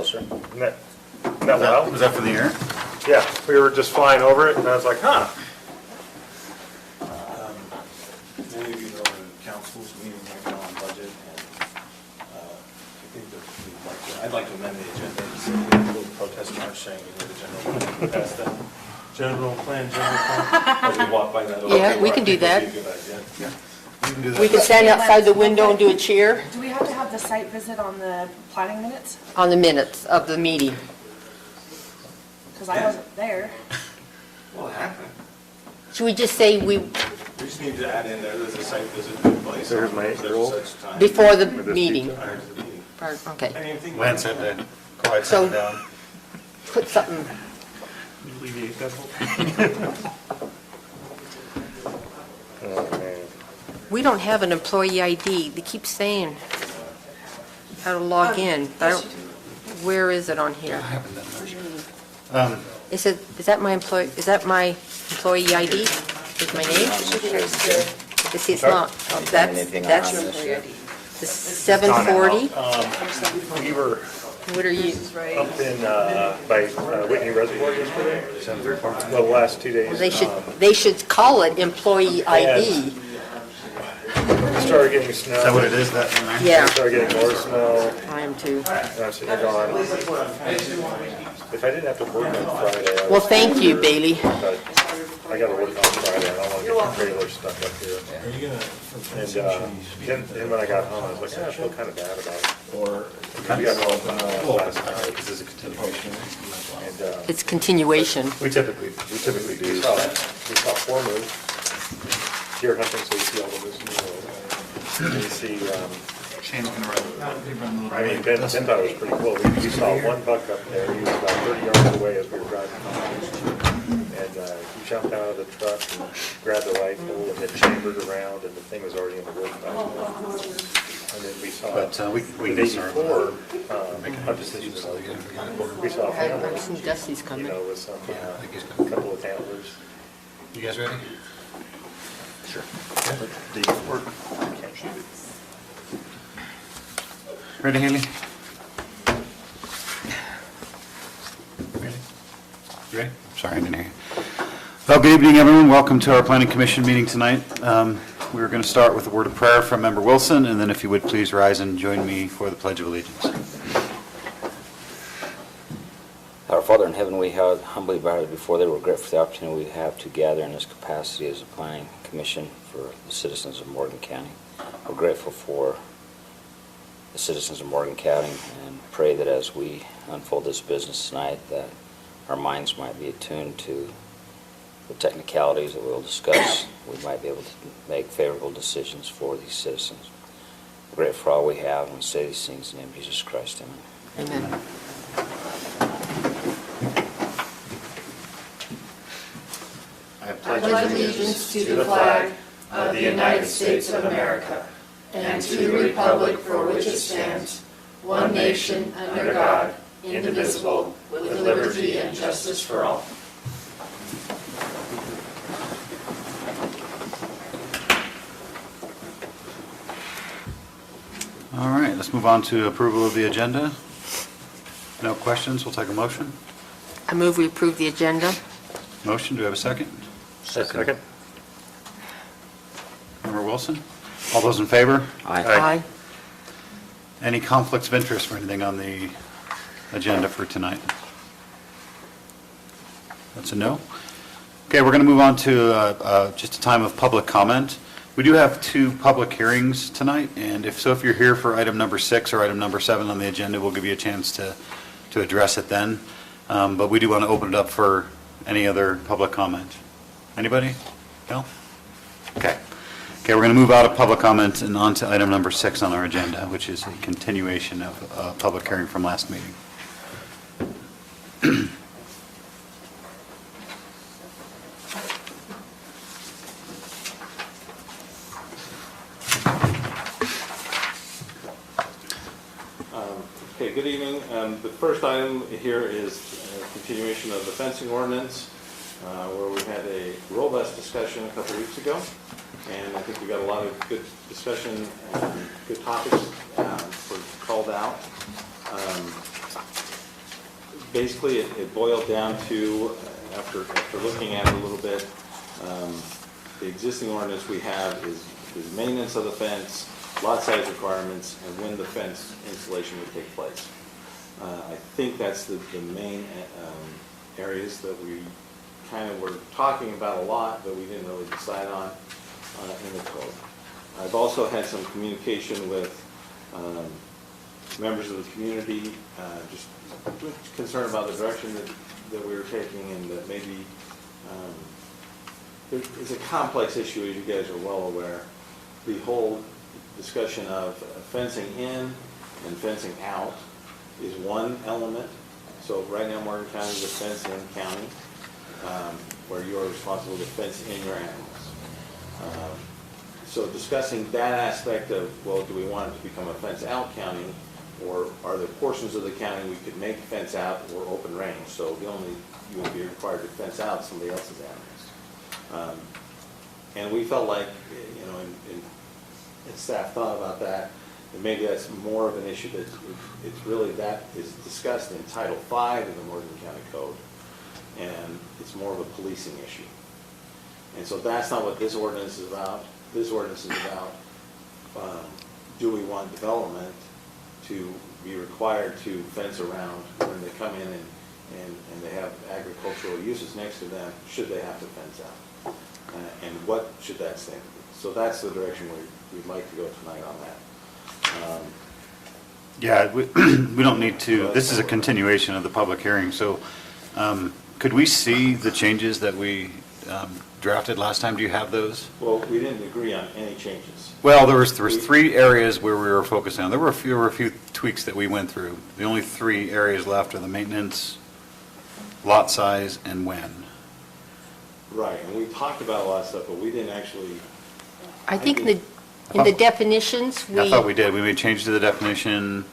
sir. Isn't that well? Was that for the air? Yeah, we were just flying over it, and I was like, huh. Many of you know the council's meeting right now on budget, and I think that I'd like to amend the agenda and say we have a little protest march saying we need a general plan. Pass that general plan, as we walk by that. Yeah, we can do that. Would be a good idea. Yeah. You can do that. We can stand outside the window and do a cheer Do we have to have the site visit on the planning minutes? on the minutes of the meeting. Because I wasn't there. Well, it happened. Should we just say We just need to add in there's a site visit in place. There's my on such rule. such time before the With this meeting? pizza. prior to the meeting. I Okay, didn't even think Lance about had to quiet So- down. put something, Alleviate that whole. Oh, man. we don't have an employee ID. They keep saying how to log in. I don't- Where is it on I here? haven't done much. Is that my employee ID? Is my name? See, it's not. Oh, That's the 740? We were What are you? up in, by Whitney Reservoir yesterday. 734. Well, the last 2 days. They should call it employee ID. We started getting snow. Is that what it is, that one there? We Yeah, started getting more snow. I am too. And I'm sitting there going, if I didn't have to work on Friday, I Well, would, thank you, Bailey. but I gotta work on Friday. I don't wanna get the trailer stuck up here. it. Are you gonna, Then when I got home, I was like, I feel kind of bad about it. or We got home last night. Because it's a continuation. And, It's continuation. we typically do. We saw 4 moose. Deer hunting, so you see all the moose in the world. And you see, Shane's gonna run. I mean, Ben thought it was pretty cool. We saw one buck up there. He was about 30 yards away as we were driving by. And he jumped out of the truck and grabbed the rifle and then chambered around, and the thing was already in the wood. And then we saw, But we the can day start. before, I'm just thinking, we saw a family, Some Dusty's you coming. know, with some, Yeah, I think he's a coming. couple of antlers. You guys ready? Sure. Day before, I can't shoot it. Ready, Haley? Ready? You ready? Sorry, I didn't hear you. Well, good evening, everyone. Welcome to our Planning Commission meeting tonight. We're going to start with a word of prayer from Member Wilson, and then if you would please rise and join me for the Pledge of Allegiance. Our Father in heaven, we have humbly bowed before thee. We're grateful for the opportunity we have to gather in this capacity as a planning commission for the citizens of Morgan County. We're grateful for the citizens of Morgan County and pray that as we unfold this business tonight, that our minds might be attuned to the technicalities that we'll discuss. We might be able to make favorable decisions for these citizens. We're grateful for all we have, and we say these things in the name of Jesus Christ. Amen. Amen. I have pledge allegiance to the flag of the United States of America and to the republic for which it stands, one nation, under God, indivisible, with liberty and justice for all. All right, let's move on to approval of the agenda. No questions, we'll take a motion. I move we approve the agenda. Motion, do we have a second? Second. Member Wilson? All those in favor? Aye. Any conflicts of interest or anything on the agenda for tonight? That's a no. Okay, we're going to move on to just a time of public comment. We do have 2 public hearings tonight, and if you're here for item number 6 or item number 7 on the agenda, we'll give you a chance to address it then. But we do want to open it up for any other public comment. Anybody? No? Okay. Okay, we're going to move out of public comment and on to item number 6 on our agenda, which is a continuation of a public hearing from last meeting. Okay, good evening. The first item here is a continuation of the fencing ordinance, where we had a robust discussion a couple weeks ago, and I think we got a lot of good discussion and good topics were called out. Basically, it boiled down to, after looking at it a little bit, the existing ordinance we have is maintenance of the fence, lot size requirements, and when the fence installation would take place. I think that's the main areas that we kind of were talking about a lot, but we didn't really decide on in the code. I've also had some communication with members of the community, just concerned about the direction that we were taking, and that maybe it's a complex issue, as you guys are well aware. The whole discussion of fencing in and fencing out is one element. So right now, Morgan County is a fence-in county, where you are responsible to fence in your animals. So discussing that aspect of, well, do we want it to become a fence-out county, or are there portions of the county we could make fence out or open range? So you would be required to fence out somebody else's animals. And we felt like, you know, and staff thought about that, and maybe that's more of an issue that it's really, that is discussed in Title V of the Morgan County Code, and it's more of a policing issue. And so that's not what this ordinance is about. This ordinance is about, do we want development to be required to fence around when they come in and they have agricultural uses next to them, should they have to fence out? And what should that stand for? So that's the direction we'd like to go tonight on that. Yeah, we don't need to, this is a continuation of the public hearing, so could we see the changes that we drafted last time? Do you have those? Well, we didn't agree on any changes. Well, there was 3 areas where we were focusing on. There were a few tweaks that we went through. The only 3 areas left are the maintenance, lot size, and when. Right, and we talked about a lot of stuff, but we didn't actually. I think in the definitions, I thought we did. We made change to the definition.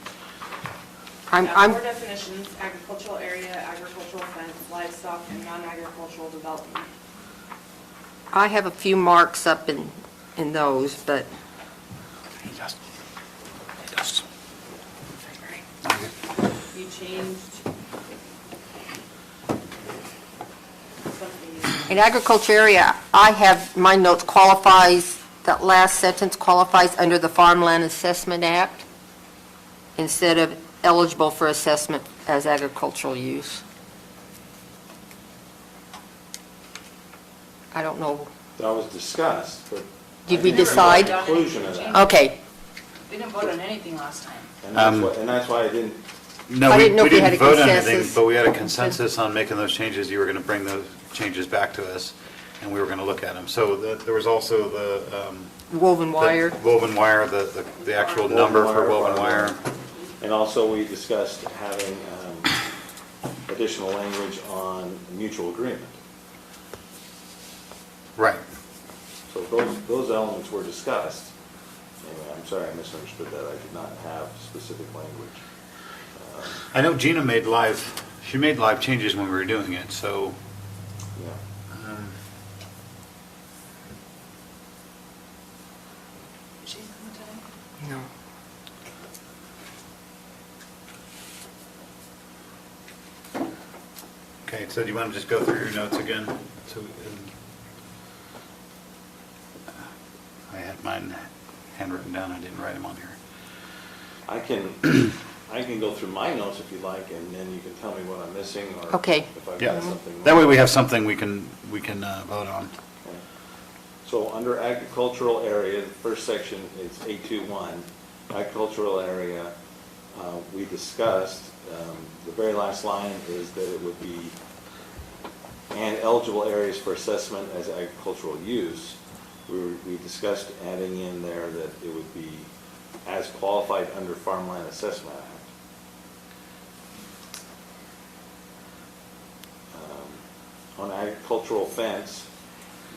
I'm, 4 definitions: agricultural area, agricultural fence, livestock, and non-agricultural development. I have a few marks up in those, but You changed something. in agriculture area, I have, my notes qualifies, that last sentence qualifies under the Farmland Assessment Act instead of eligible for assessment as agricultural use. I don't know, That was discussed, but. did we I didn't decide? see the Conclusion of that. Okay, We didn't vote on anything last time. And that's why I didn't, No, I we didn't know if we had a didn't vote on anything, consensus. but we had a consensus on making those changes. You were going to bring those changes back to us, and we were going to look at them. So there was also the woven wire. the woven wire, the actual Woven number for wire, woven farm wire. and also we discussed having additional language on mutual agreement. Right. So those elements were discussed. Anyway, I'm sorry, I misunderstood that. I did not have specific language. I know Gina made she made live changes when we were doing it, so. Yeah. She's on the time. No. Okay, so do you want to just go through your notes again? I had mine handwritten down, I didn't write them on here. I can go through my notes if you like, and then you can tell me what I'm missing, or Okay. if I've Yeah, got something. that way we have something we can vote on. Okay. So under agricultural area, the first section is A21, agricultural area. We discussed, the very last line is that it would be, and eligible areas for assessment as agricultural use. We discussed adding in there that it would be as qualified under Farmland Assessment Act. On agricultural fence,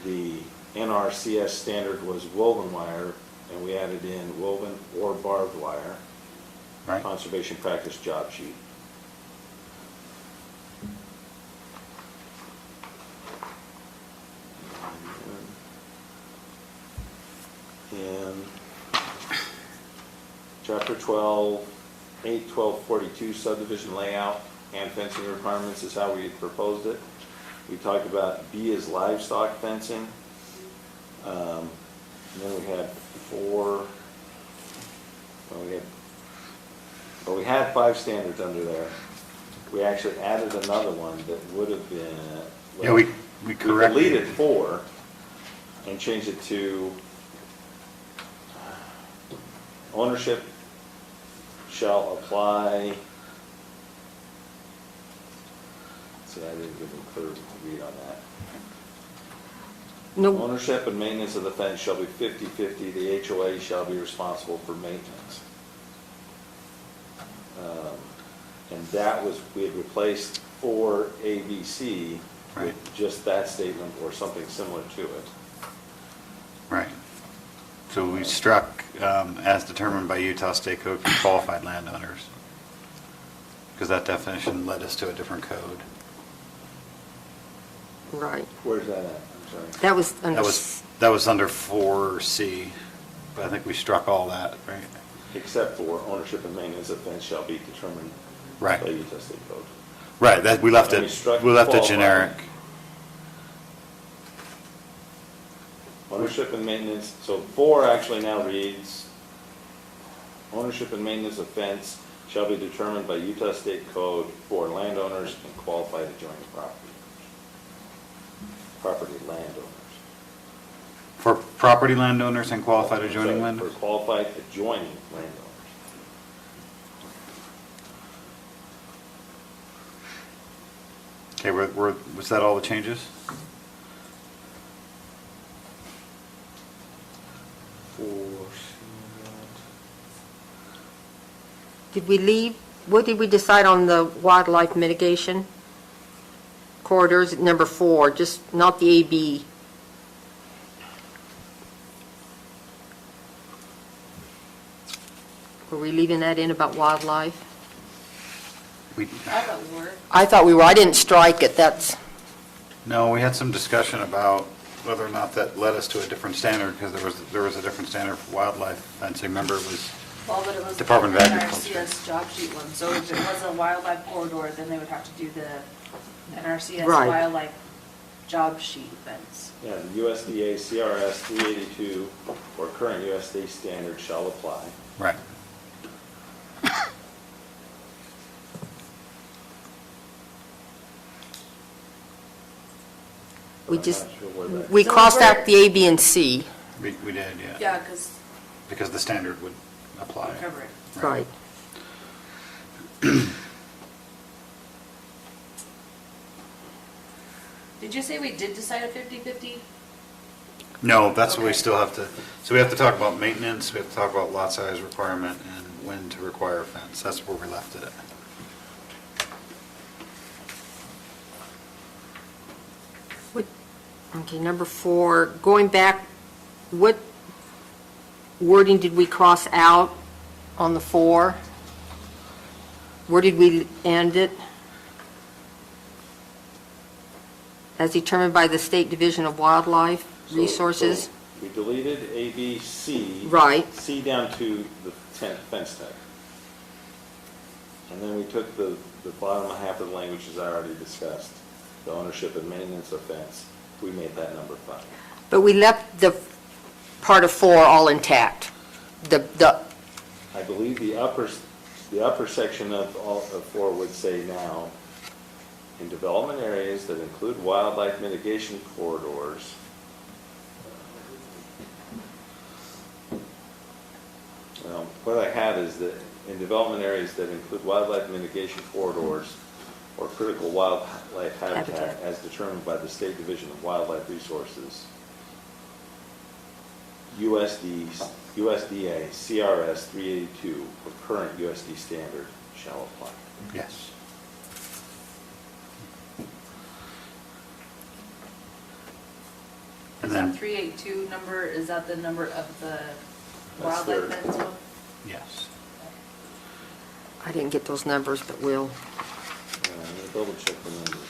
the NRCS standard was woven wire, and we added in woven or barbed wire. Right. Conservation practice job sheet. In Chapter 12, 81242 subdivision layout, and fencing requirements is how we proposed it. We talked about B is livestock fencing. And then we had we had 5 standards under there. We actually added another one that would have been. Yeah, we corrected. We deleted 4 and changed it to ownership shall apply. See, I didn't give them clear read on that. No, Ownership and maintenance of the fence shall be 50/50. The HOA shall be responsible for maintenance. And that was, we had replaced 4 ABC Right. with just that statement or something similar to it. Right. So we struck, as determined by Utah State Code for qualified landowners, because that definition led us to a different code. right. Where's that at? I'm sorry. That was under, That was under 4C, but I think we struck all that, right? Except for ownership and maintenance of fence shall be determined Right. by Utah State Code. Right, that, we left And we it, struck we left it qualified. generic. Ownership and maintenance, so 4 actually now reads, ownership and maintenance of fence shall be determined by Utah State Code for landowners and qualified adjoining property landowners. For property landowners and qualified adjoining Sorry, landowners? For qualified adjoining landowners. Okay, was that all the changes? did we leave, what did we decide on the wildlife mitigation corridors at number 4, just not the AB? Were we leaving that in about wildlife? We, I thought we were. I thought we were, I didn't strike it, that's, no, we had some discussion about whether or not that led us to a different standard, because there was a different standard for wildlife fencing. Remember, it was, Well, but it was. Department of the Agriculture. NRCS job sheet one, so if it was a wildlife corridor, then they would have to do the NRCS Right. wildlife job sheet fence. Yeah, USDA CRS 382 or current USDA standard shall apply. right. we I'm just, not sure where that- we So crossed we're- out the A, B, and C. We did, yeah. Yeah, because Because the standard would apply. cover it. Right. Did you say we did decide a 50/50? No, that's what we Okay. still have to, so we have to talk about maintenance, we have to talk about lot size requirement, and when to require a fence. That's where we left it. Okay, number 4, going back, what wording did we cross out on the 4? Where did we end it? As determined by the State Division of Wildlife So- Resources? so We deleted A, B, C. Right. C down to the fence type. And then we took the bottom half of the language as I already discussed, the ownership and maintenance of fence. We made that number 5. But we left the part of 4 all intact. The, I believe the upper section of 4 would say now, in development areas that include wildlife mitigation corridors, what I had is that in development areas that include wildlife mitigation corridors or critical wildlife habitat Habitat. as determined by the State Division of Wildlife Resources, USDA CRS 382 or current USD standard shall apply. Yes. And Is that then, 382 number, is that the number of the That's wildlife their- fence one? yes. I didn't get those numbers, but we'll, I'm gonna double check the numbers.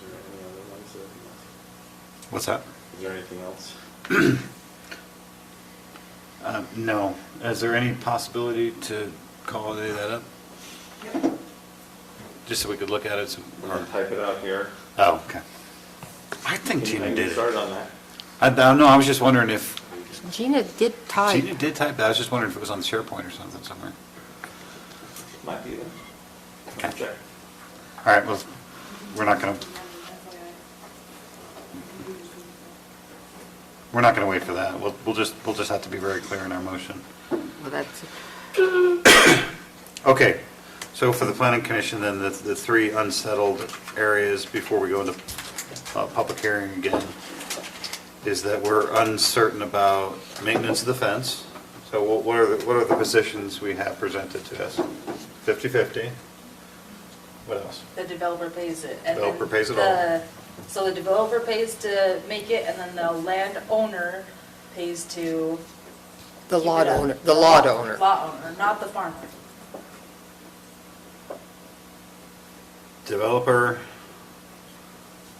there any other ones that, What's that? is there anything else? No. Is there any possibility to call any of that up? Just so we could look at it? I'm gonna type it out here. Oh, okay. I think Can you Gina maybe did start it. on that? I don't know, I was just wondering if, Gina did type. Gina did type that, I was just wondering if it was on SharePoint or something somewhere. Might be there. Okay. Check. All right, well, we're not going to wait for that. We'll just have to be very clear in our motion. Well, that's, Okay, so for the planning commission, then the three unsettled areas before we go into public hearing again is that we're uncertain about maintenance of the fence. So what are the positions we have presented to us? 50/50. What else? The developer pays it. and then Developer pays it all. So the developer pays to make it, and then the landowner pays to. the keep lot it up. owner, the lot owner. Lot owner, not the farmer. Developer,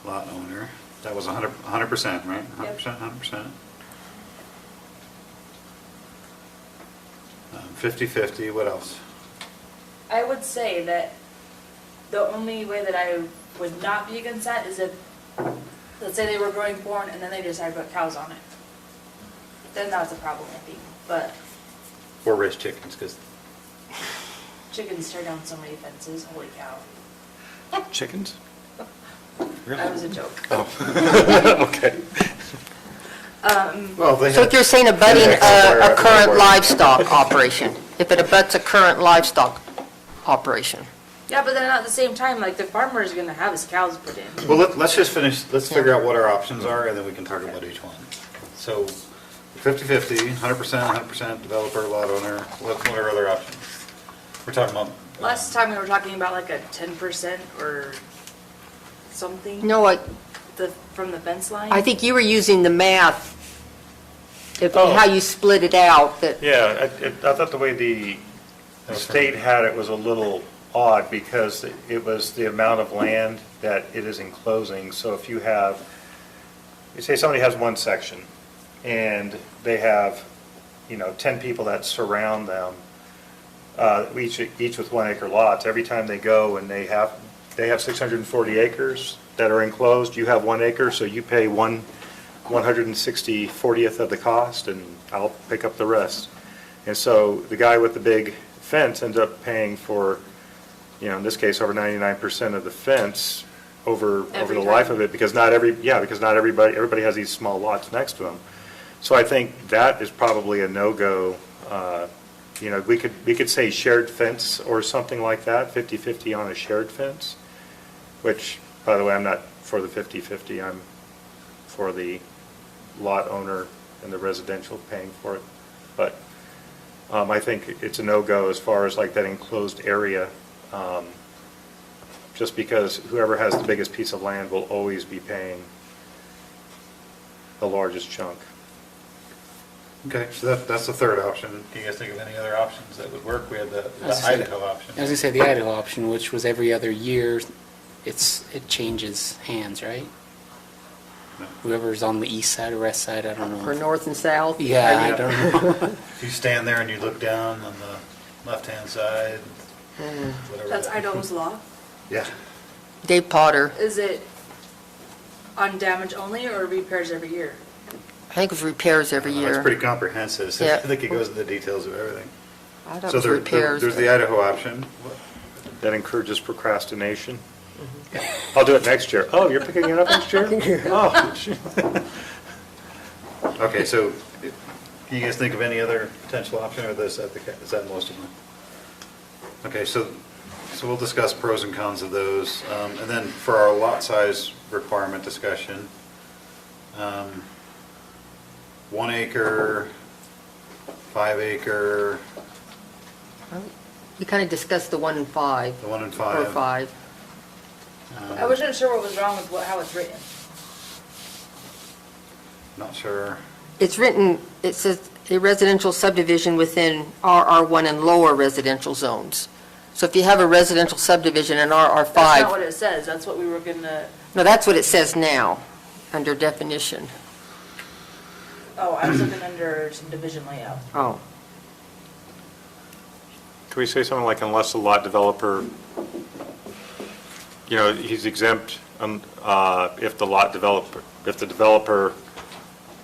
lot owner, that was 100%, right? Yep. 100%. 50/50, what else? I would say that the only way that I would not be against that is if, let's say they were growing corn and then they decided to put cows on it. Then that's a problem, I think. But Or raise chickens, because chickens tear down so many fences, holy cow. chickens? That was a joke. Okay. Well, they So if you're saying abutting a current livestock operation, if it abuts a current livestock operation. Yeah, but then at the same time, like, the farmer is gonna have his cows put in. Well, let's just finish, let's figure out what our options are, and then we can talk about each one. So 50/50, 100% developer, lot owner, what are other options? We're talking about. Last time we were talking about like a 10% or something. No, From the fence line. I think you were using the math, Oh. how you split it out, that, Yeah, I thought the way the state had it was a little odd because it was the amount of land that it is enclosing. So if you have, you say somebody has one section and they have, 10 people that surround them, each with 1 acre lots. Every time they go and they have 640 acres that are enclosed, you have 1 acre, so you pay 1/160/40th of the cost, and I'll pick up the rest. And so the guy with the big fence ends up paying for, in this case, over 99% of the fence over Every the life time. of it, because not everybody has these small lots next to them. So I think that is probably a no-go. We could say shared fence or something like that, 50/50 on a shared fence, which, by the way, I'm not for the 50/50, I'm for the lot owner and the residential paying for it. But I think it's a no-go as far as like that enclosed area, just because whoever has the biggest piece of land will always be paying the largest chunk. Okay, so that's the third option. Do you guys think of any other options that would work? We had the As I said- Idaho option. I was gonna say the Idaho option, which was every other year, it changes hands, right? No. Whoever's on the east side or west side, I don't for know. north and south. Yeah, I don't know. If you stand there and you look down on the left-hand side, whatever. That's Idaho's law. Yeah. Dave Potter, Is it on damage only or repairs every year? I think it was repairs every year. That's pretty comprehensive. So Yeah. I think it goes into the details of everything. I thought So it was repairs. there's the Idaho option. That encourages procrastination. I'll do it next year. Oh, you're picking it up next year? Oh, shoot. Okay, so can you guys think of any other potential option, or is that most of them? Okay, so we'll discuss pros and cons of those. And then for our lot size requirement discussion, 1 acre, 5 acre, We kind of discussed the 1 and 5. the 1 and Or 5. 5. I wasn't sure what was wrong with how it's written. Not sure. It's written, it says a residential subdivision within RR1 and lower residential zones. So if you have a residential subdivision in That's not what RR5, it says, that's what we were gonna, no, that's what it says now, under definition. oh, I was looking under some division layout. Oh, Can we say something like unless the lot developer, he's exempt if the developer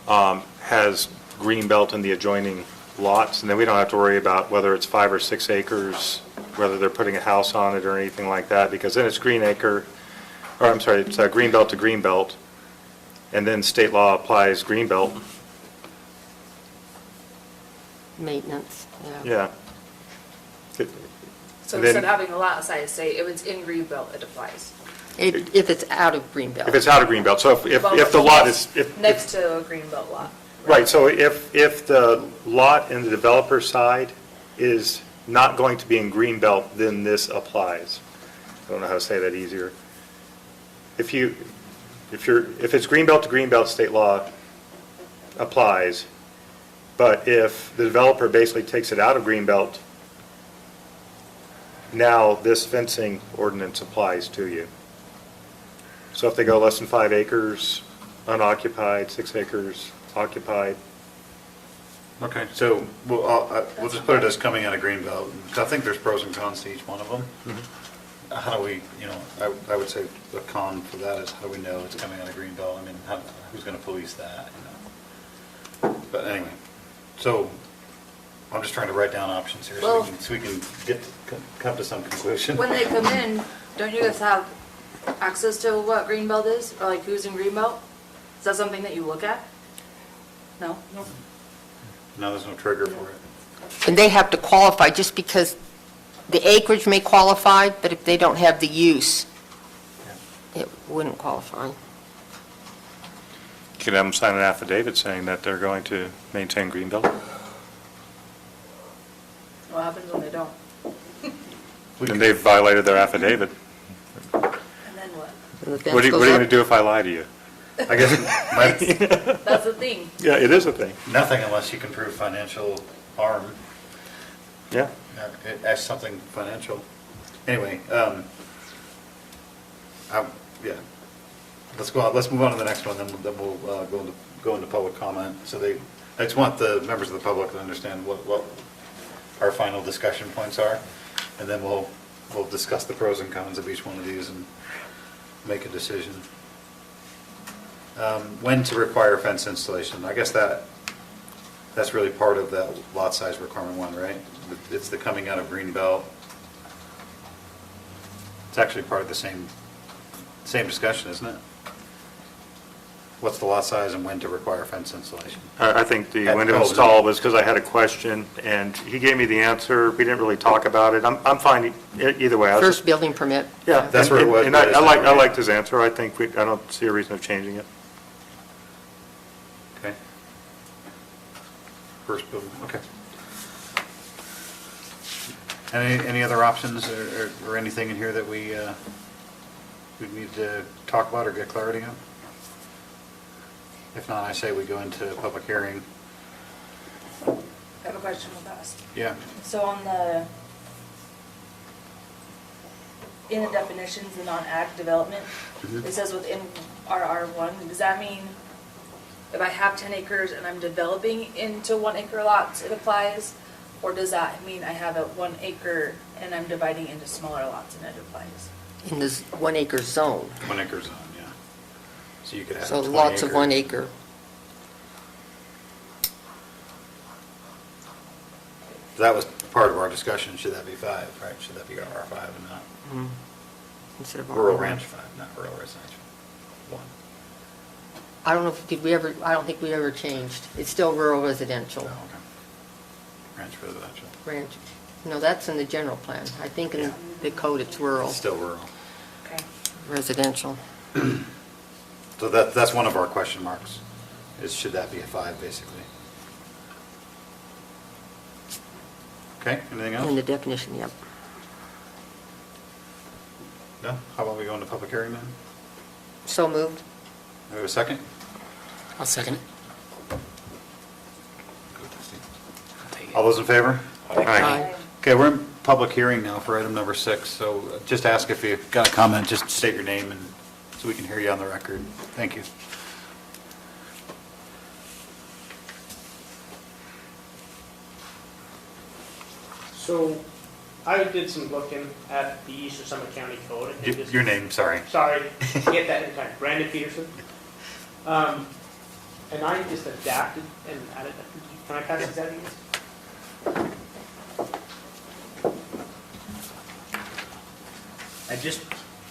has green belt in the adjoining lots, and then we don't have to worry about whether it's 5 or 6 acres, whether they're putting a house on it or anything like that, because then it's it's green belt to green belt, and then state law applies green belt. maintenance, yeah. Yeah. So And then- instead of having a lot size, say if it's in Greenbelt, it applies. If it's out of Greenbelt. If it's out of green belt, so if the lot is, if. Next to a Greenbelt lot. Right, so if the lot in the developer side is not going to be in green belt, then this applies. I don't know how to say that easier. If it's green belt to green belt, state law applies, but if the developer basically takes it out of green belt, now this fencing ordinance applies to you. So if they go less than 5 acres unoccupied, 6 acres occupied. Okay, so we'll just put it as coming out of Greenbelt. I think there's pros and cons to each one of them. How do we, I would say the con for that is how do we know it's coming out of Greenbelt? I mean, who's going to police that, But anyway, so I'm just trying to write down options here so we can come to some conclusion. When they come in, don't you guys have access to what Greenbelt is, or like who's in Greenbelt? Is that something that you look at? No? No, there's no trigger for it. And they have to qualify, just because the acreage may qualify, but if they don't have the use, it wouldn't qualify. You could have them sign an affidavit saying that they're going to maintain green belt. What happens when they don't? And they've violated their affidavit. And then what? And the fence What are you goes going up. to do if I lie to you? I guess That's the thing. Yeah, it is a thing. nothing unless you can prove financial harm. Yeah. As something financial. Anyway, yeah. Let's go on, let's move on to the next one, then we'll go into public comment. So I just want the members of the public to understand what our final discussion points are, and then we'll discuss the pros and cons of each one of these and make a decision. When to require fence installation, I guess that's really part of that lot size requirement one, right? It's the coming out of green belt. It's actually part of the same discussion, isn't it? What's the lot size and when to require fence installation? I think the At window Colvin. install was because I had a question, and he gave me the answer. We didn't really talk about it. I'm fine either way. I was First just- building permit. Yeah. That's where it was. And I liked his answer. I think I don't see a reason of changing it. Okay. First building, okay. Any other options or anything in here that we need to talk about or get clarity on? If not, I say we go into public hearing. I have a question with us. Yeah. So in the definitions, the non-ag development, it says within RR1, does that mean if I have 10 acres and I'm developing into 1 acre lots, it applies? Or does that mean I have a 1 acre and I'm dividing into smaller lots and it applies? In this 1 acre zone. 1 acre zone, yeah. So you could have So 20 lots of acre. 1 acre. That was part of our discussion, should that be 5, right? Should that be RR5 and not Instead of rural R1. ranch 5, not rural residential 1? I don't know if, I don't think we ever changed. It's still rural residential. Oh, okay. Ranch residential. Ranch. No, that's in the general plan. I think Yeah. in the code it's rural, It's still rural. Okay. residential. So that's one of our question marks, is should that be a 5, basically? Okay, anything else? In the definition, yep. No? How about we go into public hearing then? So moved. We have a second? I'll second it. All those in favor? Aye. Okay, we're in public hearing now for item number 6, so just ask if you've got a comment, just state your name and so we can hear you on the record. Thank you. So I did some looking at the Eastern Summit County Code. and just- Your name, sorry. Sorry, get that in time. Brandon Peterson. And I just adapted and added, can I pass these out to you? I just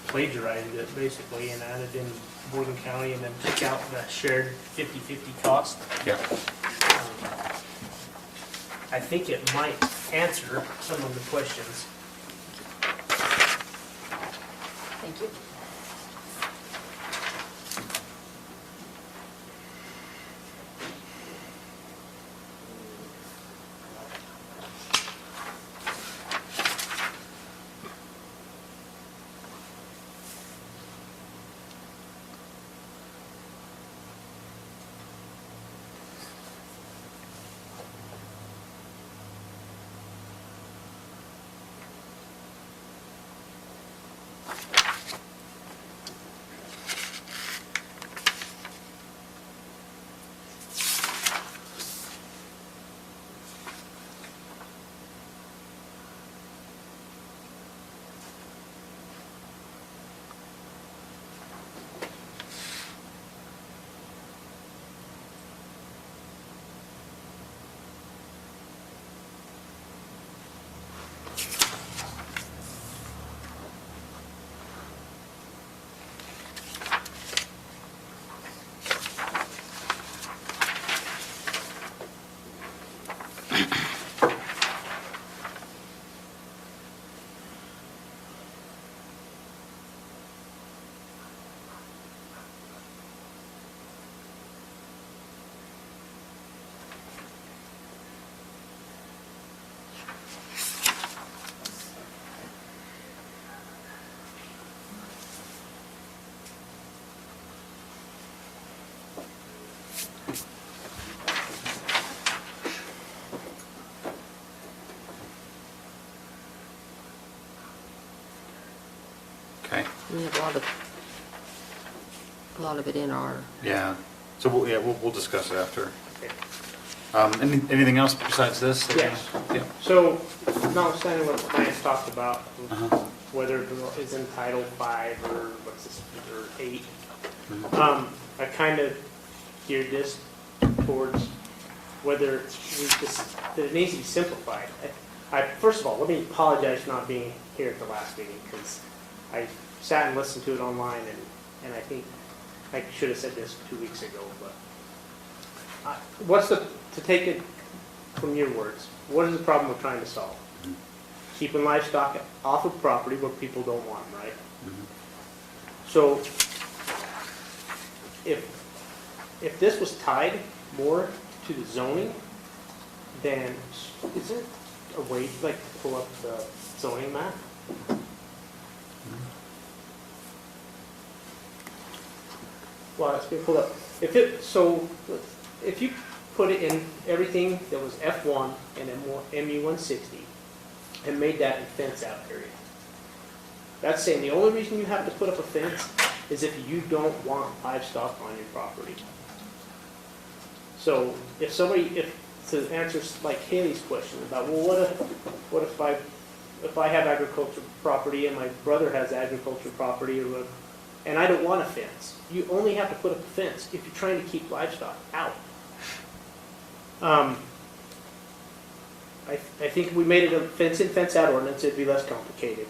plagiarized it basically and added in Morgan County and then took out the shared 50/50 cost. Yeah. I think it might answer some of the questions. Thank you. Okay. We have a lot of it in our, Yeah. So we'll discuss it after. Okay. Anything else besides this? Yes. Yeah. So, notwithstanding what Lance talked about, Uh-huh. whether it's in Title 5 or what's this, or 8, Mhm. I kind of geared this towards whether that it needs to be simplified. First of all, let me apologize for not being here at the last meeting, because I sat and listened to it online, and I think I should have said this 2 weeks ago, but to take it from your words, what is the problem we're trying to solve? Keeping livestock off of property where people don't want them, right? So if this was tied more to the zoning, then is there a way like to pull up the zoning map? Well, it's been pulled up. If you put it in everything that was F1 and MU160 and made that a fence out area, that's saying the only reason you have to put up a fence is if you don't want livestock on your property. So to answer like Haley's question about, well, what if I have agricultural property and my brother has agricultural property, and I don't want a fence? You only have to put up a fence if you're trying to keep livestock out. I think if we made it a fence-in, fence-out ordinance, it'd be less complicated.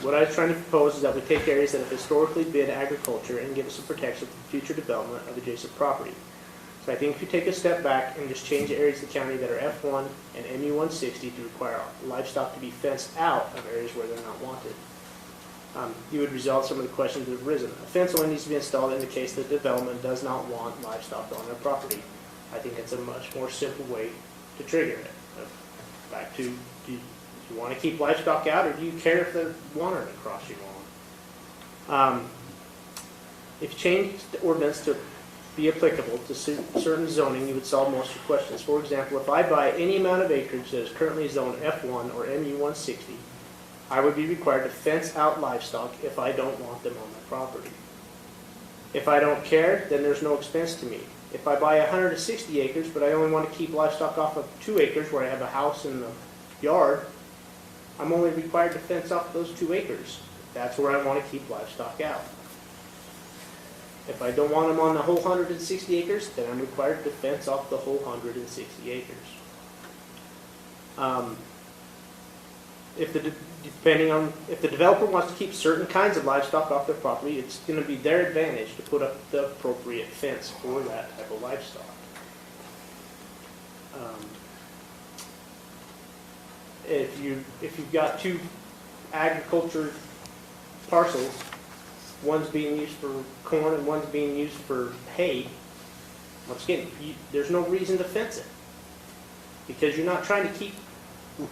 What I was trying to propose is that we take areas that have historically been agriculture and give us some protection for future development of adjacent property. So I think if you take a step back and just change the areas of the county that are F1 and MU160 to require livestock to be fenced out of areas where they're not wanted, you would resolve some of the questions that have arisen. A fence only needs to be installed in the case that development does not want livestock on their property. I think it's a much more simple way to trigger it. Back to, do you want to keep livestock out, or do you care if they're wandering across your lawn? If you change the ordinance to be applicable to certain zoning, you would solve most of your questions. For example, if I buy any amount of acreage that is currently zoned F1 or MU 160, I would be required to fence out livestock if I don't want them on my property. If I don't care, then there's no expense to me. If I buy 160 acres, but I only want to keep livestock off of 2 acres where I have a house and a yard, I'm only required to fence off those 2 acres. That's where I want to keep livestock out. If I don't want them on the whole 160 acres, then I'm required to fence off the whole 160 acres. If the developer wants to keep certain kinds of livestock off their property, it's going to be their advantage to put up the appropriate fence for that type of livestock. If you've got 2 agriculture parcels, one's being used for corn and one's being used for hay, once again, there's no reason to fence it, because you're not trying to keep,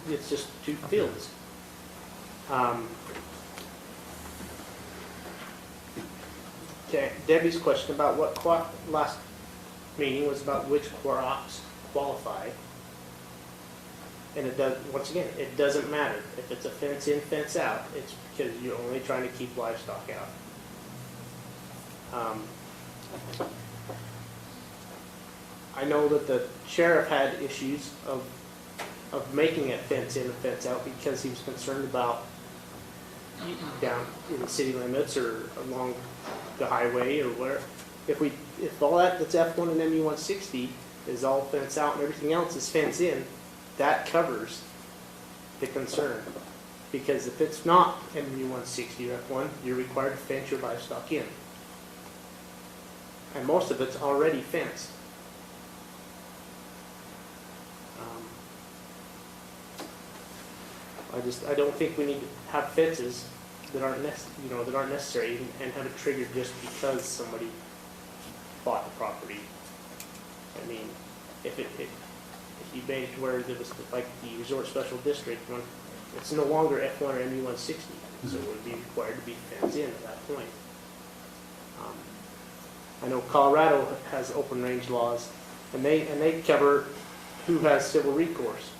it's just 2 fields. Okay, Debbie's question about last meeting was about which crops qualify. And it does, once again, it doesn't matter. If it's a fence in, fence out, it's because you're only trying to keep livestock out. I know that the sheriff had issues of making it fence in and fence out because he was concerned about down in the city limits or along the highway or where. If all that's F1 and MU 160 is all fence out and everything else is fence in, that covers the concern. Because if it's not MU 160 or F1, you're required to fence your livestock in. And most of it's already fenced. I don't think we need to have fences that aren't necessary and have it triggered just because somebody bought the property. I mean, if you made it to where there was like the resort special district one, it's no longer F1 or MU 160, so it would be required to be fenced in at that point. I know Colorado has open range laws, and they cover who has civil recourse.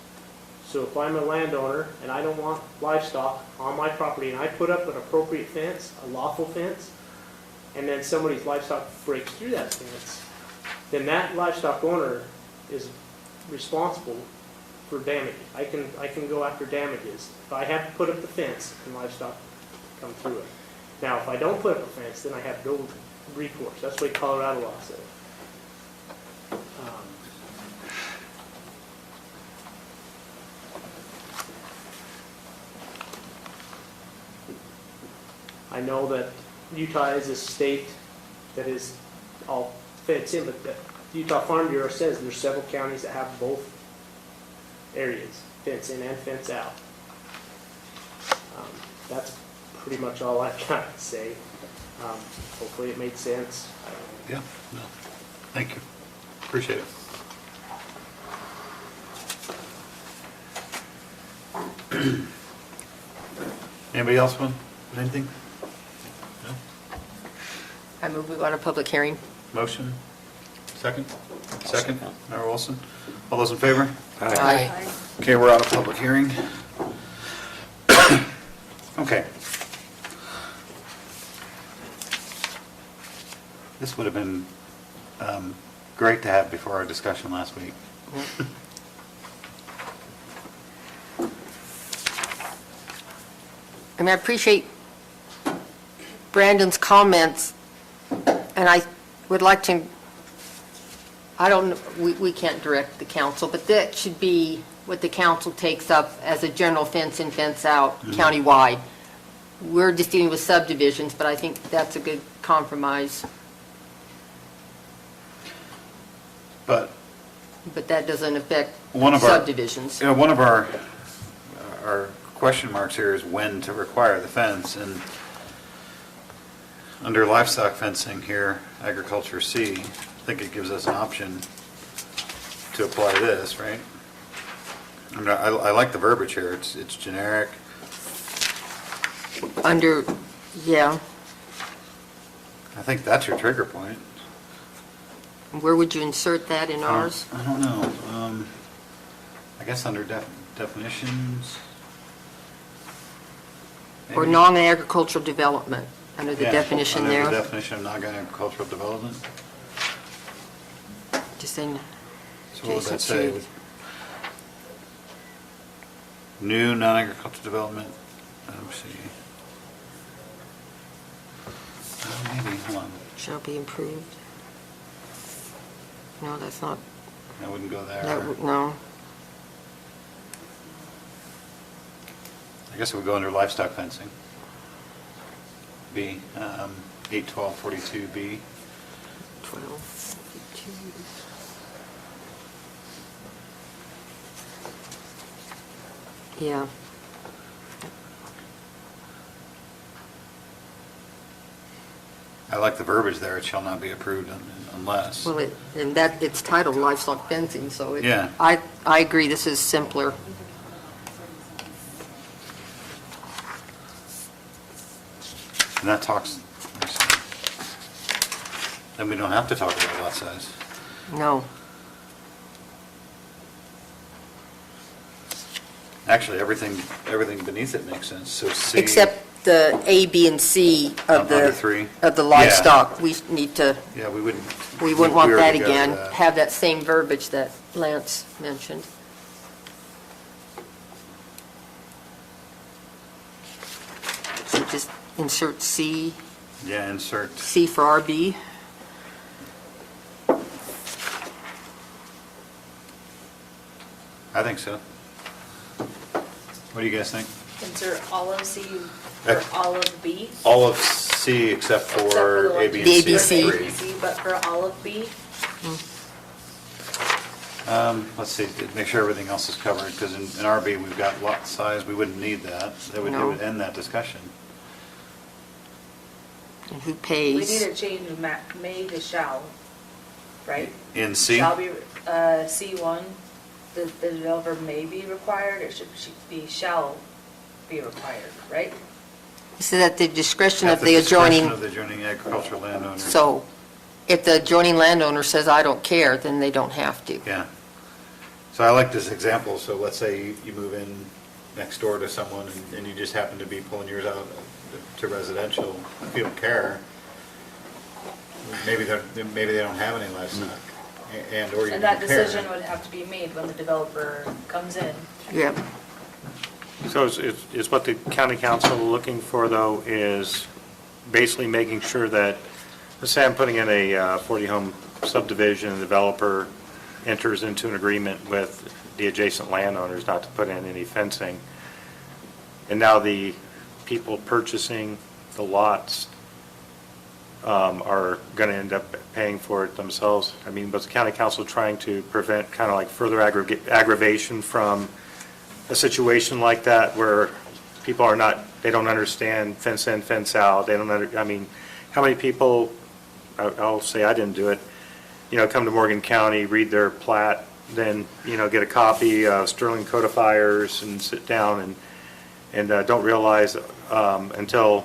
So if I'm a landowner and I don't want livestock on my property and I put up an appropriate fence, a lawful fence, and then somebody's livestock breaks through that fence, then that livestock owner is responsible for damage. I can go after damages if I have to put up the fence and livestock come through it. Now, if I don't put up a fence, then I have no recourse. That's the way Colorado law says. I know that Utah is a state that is all fenced in, but the Utah Farm Bureau says there's several counties that have both areas, fence in and fence out. That's pretty much all I've got to say. Hopefully it made sense. I don't know. Yeah, no, thank you. Appreciate it. Anybody else want anything? No? I move we go on a public hearing. Motion? Second? Second. Mayor Wilson? All those in favor? Aye. Okay, we're out of public hearing. Okay. This would have been great to have before our discussion last week. I mean, I appreciate Brandon's comments, and I would like to, I don't, we can't direct the council, but that should be what the council takes up as a general fence in, fence out countywide. We're just dealing with subdivisions, but I think that's a good compromise. But But that doesn't affect one of our subdivisions. one of our question marks here is when to require the fence, and under livestock fencing here, agriculture C, I think it gives us an option to apply this, right? I mean, I like the verbiage here. It's generic. Under, yeah. I think that's your trigger point. Where would you insert that in ours? I don't know. I guess under definitions. Or maybe? non-agricultural development, under the Yeah, definition under there? the definition of non-agricultural development. Just saying, So what would that adjacent say? to- New non-agricultural development, let's see. Maybe, hold on, shall be improved. No, that's not, I wouldn't go there. no. I guess it would go under livestock fencing. B, 81242B. 12, 52. Yeah. I like the verbiage there, it shall not be approved unless. Well, and that, it's titled livestock fencing, so it. Yeah. I agree, this is simpler. And that talks, let me see. Then we don't have to talk about lot size. No. Actually, everything beneath it makes sense, so C. Except the A, B, and C of Under three? of the Yeah. livestock. We need to, Yeah, we wouldn't. we wouldn't want that already got again. that. Have that same verbiage that Lance mentioned. So just insert C, Yeah, insert, C for RB. I think so. What do you guys think? Insert all of C for all of B. All of C except for Except for the A, one- B, The and C. ABC. A, B, C, but for all of B. Let's see, make sure everything else is covered, because in RB, we've got lot size, we wouldn't need that. It No. would end that discussion. And who We pays? need to change may to shall, right? In C? Shall be, C1, the developer may be required, it should be shall be required, right? So that the discretion At of the discretion adjoining, of the adjoining agricultural landowner. so if the adjoining landowner says, I don't care, then they don't have to. Yeah. So I like this example, so let's say you move in next door to someone and you just happen to be pulling yours out to residential, if you don't care, maybe they don't have any livestock, and or you And don't that care. decision would have to be made when the developer comes in. Yeah. So is what the county council looking for, though, is basically making sure that, let's say I'm putting in a 40-home subdivision, the developer enters into an agreement with the adjacent landowners not to put in any fencing, and now the people purchasing the lots are going to end up paying for it themselves. I mean, was the county council trying to prevent kind of like further aggravation from a situation like that where people are not, they don't understand fence in, fence out, they don't I mean, how many people, I'll say I didn't do it, come to Morgan County, read their plat, then, get a copy of Sterling codifiers and sit down and don't realize until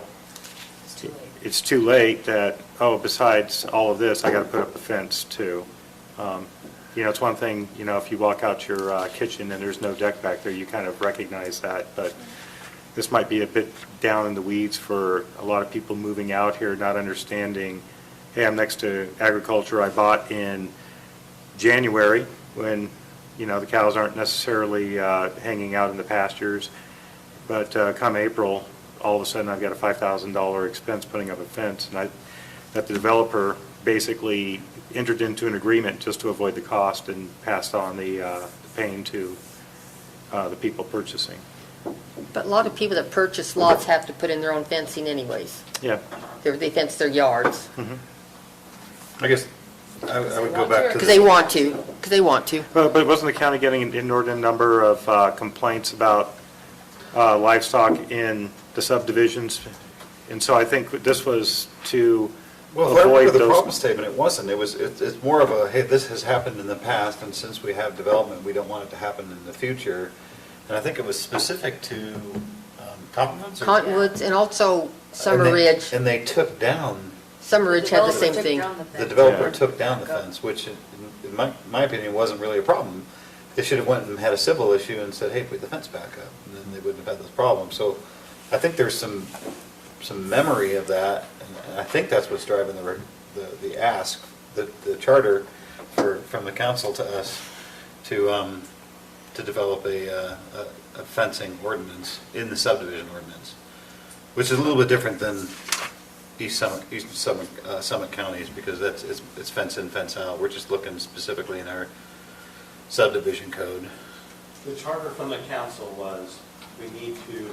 It's too late. it's too late that, oh, besides all of this, I got to put up a fence too. It's one thing, if you walk out your kitchen and there's no deck back there, you kind of recognize that, but this might be a bit down in the weeds for a lot of people moving out here, not understanding, hey, I'm next to agriculture I bought in January when, the cows aren't necessarily hanging out in the pastures, but come April, all of a sudden I've got a $5,000 expense putting up a fence, and that the developer basically entered into an agreement just to avoid the cost and passed on the pain to the people purchasing. But a lot of people that purchase lots have to put in their own fencing anyways. Yeah. They fence their yards, I guess I would go back to because the. they want to. But wasn't the county getting an inordinate number of complaints about livestock in the subdivisions? And so I think this was to Well, if I avoid remember the problem those. statement, it wasn't. It's more of a, hey, this has happened in the past, and since we have development, we don't want it to happen in the future. And I think it was specific to Cottonwoods? or- Cottonwoods and also Summer and they- Ridge. And they took down Summer Ridge had the developer same took thing. down the The fence. developer Yeah. took down the fence, which in my opinion wasn't really a problem. They should have went and had a civil issue and said, hey, put the fence back up, and then they wouldn't have had those problems. So I think there's some memory of that, and I think that's what's driving the ask, the charter from the council to us to develop a fencing ordinance in the subdivision ordinance, which is a little bit different than East Summit counties, because it's fence in, fence out. We're just looking specifically in our subdivision code. The charter from the council was, we need to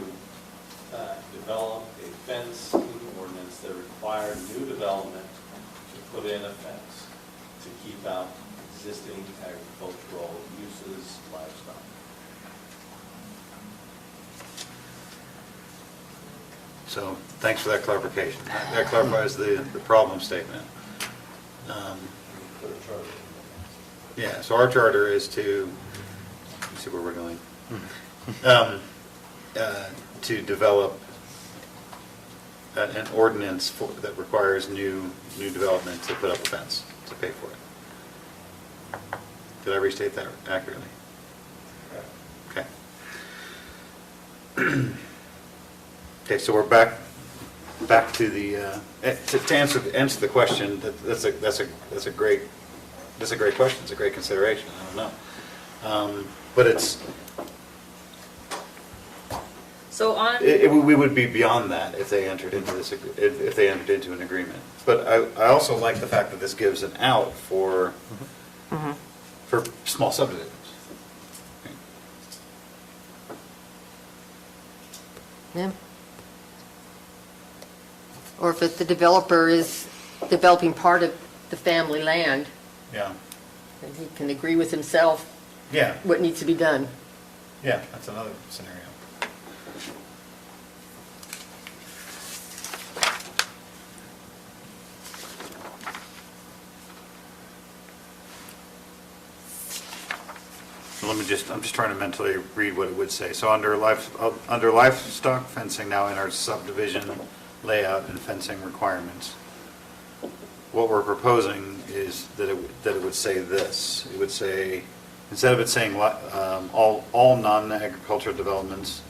develop a fencing ordinance that required new development to put in a fence to keep out existing agricultural uses, livestock. So thanks for that clarification. That clarifies the problem statement. Yeah, so our charter is to, let's see where we're going. To develop an ordinance that requires new development to put up a fence, to pay for it. Did I restate that accurately? Okay. Okay, so we're back to the, to answer the question, that's a great question, it's a great consideration, I don't know. But it's, So on, we would be beyond that if they entered into this, if they entered into an agreement. But I also like the fact that this gives an out for small subdivisions. Yeah. Or if the developer is developing part of the family land, Yeah, then he can agree with himself yeah, what needs to be done. yeah, that's another scenario. I'm just trying to mentally read what it would say. So under livestock fencing now in our subdivision layout and fencing requirements, what we're proposing is that it would say this. It would say, instead of it saying all non-agricultural developments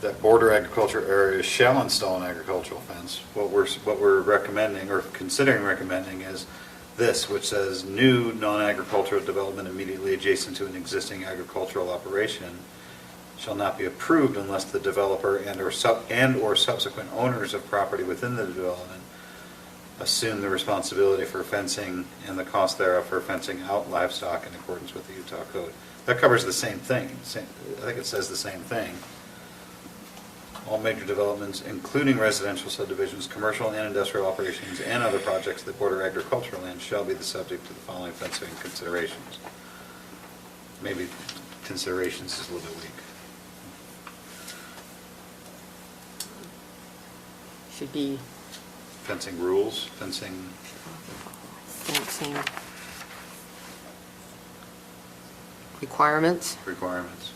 that border agriculture areas shall install an agricultural fence, what we're recommending or considering recommending is this, which says new non-agricultural development immediately adjacent to an existing agricultural operation shall not be approved unless the developer and/or subsequent owners of property within the development assume the responsibility for fencing and the cost thereof for fencing out livestock in accordance with the Utah Code. That covers the same thing. I think it says the same thing. All major developments, including residential subdivisions, commercial and industrial operations, and other projects that border agricultural land shall be the subject to the following fencing considerations. Maybe considerations is a little bit weak. Should be Fencing rules, fencing fencing requirements. requirements.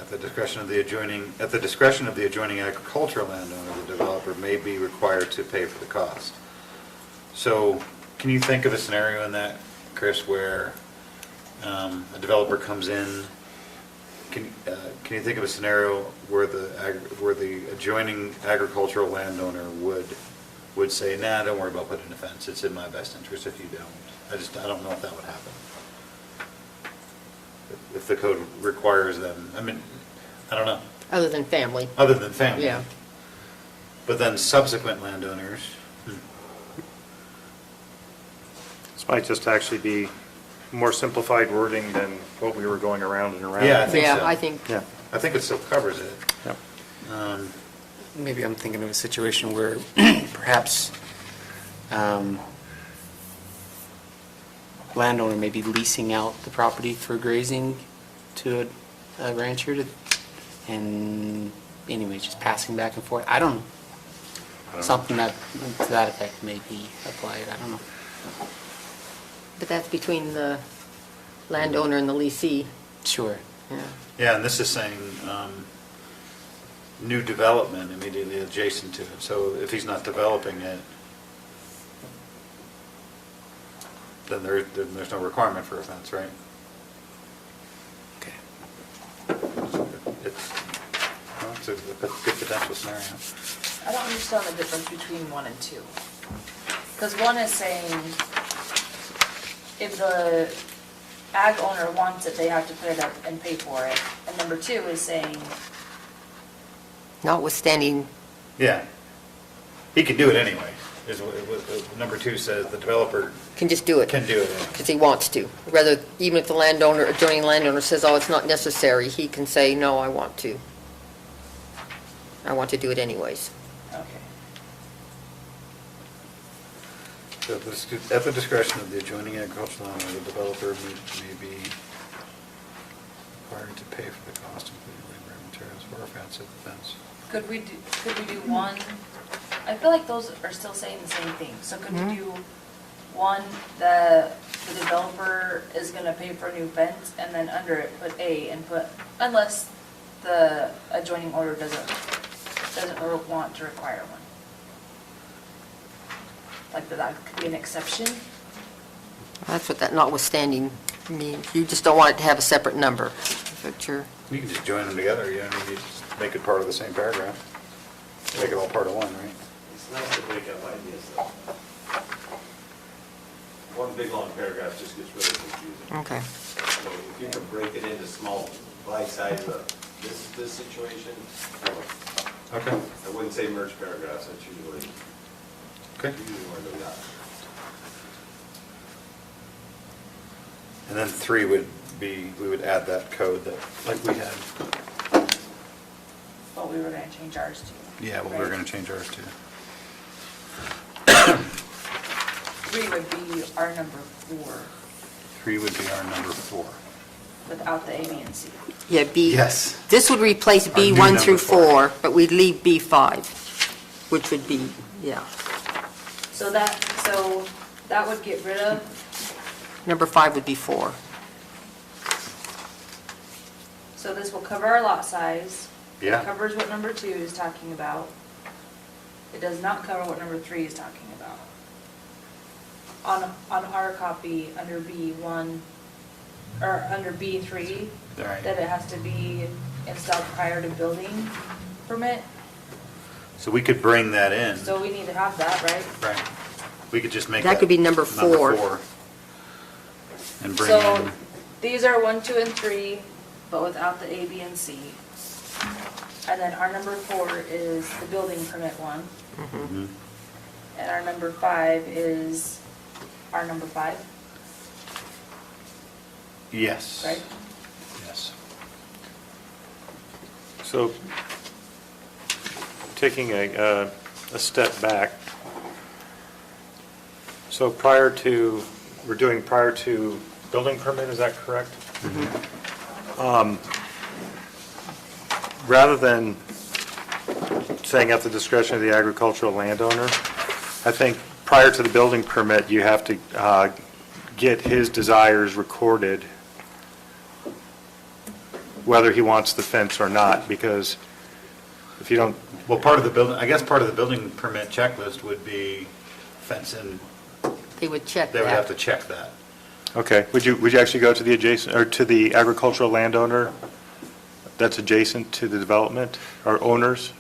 At the discretion of the adjoining agricultural landowner, the developer may be required to pay for the cost. So, can you think of a scenario in that, Chris, where a developer comes in? Can you think of a scenario where the adjoining agricultural landowner would say, nah, don't worry about putting a fence. It's in my best interest if you don't. I don't know if that would happen. If the code requires them, I mean, I don't know, Other than family. other than family. Yeah. But then subsequent landowners, This might just actually be more simplified wording than what we were going around and around. Yeah, I think so. Yeah, I think, Yeah. I think it still covers it. Yep. Maybe I'm thinking of a situation where perhaps landowner may be leasing out the property for grazing to a rancher and anyway, just passing back and forth. I don't know. Something that, to that effect may be applied, I don't know. but that's between the landowner and the leasee. Sure. Yeah, and this is saying new development immediately adjacent to it. So if he's not developing it, then there's no requirement for a fence, right? Okay. It's a good potential scenario. I don't understand the difference between 1 and 2. Because 1 is saying if the ag owner wants it, they have to put it up and pay for it. And number 2 is saying, Notwithstanding, Yeah. He can do it anyway. Number 2 says the developer can just do it. can do it anyway. Because he wants to. Rather, even if the adjoining landowner says, oh, it's not necessary, he can say, no, I want to. I want to do it anyways. okay. So at the discretion of the adjoining agricultural land, the developer may be required to pay for the cost of including labor and materials for a fence at the fence. Could we do 1? I feel like those are still saying the same thing. So could we do 1, the developer is gonna pay for a new fence, and then under it put A and put, unless the adjoining order doesn't want to require one. Like that could be an exception. That's what that notwithstanding means. You just don't want it to have a separate number. But you're, You can just join them together, you know, you just make it part of the same paragraph. Make it all part of one, right? It's nice to break up ideas, though. One big long paragraph just gets really confusing. okay. So if you can break it into small bite-sized, this situation, Okay. I wouldn't say merge paragraphs, that's usually Okay. where they're not. And then 3 would be, we would add that code that, like we had. But we were gonna change ours too. Yeah, well, we were going to change ours too. 3 would be our number 4 3 would be our number 4. without the A, B, and C. Yeah, B. Yes. This would replace Our new B1 through number 4, but we'd leave B5, which would be, yeah. So that would get rid of, Number 5 would be 4. so this will cover our lot size. Yeah. It covers what number 2 is talking about. It does not cover what number 3 is talking about. On our copy, under B1, or under B3, All right. that it has to be installed prior to building permit, So we could bring that in. so we need to have that, right? Right. We could just make That could be number 4. And bring So in, these are 1, 2, and 3, but without the A, B, and C. And then our number 4 is the building permit one. Mhm. And our number 5 is our number 5, Yes. right? Yes. So, taking a step back, so we're doing prior to building permit, is that correct? Rather than saying at the discretion of the agricultural landowner, I think prior to the building permit, you have to get his desires recorded, whether he wants the fence or not, because if you don't, Well, part of the building, I guess part of the building permit checklist would be fence in, They would check they would have to that. check that. okay, would you actually go to the adjacent, or to the agricultural landowner that's adjacent to the development, or owners?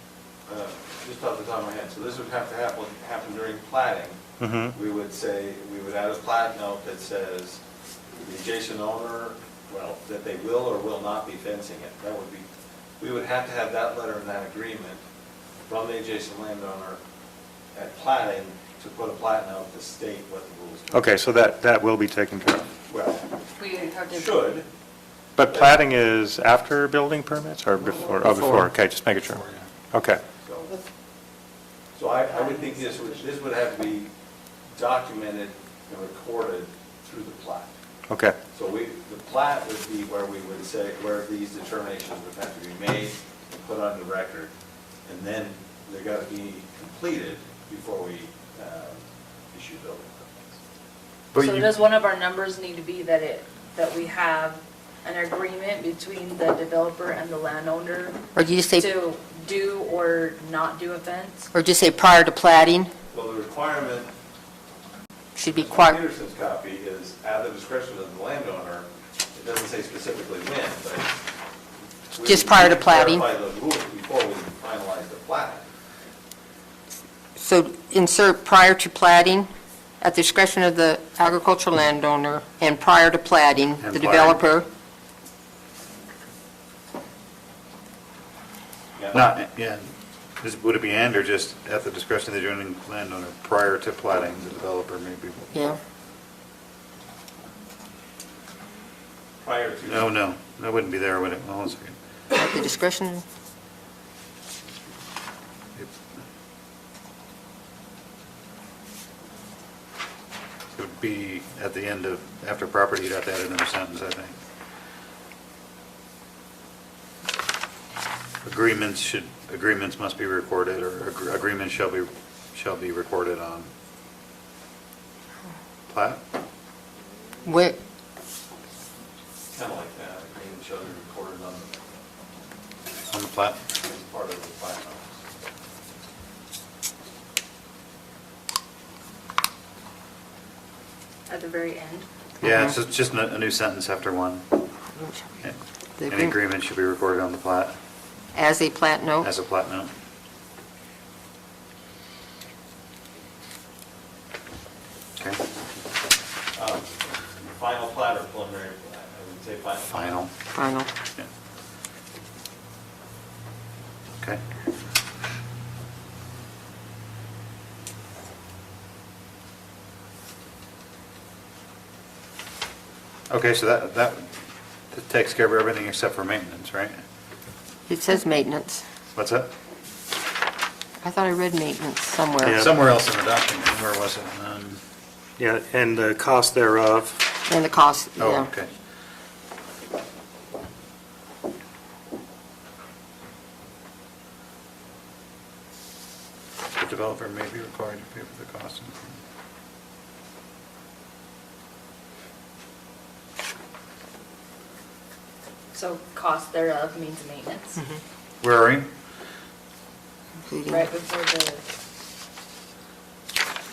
Just off the top of my head, so this would have to happen during plating. Mm-hmm. We would say, we would add a plat note that says the adjacent owner, well, that they will or will not be fencing it. That would be, we would have to have that letter and that agreement from the adjacent landowner at plating to put a plat note to state what the rules are. Okay, so that will be taken care of. Well, We have to. should, But plating is after building permits or before? Oh, before, okay, just making sure. Okay, so I would think this would have to be documented and recorded through the plat. okay. So the plat would be where we would say, where these determinations would have to be made and put on the record, and then they're got to be completed before we issue building permits. But So you- does one of our numbers need to be that we have an agreement between the developer and the landowner Or do you say, to do or not do a fence? or just say prior to plating? Well, the requirement, Should be Mr. required, Peterson's copy is at the discretion of the landowner. It doesn't say specifically when, but. Just prior to plating. Clarify the rules before we finalize the plat. so insert prior to plating, at the discretion of the agricultural landowner, and prior to plating, And the plating. developer. Yeah. Not, yeah, would it be and or just at the discretion of the adjoining landowner prior to plating, the developer maybe? Yeah, Prior to. No, that wouldn't be there, would it? Hold on a second. at the discretion, It would be at the end of, after property, you'd have to add another sentence, I think. Agreements must be recorded, or agreements shall be recorded on plat? where, Kind of like that, agreement shall be recorded On the plat? as part of the plat. At the very end? Yeah, it's just a new sentence after one. the Any agreement- agreement should be recorded on the plat as a plat note? as a plat note. Okay, Final plat or preliminary plat, I would say final. final. Final. Yeah. Okay. Okay, so that takes care of everything except for maintenance, right? It says maintenance. What's that? I thought I read maintenance somewhere. Yeah. Somewhere else in the document, where was it? Yeah, and the cost thereof. And the cost, Oh, yeah. okay. The developer may be required to pay for the cost. So cost thereof means maintenance, Where are you? Including- right before the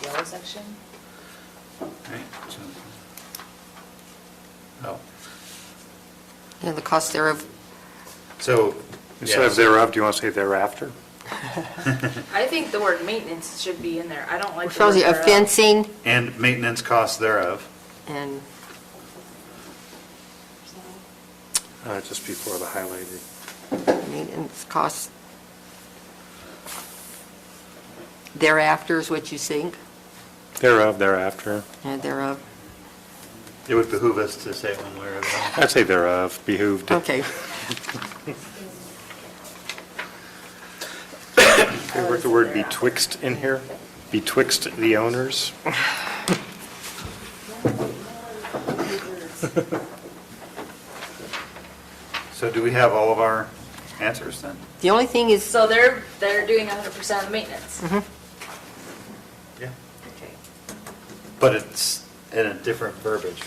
yellow section? Right, so- Oh, Yeah, the cost thereof, so. Instead of thereof, do you want to say thereafter? I think the word maintenance should be in there. I don't like which the tells word you a thereof. fencing And maintenance costs thereof. and, Just before the highlighted. maintenance costs thereafter is what you think, Thereof, thereafter. and thereof. It would behoove us to say one way or the other. I'd say thereof, behooved. Okay. Can we work the word betwixt in here? Betwixt the owners? So do we have all of our answers then? The only thing is, So they're doing 100% of the maintenance. Yeah. Okay. But it's in a different verbiage.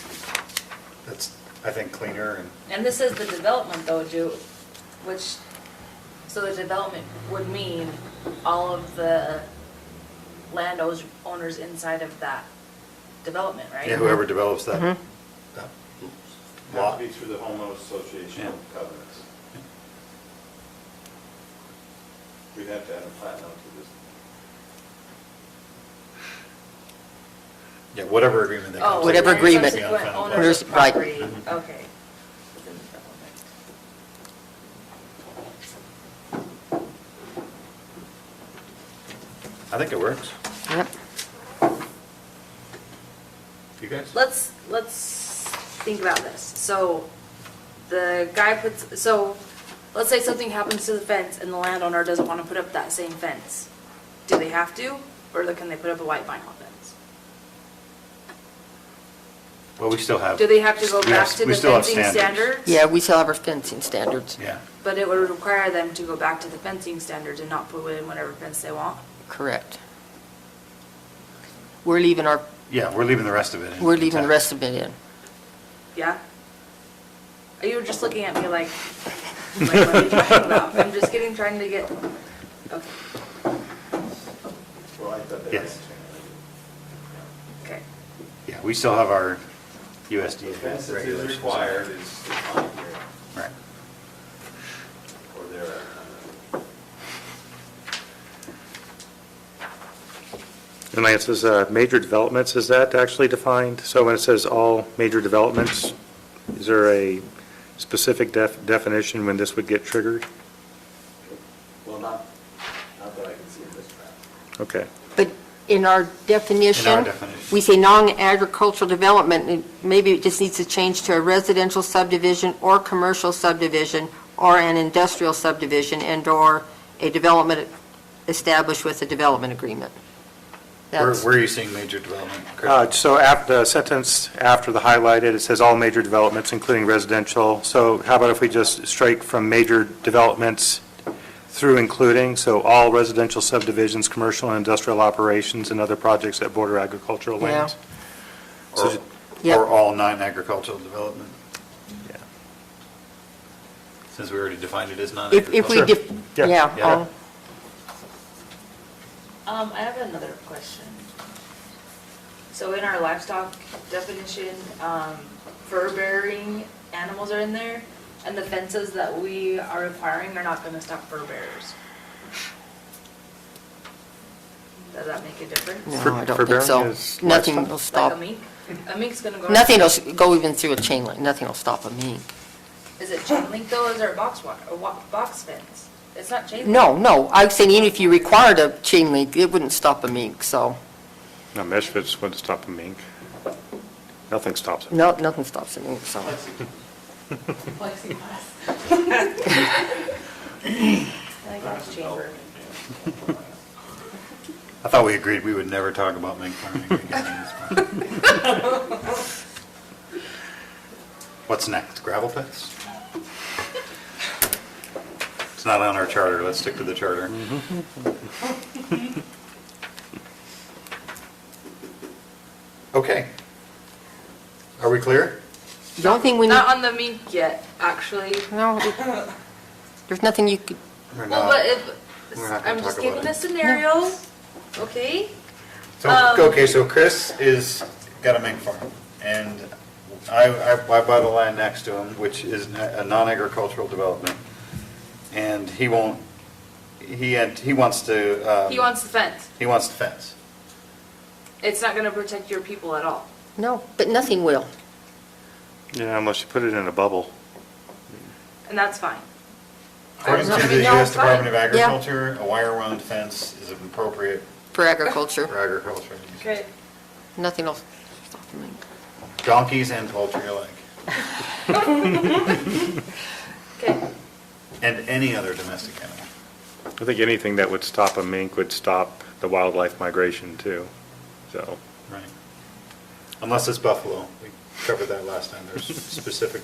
That's, I think, cleaner and. And this is the development though, which, so the development would mean all of the landowners inside of that development, right? Yeah, whoever develops that. that Have lot. to be through the homeowners association Yeah. covenants. We'd have to add a plat note to this. Yeah, whatever agreement they Oh, come to. Whatever and agreement. subsequent Yeah, owners Owners, of right. property, Mhm. okay. Within the development. I think it works. yep, You guys? Let's think about this. So the guy puts, so let's say something happens to the fence and the landowner doesn't want to put up that same fence. Do they have to, or can they put up a white vinyl fence? Well, we still have. Do they have to go we back have- to we the still have fencing standards? yeah, we still have our fencing standards, Yeah. But it would require them to go back to the fencing standards and not put in whatever fence they want? correct. We're leaving our, Yeah, we're leaving the rest of it in. we're leaving the intact. rest of it in. Yeah? You were just looking at me like what are you talking about? I'm just trying to get, okay. Well, I thought that Yes. was- Okay. Yeah, we still have our USDA Fence that is regulations. required is defined here, Right. or there. And Lance, says major developments, is that actually defined? So when it says all major developments, is there a specific definition when this would get triggered? Well, not that I can see in this draft. Okay. But in our definition, definition. we say non-agricultural development, and maybe it just needs to change to a residential subdivision or commercial subdivision or an industrial subdivision and/or a development established with a development agreement. Where That's, where are you seeing major development? Chris? So after the sentence after the highlighted, it says all major developments, including residential. So how about if we just strike from major developments through including, so all residential subdivisions, commercial and industrial operations, and other projects that border agricultural lands? Or Yep. or all non-agricultural development, Yeah. since we already defined it as if non-agricultural? we, Yeah. yeah. Yeah. I have another question. So in our livestock definition, fur-bearing animals are in there, and the fences that we are requiring are not gonna stop fur bearers. Does that make a difference? No, I don't For think so. bearing is Nothing livestock? will Like stop, a mink? A mink's gonna go. nothing will go even through a chain link, nothing will stop a mink. Is it chain link though, or is there a box fence? It's not chain link. No, I'm saying even if you required a chain link, it wouldn't stop a mink, so, No, mesh fence wouldn't stop a mink. Nothing stops it. no, nothing stops a mink, so. Plexiglass. I think that's chamber. I thought we agreed we would never talk about mink farming again. What's next, gravel pits? It's not on our charter, let's stick to the charter. Okay. Are we clear? The only thing we need, Not on the mink yet, actually. no, there's nothing you could, We're Well, not. but if, We're not gonna I'm just talk about giving it. a scenario, okay? So, okay, so Chris got a mink farm, and I buy the land next to him, which is a non-agricultural development, and he wants to. He wants the fence. He wants the fence. It's not gonna protect your people at all. no, but nothing will. Yeah, unless you put it in a bubble. And that's fine. According to I the mean, no, U.S. it's fine. Department of Agriculture, a wire-wound fence is appropriate For agriculture, for agriculture. Okay. nothing will stop a mink. Donkeys and poultry alike, Okay. and any other domestic animal. I think anything that would stop a mink would stop the wildlife migration too, so. Right. Unless it's buffalo. We covered that last time. There's specific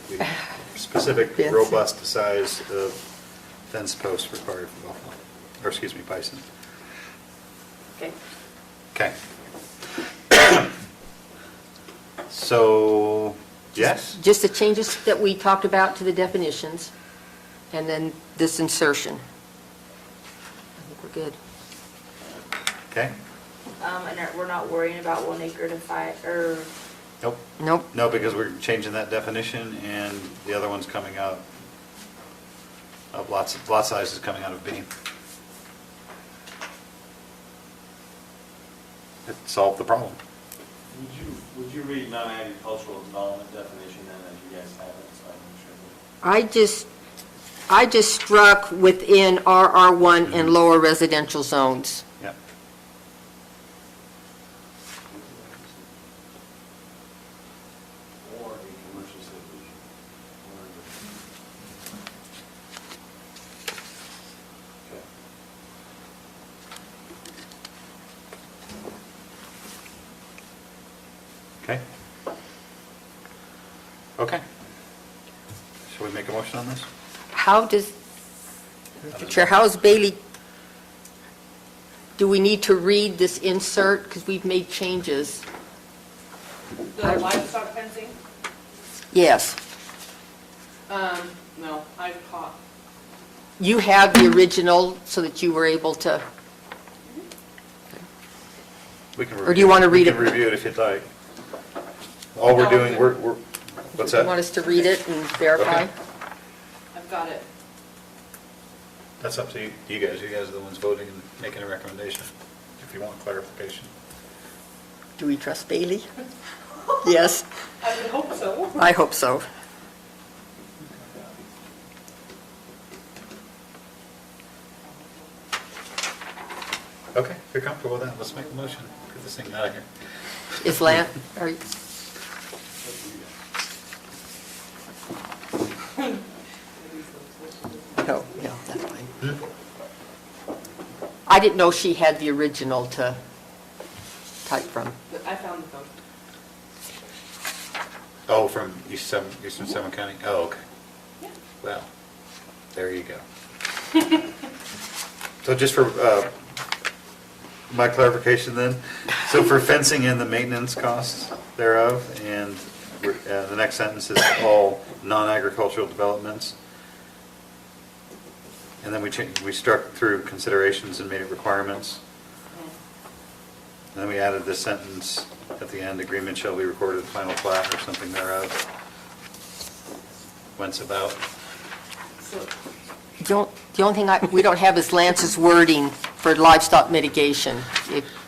Yes. robust size of fence posts required for buffalo, or excuse me, bison. Okay. Okay. So, yes? Just the changes that we talked about to the definitions, and then this insertion. I think we're good. Okay? And we're not worrying about 1 acre to 5, or, Nope. Nope, No, because we're changing that definition, and the other one's coming out of lot size is coming out of B. It solved the problem. Would you read non-agricultural development definition then as you guys have it, so I can make sure that. I just struck within RR1 and lower residential zones. Yep. Or a commercial subdivision. Okay. Okay? Okay. Shall we make a motion on this? How does, Mr. Chair, how is Bailey, do we need to read this insert, because we've made changes? The livestock fencing? Yes. No, I've caught. You have the original so that you were able to, We can Or do you want to read We it? can review it if you'd like. All we're doing, we're, what's you that? want us to read it and verify? Okay. I've got it. That's up to you, you guys are the ones voting and making a recommendation, if you want clarification. Do we trust Bailey? Yes, I would hope so. I hope so. Okay, if you're comfortable with that, let's make a motion, get this thing out of here. Is Lance, are you? No, that's fine. I didn't know she had the original to type from. But I found the phone. Oh, from Eastern Seven County? Oh, okay. Yeah. Well, there you go. So just for my clarification then, so for fencing and the maintenance costs thereof, and the next sentence is all non-agricultural developments. And then we struck through considerations and made it requirements. And then we added this sentence at the end, agreement shall be recorded in final plat or something thereof. Whence about. So, The only thing we don't have is Lance's wording for livestock mitigation,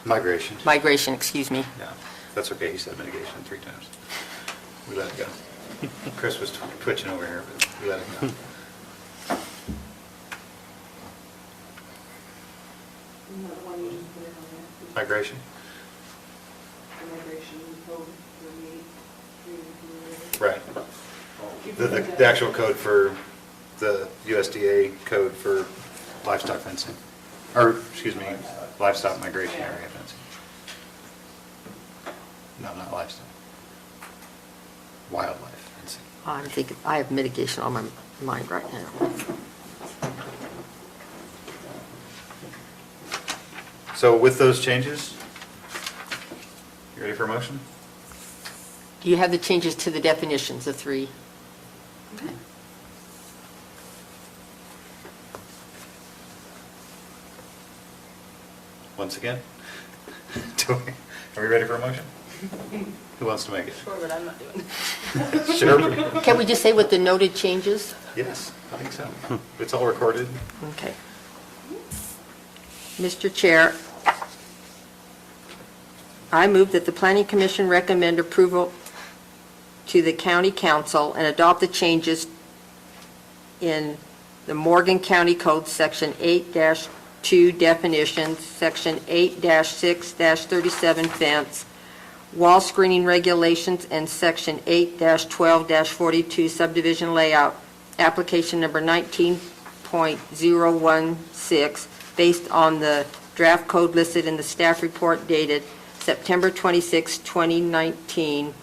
Migration. migration, excuse me. Yeah, that's okay, he said mitigation 3 times. We let it go. Chris was twitching over here, but we let it go. isn't that the one you just put it on there? Migration? The migration code for me. Right. The actual code for, the USDA code for livestock fencing, or, excuse me, livestock migration area fencing. No, not livestock. Wildlife fencing. I'm thinking, I have mitigation on my mind right now. So with those changes, you ready for a motion? Do you have the changes to the definitions, the 3? Okay. Once again? Are we ready for a motion? Who wants to make it? Sure, but I'm not doing it. Sure. Can we just say with the noted changes? Yes, I think so. It's all recorded. Okay. Mr. Chair, I move that the Planning Commission recommend approval to the County Council and adopt the changes in the Morgan County Code, Section 8-2 definitions, Section 8-6-37 fence, wall screening regulations, and Section 8-12-42 subdivision layout, application number 19.016, based on the draft code listed in the staff report dated September 26, 2019,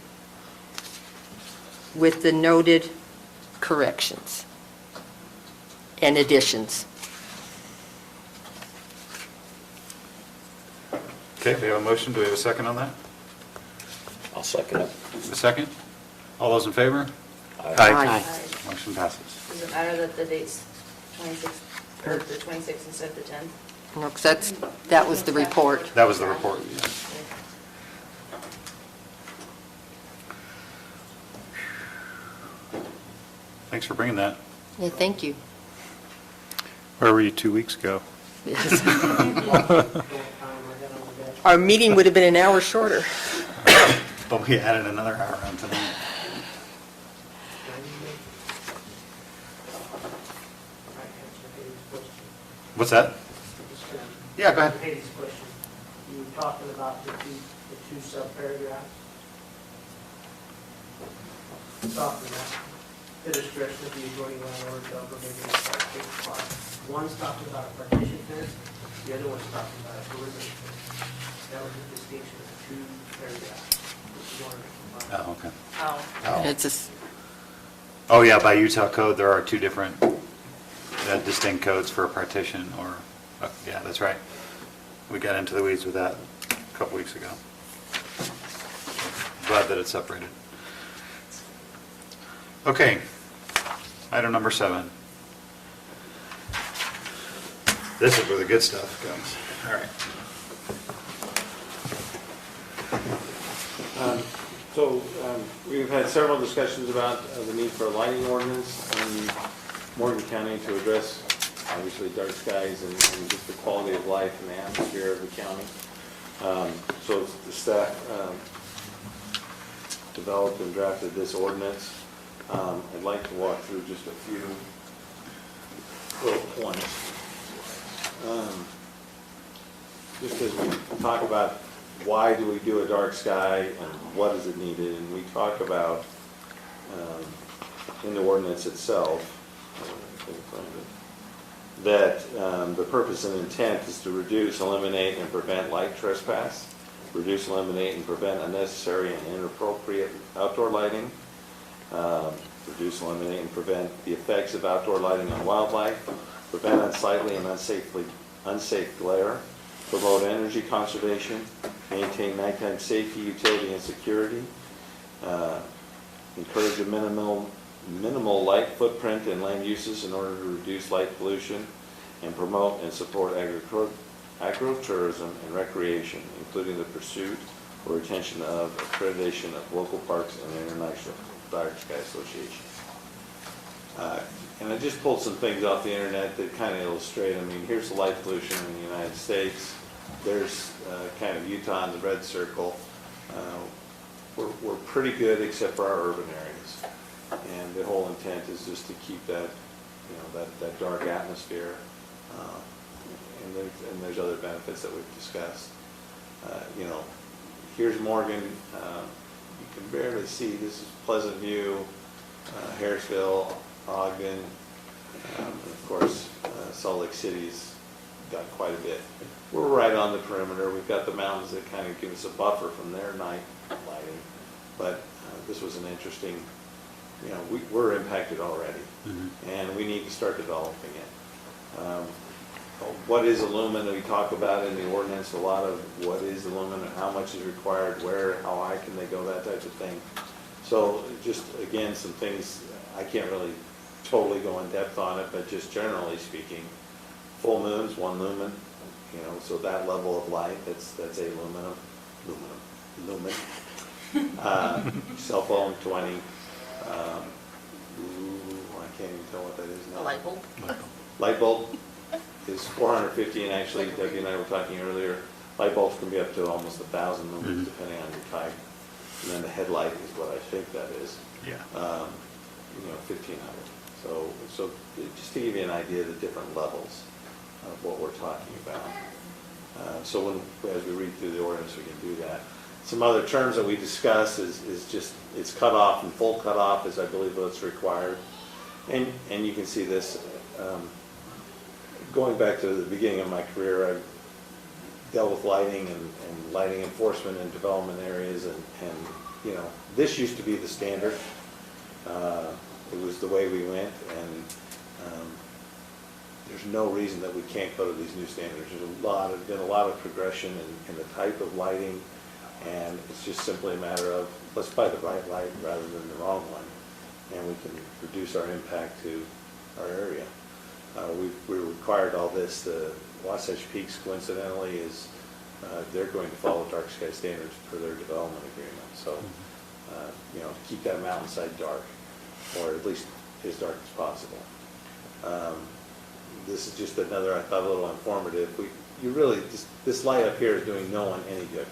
with the noted corrections and additions. Okay, we have a motion. Do we have a second on that? I'll second it. A second? All those in favor? Aye. Motion passes. Does it matter that the date's 26th, or the 26th instead of the 10th? No, 'cause that was the report. That was the report. Yeah. Thanks for bringing that. Yeah, thank you. Where were you 2 weeks ago? Yes. Our meeting would have been an hour shorter. But we added another hour on tonight. What's that? Yeah, go ahead. Haley's question. You were talking about the two sub-paragraphs. Talking about the discretion of the adjoining landlord to overlay the partition plot. One's talking about a partition fence, the other one's talking about a perimeter fence. That was the distinction of the two paragraphs. Which you wanted to combine. Oh, okay. Oh. Oh. It's just, Oh, yeah, by Utah code, there are 2 different distinct codes for a partition or, yeah, that's right. We got into the weeds with that a couple weeks ago. Glad that it's separated. Okay. Item number 7. This is where the good stuff comes. All right. We've had several discussions about the need for a lighting ordinance in Morgan County to address, obviously, dark skies and just the quality of life and the atmosphere of the county. So the staff developed and drafted this ordinance. I'd like to walk through just a few little points. Just as we talk about why do we do a dark sky and what is it needed, and we talk about in the ordinance itself that the purpose and intent is to reduce, eliminate, and prevent light trespass, reduce, eliminate, and prevent unnecessary and inappropriate outdoor lighting, reduce, eliminate, and prevent the effects of outdoor lighting on wildlife, prevent unsightly and unsafe glare, promote energy conservation, maintain nighttime safety, utility, and security, encourage a minimal light footprint in land uses in order to reduce light pollution, and promote and support agritourism and recreation, including the pursuit or retention of accreditation of local parks and international dark sky association. And I just pulled some things off the internet that kind of illustrate. I mean, here's the light pollution in the United States. There's kind of Utah in the red circle. We're pretty good except for our urban areas. And the whole intent is just to keep that, that dark atmosphere. And there's other benefits that we've discussed. Here's Morgan. You can barely see. This is Pleasant View, Harrisville, Ogden, and of course, Salt Lake City's got quite a bit. We're right on the perimeter. We've got the mountains that kind of give us a buffer from their night lighting. But this was an interesting, we're impacted already, and we need to start developing it. What is aluminum? We talk about in the ordinance a lot of what is aluminum, how much is required, where, how high can they go, that type of thing. So just, again, some things, I can't really totally go in depth on it, but just generally speaking, full moons, 1 lumen, so that level of light, that's a lumen. Cell phone, 20. I can't even tell what that is now. A light bulb? Light bulb is 450, and actually, Debbie and I were talking earlier, light bulbs can be up to almost 1,000 lumens depending on your type. And then the headlight is what I think that is. Yeah. 1,500. So just to give you an idea of the different levels of what we're talking about. So as we read through the ordinance, we can do that. Some other terms that we discuss is just, it's cut off, and full cut off is, I believe, what's required. And you can see this, going back to the beginning of my career, I dealt with lighting and lighting enforcement in development areas, and this used to be the standard. It was the way we went, and there's no reason that we can't go to these new standards. There's been a lot of progression in the type of lighting, and it's just simply a matter of, let's buy the right light rather than the wrong one, and we can reduce our impact to our area. We required all this. The Wasatch Peaks, coincidentally, is they're going to follow dark sky standards for their development agreement. So, keep that mountainside dark, or at least as dark as possible. This is just another, I thought, a little informative. This light up here is doing no one any good.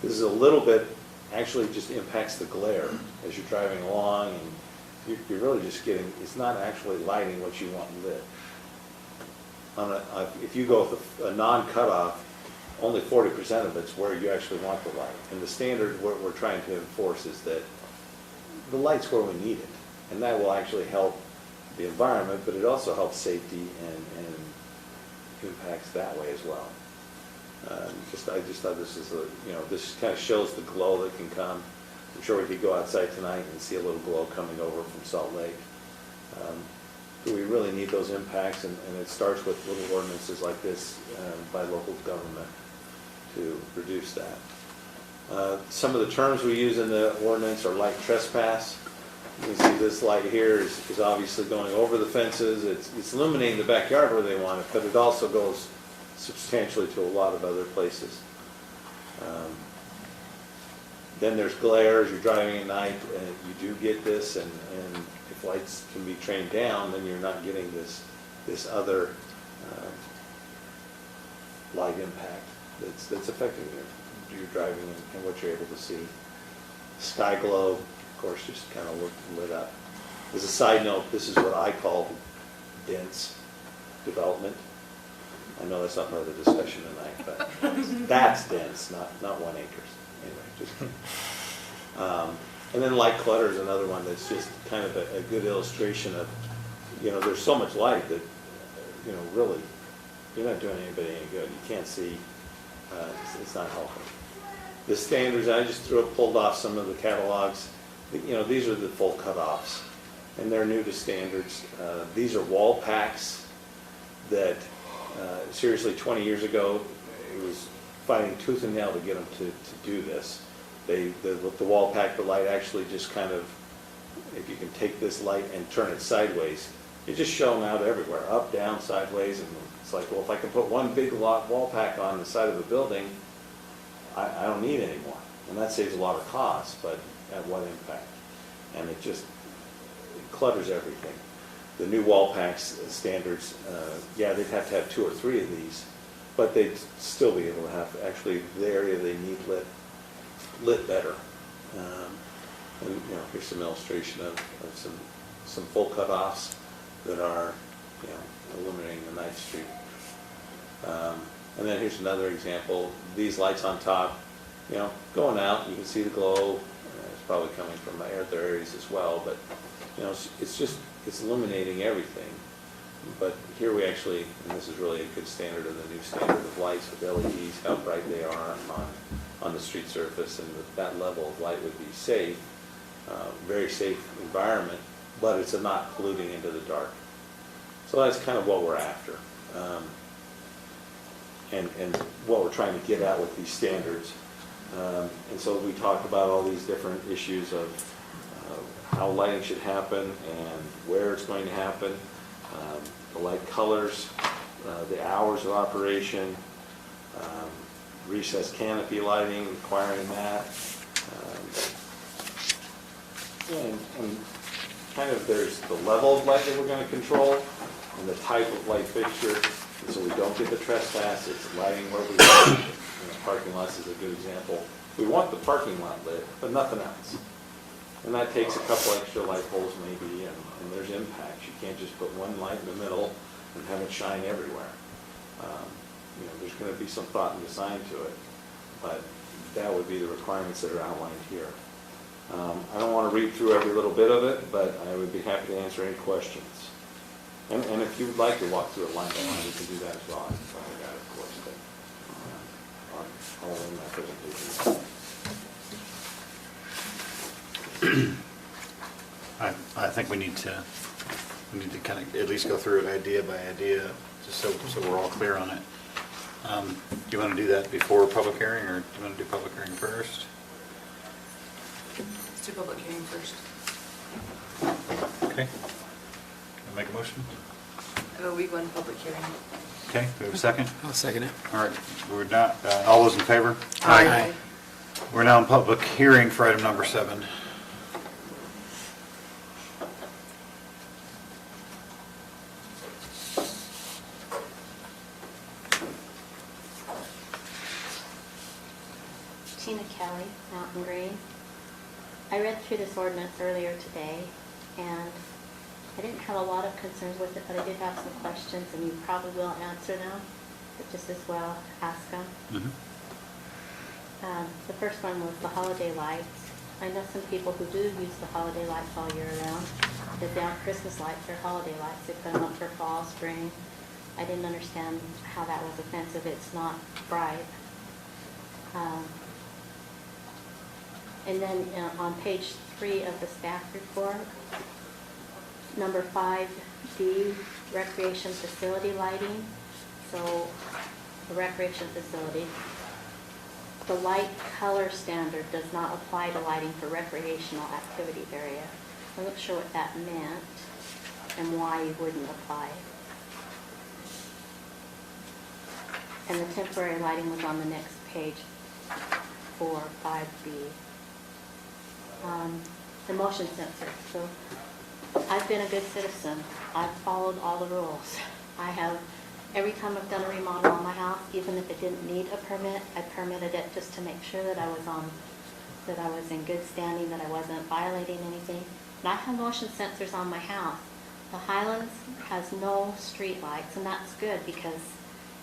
This is a little bit, actually just impacts the glare as you're driving along, and you're really just getting, it's not actually lighting what you want lit. If you go with a non-cutoff, only 40% of it's where you actually want the light. And the standard what we're trying to enforce is that the light's where we need it. And that will actually help the environment, but it also helps safety and impacts that way as well. I just thought this is this kind of shows the glow that can come. I'm sure we could go outside tonight and see a little glow coming over from Salt Lake. Do we really need those impacts? And it starts with little ordinances like this by local government to reduce that. Some of the terms we use in the ordinance are light trespass. You can see this light here is obviously going over the fences. It's illuminating the backyard where they want it, but it also goes substantially to a lot of other places. Then there's glare as you're driving at night, and you do get this, and if lights can be trained down, then you're not getting this other light impact that's affecting your driving and what you're able to see. Sky glow, of course, just kind of lit up. As a side note, this is what I call dense development. I know that's not part of the discussion tonight, but that's dense, not 1 acre. Anyway, just. And then light clutter is another one that's just kind of a good illustration of, there's so much light that, really, you're not doing anybody any good. You can't see, it's not helping. The standards, I just pulled off some of the catalogs. These are the full cutoffs, and they're new to standards. These are wall packs that, seriously, 20 years ago, it was fighting tooth and nail to get them to do this. The wall pack, the light actually just kind of, if you can take this light and turn it sideways, it's just showing out everywhere, up, down, sideways, and it's like, well, if I can put one big wall pack on the side of a building, I don't need any more. And that saves a lot of cost, but at what impact? And it clutters everything. The new wall packs standards, they'd have to have 2 or 3 of these, but they'd still be able to have actually the area they need lit better. And here's some illustration of some full cutoffs that are illuminating the night street. And then here's another example. These lights on top, going out, you can see the glow. It's probably coming from other areas as well, but it's illuminating everything. But here we actually, and this is really a good standard of the new standard of lights with LEDs, how bright they are on the street surface, and that level of light would be safe, very safe environment, but it's not polluting into the dark. So that's kind of what we're after. And what we're trying to get at with these standards. And so we talked about all these different issues of how lighting should happen and where it's going to happen, the light colors, the hours of operation, recessed canopy lighting, requiring that. And kind of there's the level of light that we're going to control and the type of light fixture. And so we don't get the trespass. It's lighting where we want. Parking lots is a good example. We want the parking lot lit, but nothing else. And that takes a couple extra light poles maybe, and there's impacts. You can't just put one light in the middle and have it shine everywhere. There's going to be some thought and design to it, but that would be the requirements that are outlined here. I don't want to read through every little bit of it, but I would be happy to answer any questions. And if you would like to walk through it line by line, we can do that as well. I probably got it, of course, but I'll end my presentation. I think we need to kind of at least go through it idea by idea, just so we're all clear on it. Do you want to do that before public hearing, or do you want to do public hearing first? Let's do public hearing first. Okay. Can I make a motion? We go in public hearing. Okay, do we have a second? I'll second it. All right, we're not, all those in favor? Aye. We're now in public hearing for item number 7. Tina Kelly, Mountain Green. I read through this ordinance earlier today, and I didn't have a lot of concerns with it, but I did have some questions, and you probably will answer them, but just as well ask them. Mm-hmm. The first one was the holiday lights. I know some people who do use the holiday lights all year round. But they aren't Christmas lights, they're holiday lights. They put them up for fall, spring. I didn't understand how that was offensive. It's not bright. And then on page 3 of the staff report, number 5D, recreation facility lighting. So the recreation facility, the light color standard does not apply to lighting for recreational activity area. I wasn't sure what that meant and why you wouldn't apply. And the temporary lighting was on the next page, 4, 5B. The motion sensor. So I've been a good citizen. I've followed all the rules. I have, every time I've done a remodel on my house, even if it didn't need a permit, I permitted it just to make sure that I was in good standing, that I wasn't violating anything. And I have motion sensors on my house. The Highlands has no street lights, and that's good because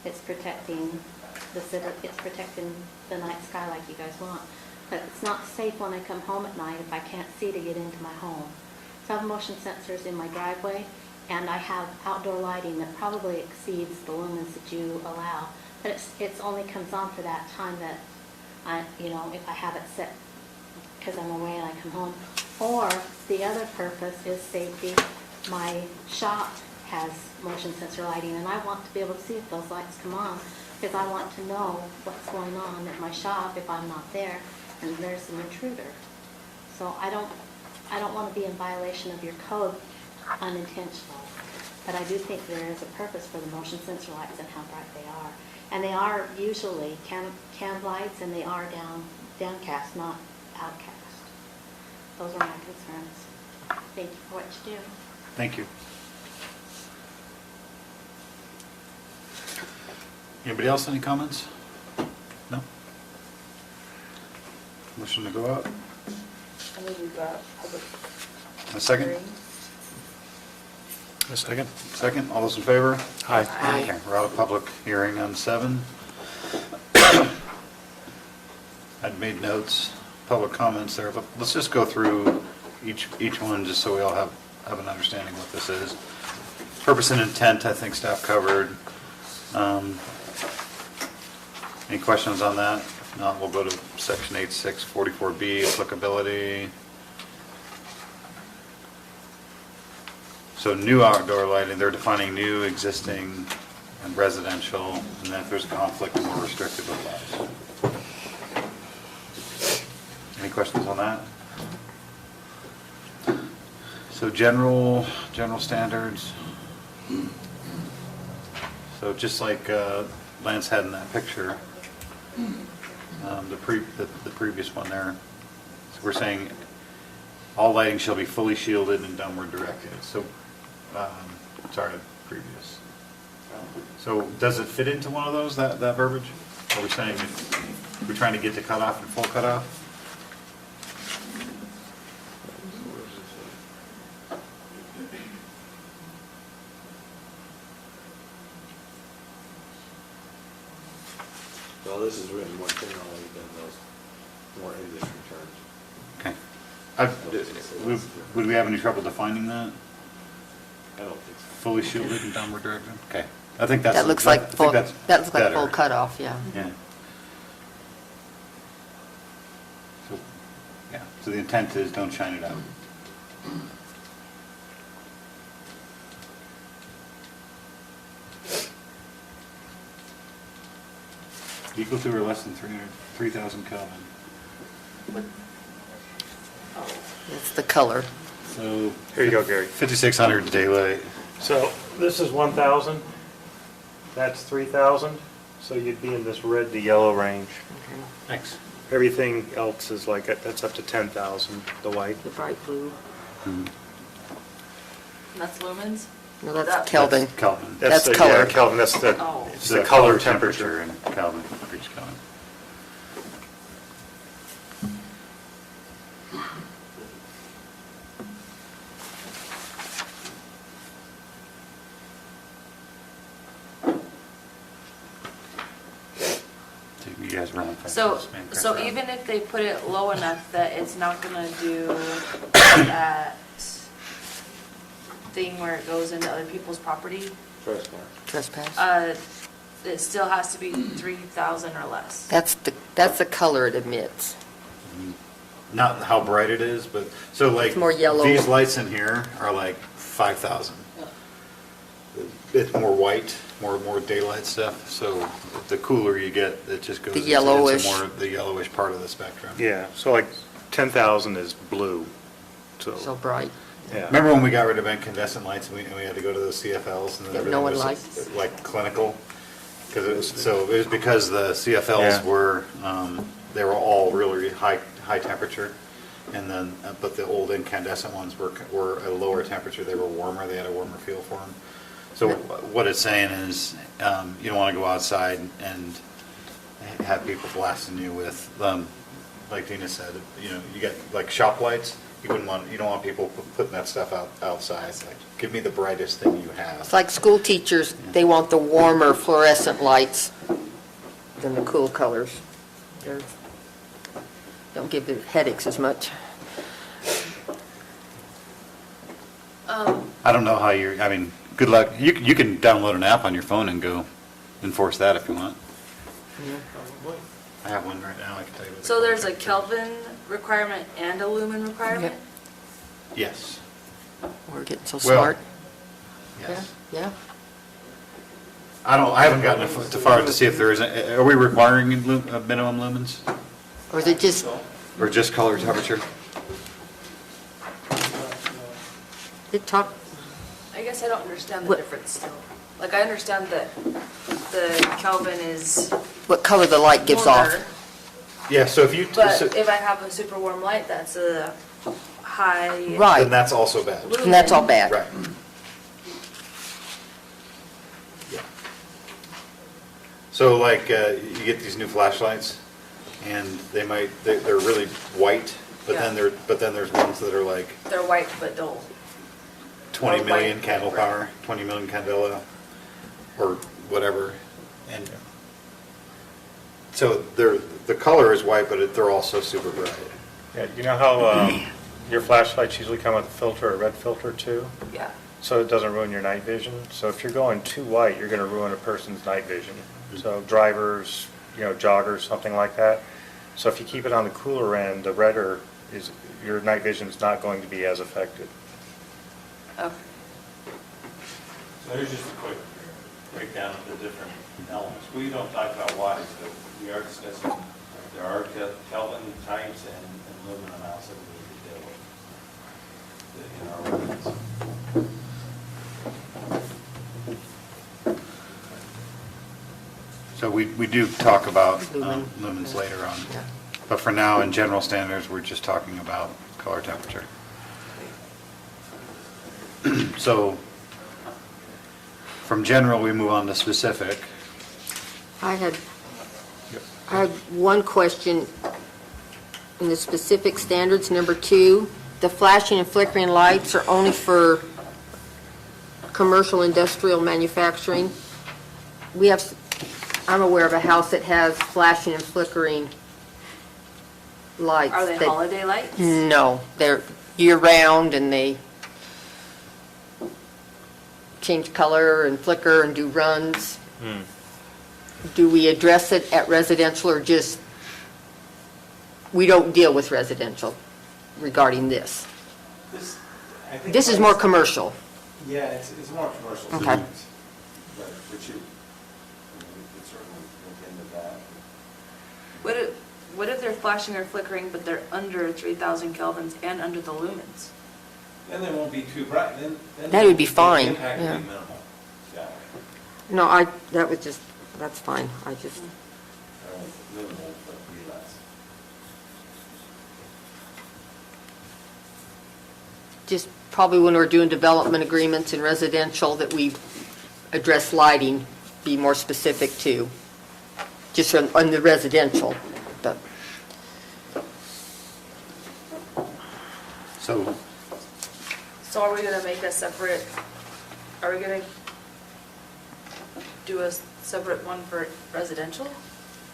it's protecting the city, it's protecting the night sky like you guys want. But it's not safe when I come home at night if I can't see to get into my home. So I have motion sensors in my driveway, and I have outdoor lighting that probably exceeds the lumens that you allow. But it's only comes on for that time that if I have it set because I'm away and I come home. Or the other purpose is safety. My shop has motion sensor lighting, and I want to be able to see if those lights come on because I want to know what's going on at my shop if I'm not there and there's an intruder. So I don't want to be in violation of your code unintentional. But I do think there is a purpose for the motion sensor lights and how bright they are. And they are usually canned lights, and they are downcast, not outcast. Those are my concerns. Thank you for what you do. Thank you. Anybody else, any comments? No? Motion to go out? I think we've got public A second? hearing. A second. Second, all those in favor? Aye. Okay, we're out of public hearing on 7. I'd made notes, public comments there, but let's just go through each one just so we all have an understanding what this is. Purpose and intent, I think staff covered. Any questions on that? If not, we'll go to section 8.6, 44B, applicability. So new outdoor lighting, they're defining new, existing, and residential, and then if there's a conflict, more restrictive applies. Any questions on that? So general standards. So just like Lance had in that picture, the previous one there, so we're saying all lighting shall be fully shielded and downward directed. So, sorry, previous. So does it fit into one of those, that verbiage? Are we saying if we're trying to get to cutoff and full cutoff? Well, this is written more generally than those more industry terms. Okay. Would we have any trouble defining that? I don't think so. Fully shielded and downward directed? Okay. I think that's. That looks like I think full, that's that looks like better. full cutoff, yeah. Yeah. So the intent is don't shine it out. Equal to or less than 3,000 Kelvin. It's the color. So. Here you go, Gary. 5,600 daylight. So this is 1,000, that's 3,000, so you'd be in this red to yellow range. Thanks. Everything else is like, that's up to 10,000, the white. The bright blue. And that's lumens? No, that's That- Kelvin. Kelvin. That's the- color. Yeah, Kelvin, that's the, Oh. it's the color temperature. in Kelvin, degrees Kelvin. You guys run fast. So, Man, crap so out. even if they put it low enough that it's not gonna do that thing where it goes into other people's property, Trespass. it still has to be 3,000 or less. That's the color it emits. Not how bright it is, but, so like. It's more yellow. These lights in here are like 5,000. It's more white, more daylight stuff, so the cooler you get, it just goes. The into yellowish. more the yellowish part of the spectrum. Yeah, so like 10,000 is blue, So bright. Yeah. Remember when we got rid of incandescent lights and we had to go to those CFLs and then Yeah, everything no one was likes. like clinical? So it was because the CFLs Yeah. were, they were all really high temperature. And then, but the old incandescent ones were at a lower temperature. They were warmer. They had a warmer feel for them. So what it's saying is, you don't want to go outside and have people blasting you with, like Dina said, you get like shop lights. You don't want people putting that stuff outside. Like, give me the brightest thing you have. It's like school teachers, they want the warmer fluorescent lights than the cool colors. They're- Don't give the headaches as much. I don't know how I mean, good luck. You can download an app on your phone and go enforce that if you want. I have one right now. I can tell you. What the So there's a color temperature Kelvin requirement and a lumen requirement? is. Yes. We're getting so Well, smart. Yes. Yeah. I haven't gotten too far to see if there is, are we requiring minimum lumens? Or is it just, Or just color temperature? it talk, I guess I don't understand the What- difference still. Like, I understand that the Kelvin is what color the light gives off? warmer, Yeah, so if you, but if I have a super warm light, that's a high. Right, then that's also bad. and that's all bad. Right. Yeah. So like, you get these new flashlights, and they're really white, but then Yeah. there's ones that are like They're white but dull. 20 Or million white, candle right. power, 20 million candela, or whatever. And so the color is white, but they're also super bright. Yeah, you know how your flashlights usually come with a filter, a red filter too? Yeah. So it doesn't ruin your night vision. So if you're going too white, you're going to ruin a person's night vision. So drivers, joggers, something like that. So if you keep it on the cooler end, the redder is, your night vision's not going to be as affected. Okay. So here's just a quick breakdown of the different elements. We don't talk about wattage, but we are discussing, there are Kelvin types and lumen amounts that we need to deal with in our ordinance. So we do talk about Lumen. lumens later on. Yeah. But for now, in general standards, we're just talking about color temperature. So from general, we move on to specific. I had one question in the specific standards, number 2. The flashing and flickering lights are only for commercial industrial manufacturing. I'm aware of a house that has flashing and flickering lights. Are they that- holiday lights? No, they're year-round and they change color and flicker and do runs. Do we address it at residential or just, we don't deal with residential regarding this? I think This is more commercial. Yeah, it's more commercial. Okay. students, But we could certainly look into that. What if they're flashing or flickering, but they're under 3,000 kelvins and under the lumens? Then they won't be too bright, then. That would be the fine, impact would yeah. be minimal. Yeah. No, that's fine. I just, Minimal, but be less. just probably when we're doing development agreements in residential that we address lighting, be more specific too. Just on the residential, but. So So are we gonna make a separate, are we gonna do a separate one for residential?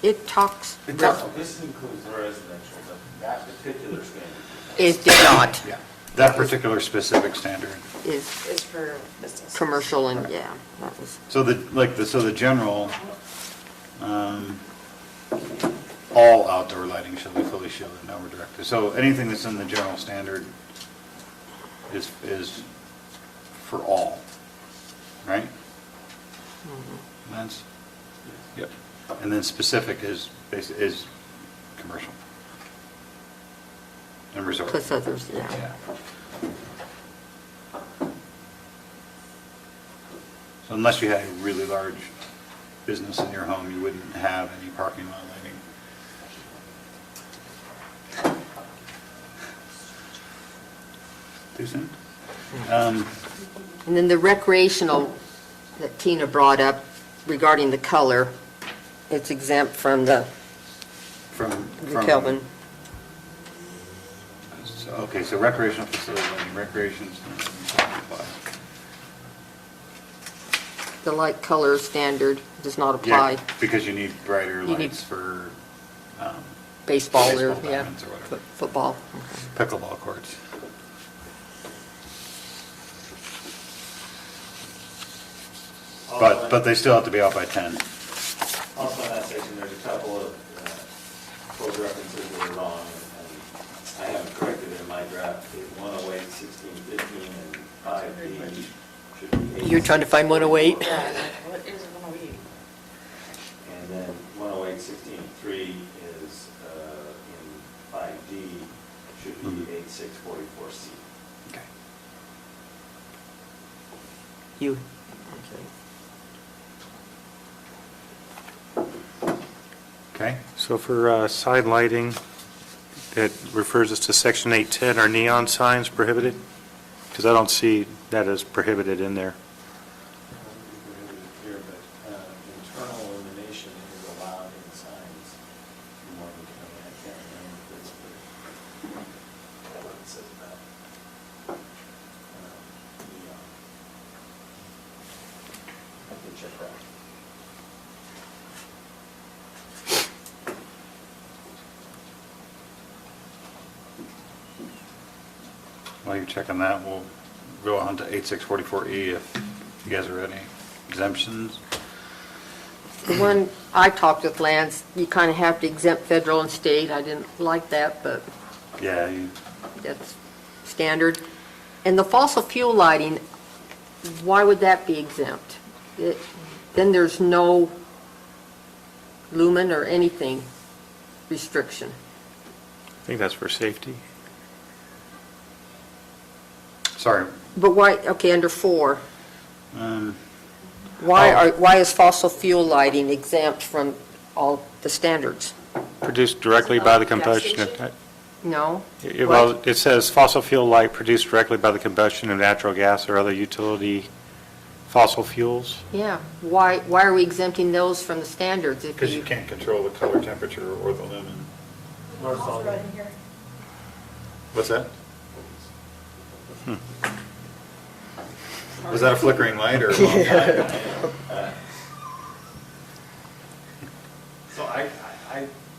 It talks, This includes the residential, but that particular standard. it did not, yeah, that particular specific standard. is Is for business. commercial and, yeah, that was, So the general, all outdoor lighting shall be fully shielded, no directed. So anything that's in the general standard is for all, right? Lance? Yep. And then specific is commercial. And resort. plus others, yeah. Yeah. So unless you had a really large business in your home, you wouldn't have any parking lot lighting. Too soon? And then the recreational that Tina brought up regarding the color, it's exempt from the From Kelvin. Okay, so recreational facility, recreation. The light color standard does not Yeah, apply. because you need brighter You need- lights for Baseball or, baseball yeah, diamonds or whatever. football. Pickleball courts. But they still have to be out by 10. Also in that section, there's a couple of code references that are wrong, and I haven't corrected it in my draft. 108, 16, 15, and 5D should be 8. You're trying to find 108? Yeah, what is 108? And then 108, 16, 3 is in 5D, should be 8644C. Okay. You, Okay, So for side lighting, it refers us to section 810, are neon signs prohibited? Because I don't see that as prohibited in there. Here, but internal illumination is allowed in signs in Morgan County. I can't remember if it's what it says about neon. I can check that. while you're checking that, we'll go on to 8644E if you guys are ready. Exemptions? the one I talked with Lance, you kind of have to exempt federal and state. I didn't like that, but Yeah, that's standard. And the fossil fuel lighting, why would that be exempt? Then there's no lumen or anything restriction. I think that's for safety. sorry. But why, okay, under 4, Um, why is fossil fuel lighting exempt from all the standards? Produced directly by the Gas combustion of... station? No? Well, What? it says fossil fuel light produced directly by the combustion of natural gas or other utility fossil fuels. Yeah, why are we exempting those from the standards? If Because you can't control the color, temperature, or the lumen. What's that? Was that a flickering light or? So I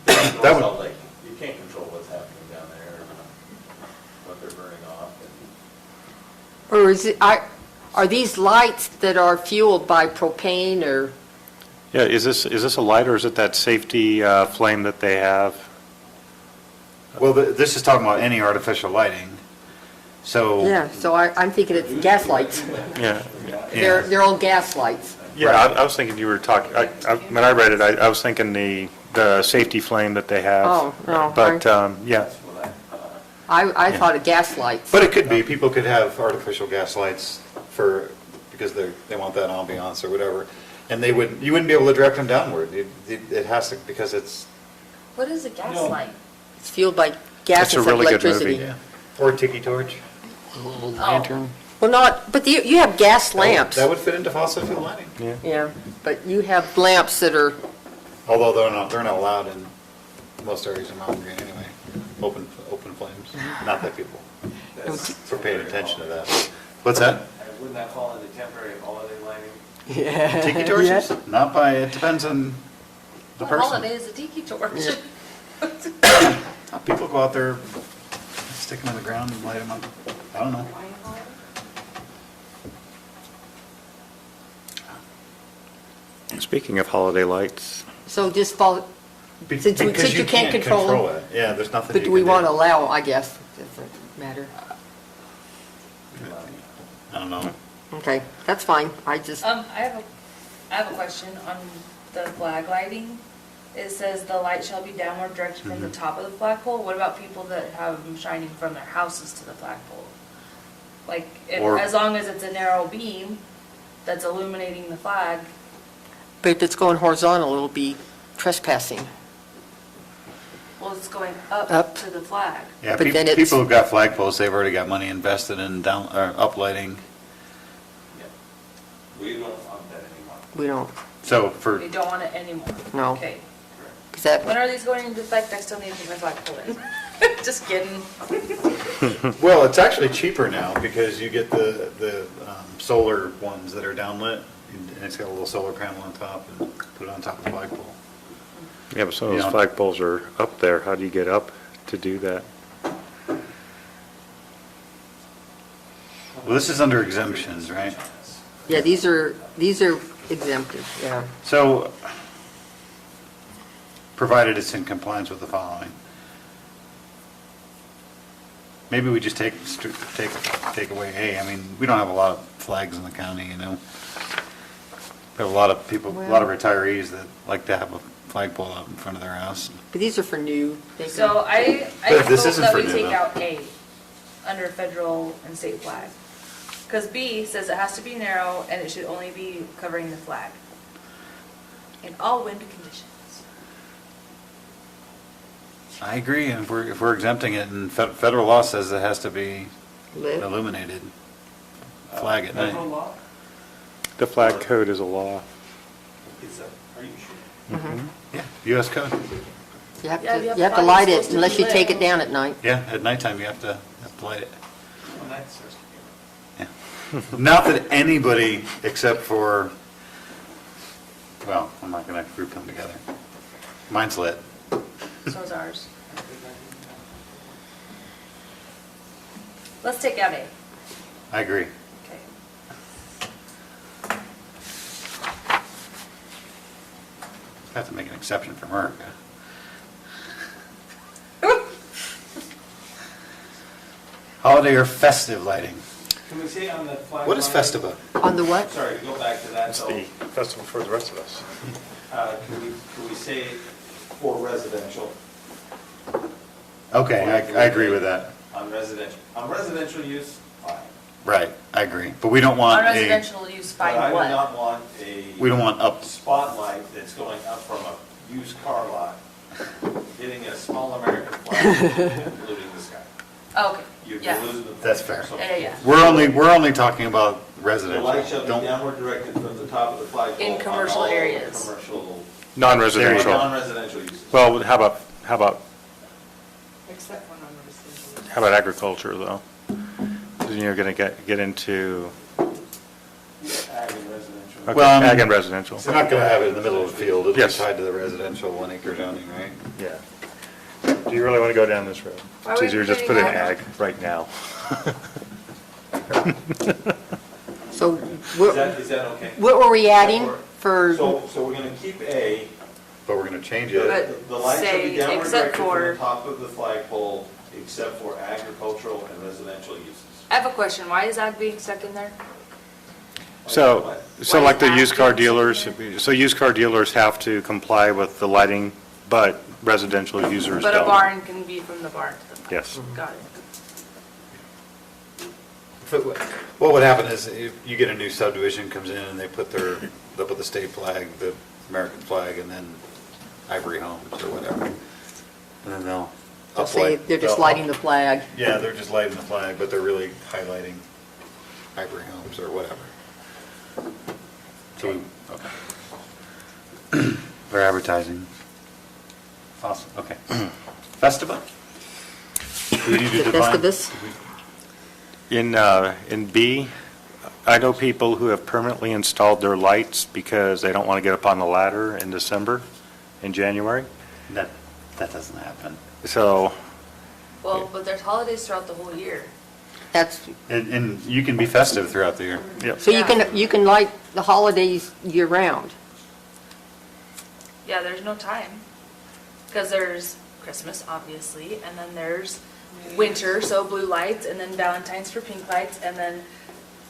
That would- also, like, you can't control what's happening down there, what they're burning off. Or is it, are these lights that are fueled by propane or, Yeah, is this a light or is it that safety flame that they have? Well, this is talking about any artificial lighting. So. yeah, so I'm thinking it's gas lights. Yeah. They're all gas lights. Yeah, I was thinking you were talking, when I read it, I was thinking the safety flame that they have. Oh, no, But, yeah, I thought of gas lights. But it could be, people could have artificial gas lights because they want that ambiance or whatever. And you wouldn't be able to direct them downward. It has to, because it's. What is a gas light? It's fueled by gas It's a instead of really good electricity. movie. Or a tiki torch. A little lantern. Well, but you have gas lamps. That would fit into fossil fuel lighting. yeah. Yeah, but you have lamps that are, Although they're not allowed in most areas of Mountain Green anyway. Open flames. Not that people are paying attention to that. What's that? Wouldn't that fall into temporary holiday lighting? yeah. Tiki torches? Not by, it depends on the What person. holiday is a tiki torch? People go out there, stick them in the ground and light them up. I don't know. Speaking of holiday lights, So just follow, since you can't control it. Yeah, there's nothing but you do we can want to allow, I guess, doesn't matter. I don't know. Okay, that's fine. I just, I have a question on the flag lighting. It says the light shall be downward directed from the top of the flagpole. What about people that have them shining from their houses to the flagpole? Like, Or- as long as it's a narrow beam, that's illuminating the flag. But if it's going horizontal, it'll be trespassing. Well, it's going Up. up to the flag. Yeah, But then it's- people who've got flagpoles, they've already got money invested in down, or uplighting. We don't want that anymore. We don't, So for, We don't want it anymore. No. Okay. because that, When are these going into effect? I still need to put my flagpole in. Just kidding. well, it's actually cheaper now because you get the solar ones that are downlit, and it's got a little solar panel on top, and put it on top of the flagpole. Yeah, but some of Yeah. those flagpoles are up there. How do you get up to do that? Well, this is under exemptions, right? yeah, these are exempted, yeah. So, provided it's in compliance with the following. Maybe we just take away A. I mean, we don't have a lot of flags in the county, you know. We have a lot of people, a lot of retirees that like to have a flagpole out in front of their house. But these are for new. They can- So I But this vote isn't that for we new, take though. out A under federal and state flag. Because B says it has to be narrow and it should only be covering the flag. In all wind conditions. I agree, and if we're exempting it, and federal law says it has to be Lit. illuminated flag at Federal night. law? The flag code is a law. Is that, are you sure? Yeah, US code. You have Yeah, to, you have you have to flags light it supposed to unless be you take lit. it down at night. Yeah, at nighttime you have to light it. Well, that's supposed to be- Yeah. Not that anybody except for, well, I'm not going to group them together. Mine's lit. So is ours. Let's take out A. I agree. Okay. Have to make an exception for America. Holiday or festive lighting. Can we say on the flag? What is lighting- Festiva? On the what? Sorry, to go back to that, That's so, the festival for the rest of us. can we say for residential, Okay, I agree with that. on residential use, fine. Right, I agree. But we don't On want a, residential use, But I fine would what? not want a we don't want up, spotlight that's going up from a used car lot, hitting a small American flag and polluting the sky. Oh, okay, You'd be yeah. losing the. That's fair. So Yeah. we're only talking about The residential. light shall be Don't- downward directed from the top of the flagpole. In on commercial all areas. Commercial, Non-residential. non-residential uses. Well, how about Except for non-residential. How about agriculture, though? 'Cause you're going to get into, Ag and residential. okay, Well, ag and residential. We're not going to have it in the middle of the field. It'll be Yes. tied to the residential 1 acre zoning, right? Yeah. Do you really want to go down this road? Why It's are we easier just put in putting ag right now. So Is what, that okay? what were we adding for, So we're gonna keep A, But we're going to change the it. the light shall say be downward except directed from for- the top of the flagpole, except for agricultural and residential uses. I have a question. Why is ag being stuck in there? So Why like is the that used car being dealers, secondary? so used car dealers have to comply with the lighting, but residential users But a don't. barn can be from the barn to the barn. Yes. Got it. What would happen is if you get a new subdivision comes in and they'll put the state flag, the American flag, and then Ivory Homes or whatever. And then they'll they'll say uplight- they're just they'll lighting the flag? Yeah, they're just lighting the flag, but they're really highlighting Ivory Homes or whatever. So, okay. For advertising. Awesome, okay. Festiva? Do we need to The define? Festivus? In B, I know people who have permanently installed their lights because they don't want to get up on the ladder in December, in January. That doesn't happen. So, Well, but there's holidays throughout the whole year. That's, And you can be festive throughout the year. yep. so you can light the holidays year-round? Yeah, there's no time. Because there's Christmas, obviously, and then there's winter, so blue lights, and then Valentine's for pink lights, and then,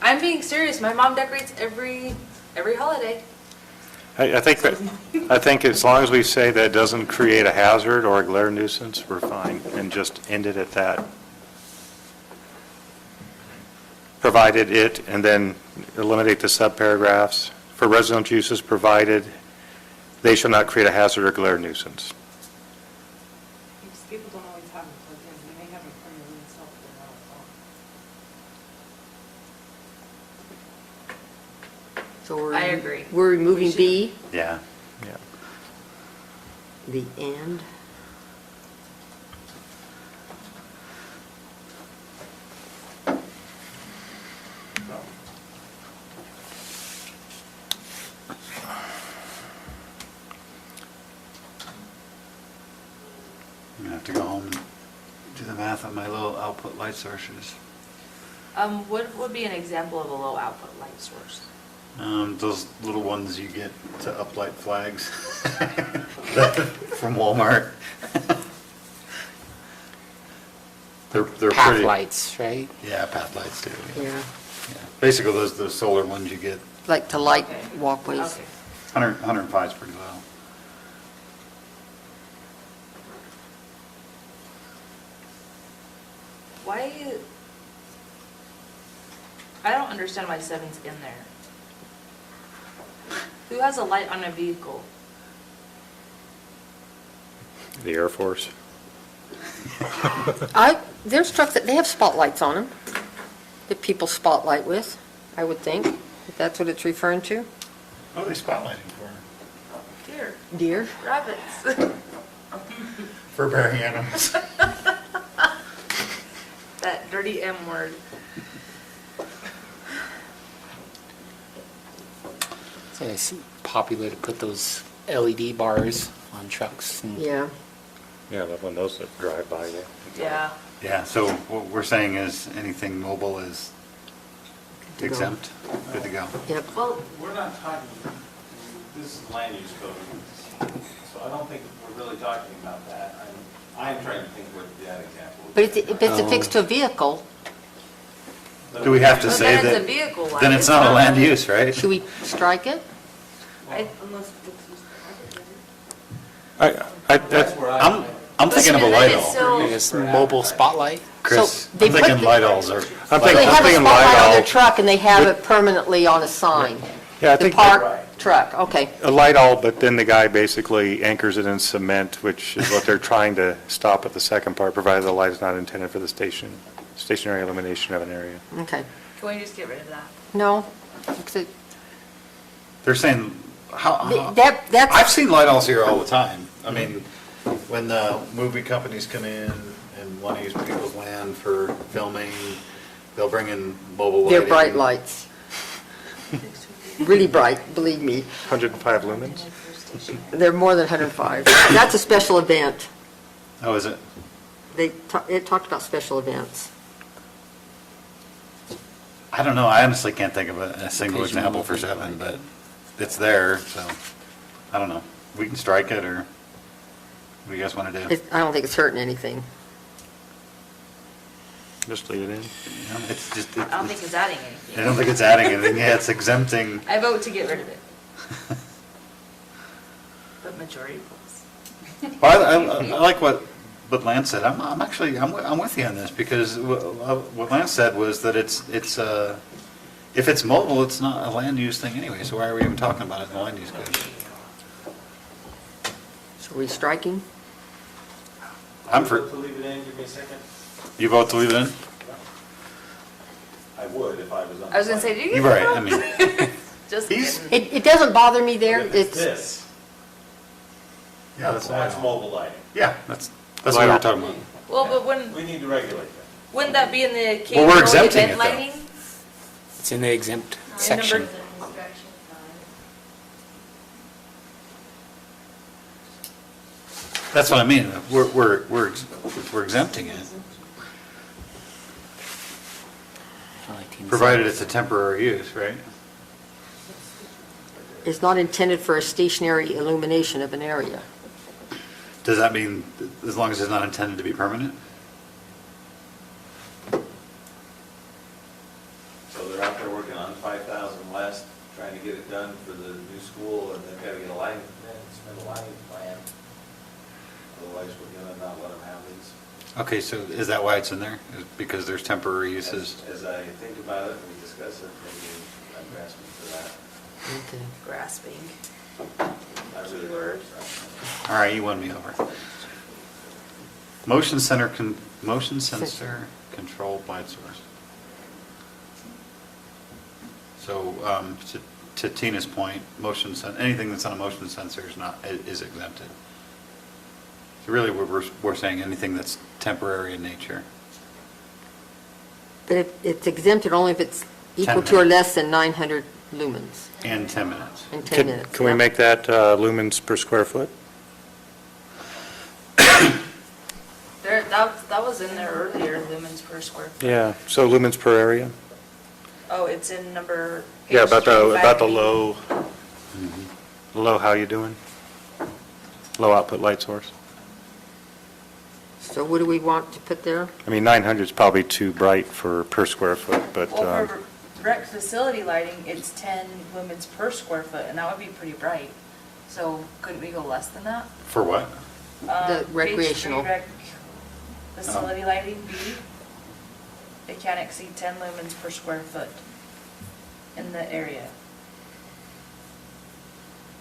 I'm being serious, my mom decorates every holiday. I think as long as we say that it doesn't create a hazard or a glare nuisance, we're fine, and just end it at that. provided it, and then eliminate the subparagraphs. For residential uses provided, they shall not create a hazard or glare nuisance. Because people don't always have them plugged in, you may have them permanently installed, but they're not installed. So we're. I agree. We're removing We should- B, Yeah. Yeah. the and. I'm gonna have to go home and do the math on my little output light sources. What would be an example of a low output light source? Those little ones you get to uplight flags from Walmart. They're Path pretty. lights, right? Yeah, path lights too. Yeah, Yeah. Basically, those solar ones you get, like to light Okay. walkways. Okay. 105 is pretty low. Why? I don't understand why 7's in there. Who has a light on a vehicle? The Air Force. There's trucks that, they have spotlights on them, that people spotlight with, I would think, if that's what it's referring to. What are they spotlighting for? Deer, Deer? rabbits. For bearing animals. That dirty M word. So it's popular to put those LED bars on trucks. And Yeah. Yeah, when those that drive by you. Yeah. Yeah, so what we're saying is anything mobile is to go. exempt, good to go. Yep. Well, We're not talking, this is land use code, so I don't think we're really talking about that. I'm trying to think what that example would But be. if it's affixed to a vehicle, Do we have to But say then it's that? a vehicle light. Then it's not a land use, right? should we strike it? Unless it's used That's where I'm thinking of a But light then it's owl. still- I guess mobile spotlight. Chris, So they I'm put thinking the- light owls are. I'm So thinking- they have a thinking spotlight light on their owl. truck and they have it permanently on a sign. Yeah, I The think parked truck, okay. a light owl, but then the guy basically anchors it in cement, which is what they're trying to stop at the second part, provided the light is not intended for the stationary illumination of an area. Okay. Can we just get rid of that? No, because it- They're saying, how, that's. I've seen light owls here all the time. I mean, when the movie companies come in and want to use people's land for filming, they'll bring in mobile lighting. They're bright lights. Really bright, believe me. 105 lumens? They're more than 105. That's a special event. Oh, is it? It talked about special events. I don't know. I honestly can't think of a single Page example number. for 7, but it's there, so I don't know. We can strike it, or what do you guys want to do? I don't think it's hurting anything. Just leave it in. You know, It's just, I don't think it's adding I anything. don't think it's adding anything. Yeah, it's exempting. I vote to get rid of it. But majority votes. Well, I like what Lance said. I'm actually, I'm with you on this, because what Lance said was that it's if it's mobile, it's not a land use thing anyway, so why are we even talking about it in the land use code? So are we striking? I'm for, To leave it in, give me a second. you vote to leave it in? I would if I was on. I was gonna say, do you? You're right, I mean, Just He's- kidding. It doesn't bother me there. If it's It's, this, yeah, that's that's mobile lighting. Yeah, that's what we were talking about. Well, but We need to regulate that. wouldn't that be in the Well, we're capable exempting event it, though. lighting? It's in the exempt In section. number- That's what I mean, we're exempting it, I like to provided it's a temporary use, right? it's not intended for a stationary illumination of an area. Does that mean, as long as it's not intended to be permanent? So they're out there working on 5,000 west, trying to get it done for the new school, and they've got to get a lighting, spend a lighting plan. Otherwise, we're gonna not let them have these. Okay, so is that why it's in there? Is because there's temporary uses? As I think about it and we discuss it, maybe I'm grasping for that. Okay. Grasping. I really Keyword. All right, you won me over. Motion sensor controlled light source. So, to Tina's point, anything that's on a motion sensor is exempted. So really, we're saying anything that's temporary in nature. But it's exempted only if it's equal 10 to or minutes. less than 900 lumens And 10 minutes. in 10 minutes. Can we yeah. make that lumens per square foot? That was in there earlier, lumens per square foot. Yeah, so lumens per area? Oh, it's in number. Yeah, page about the 25B. low, low, how you doing? Low output light source. So what do we want to put there? I mean, 900 is probably too bright for per square foot, but, Well, for rec facility lighting, it's 10 lumens per square foot, and that would be pretty bright. So couldn't we go less than that? For what? The recreational. Page 3 rec facility lighting, B. It can't exceed 10 lumens per square foot in the area.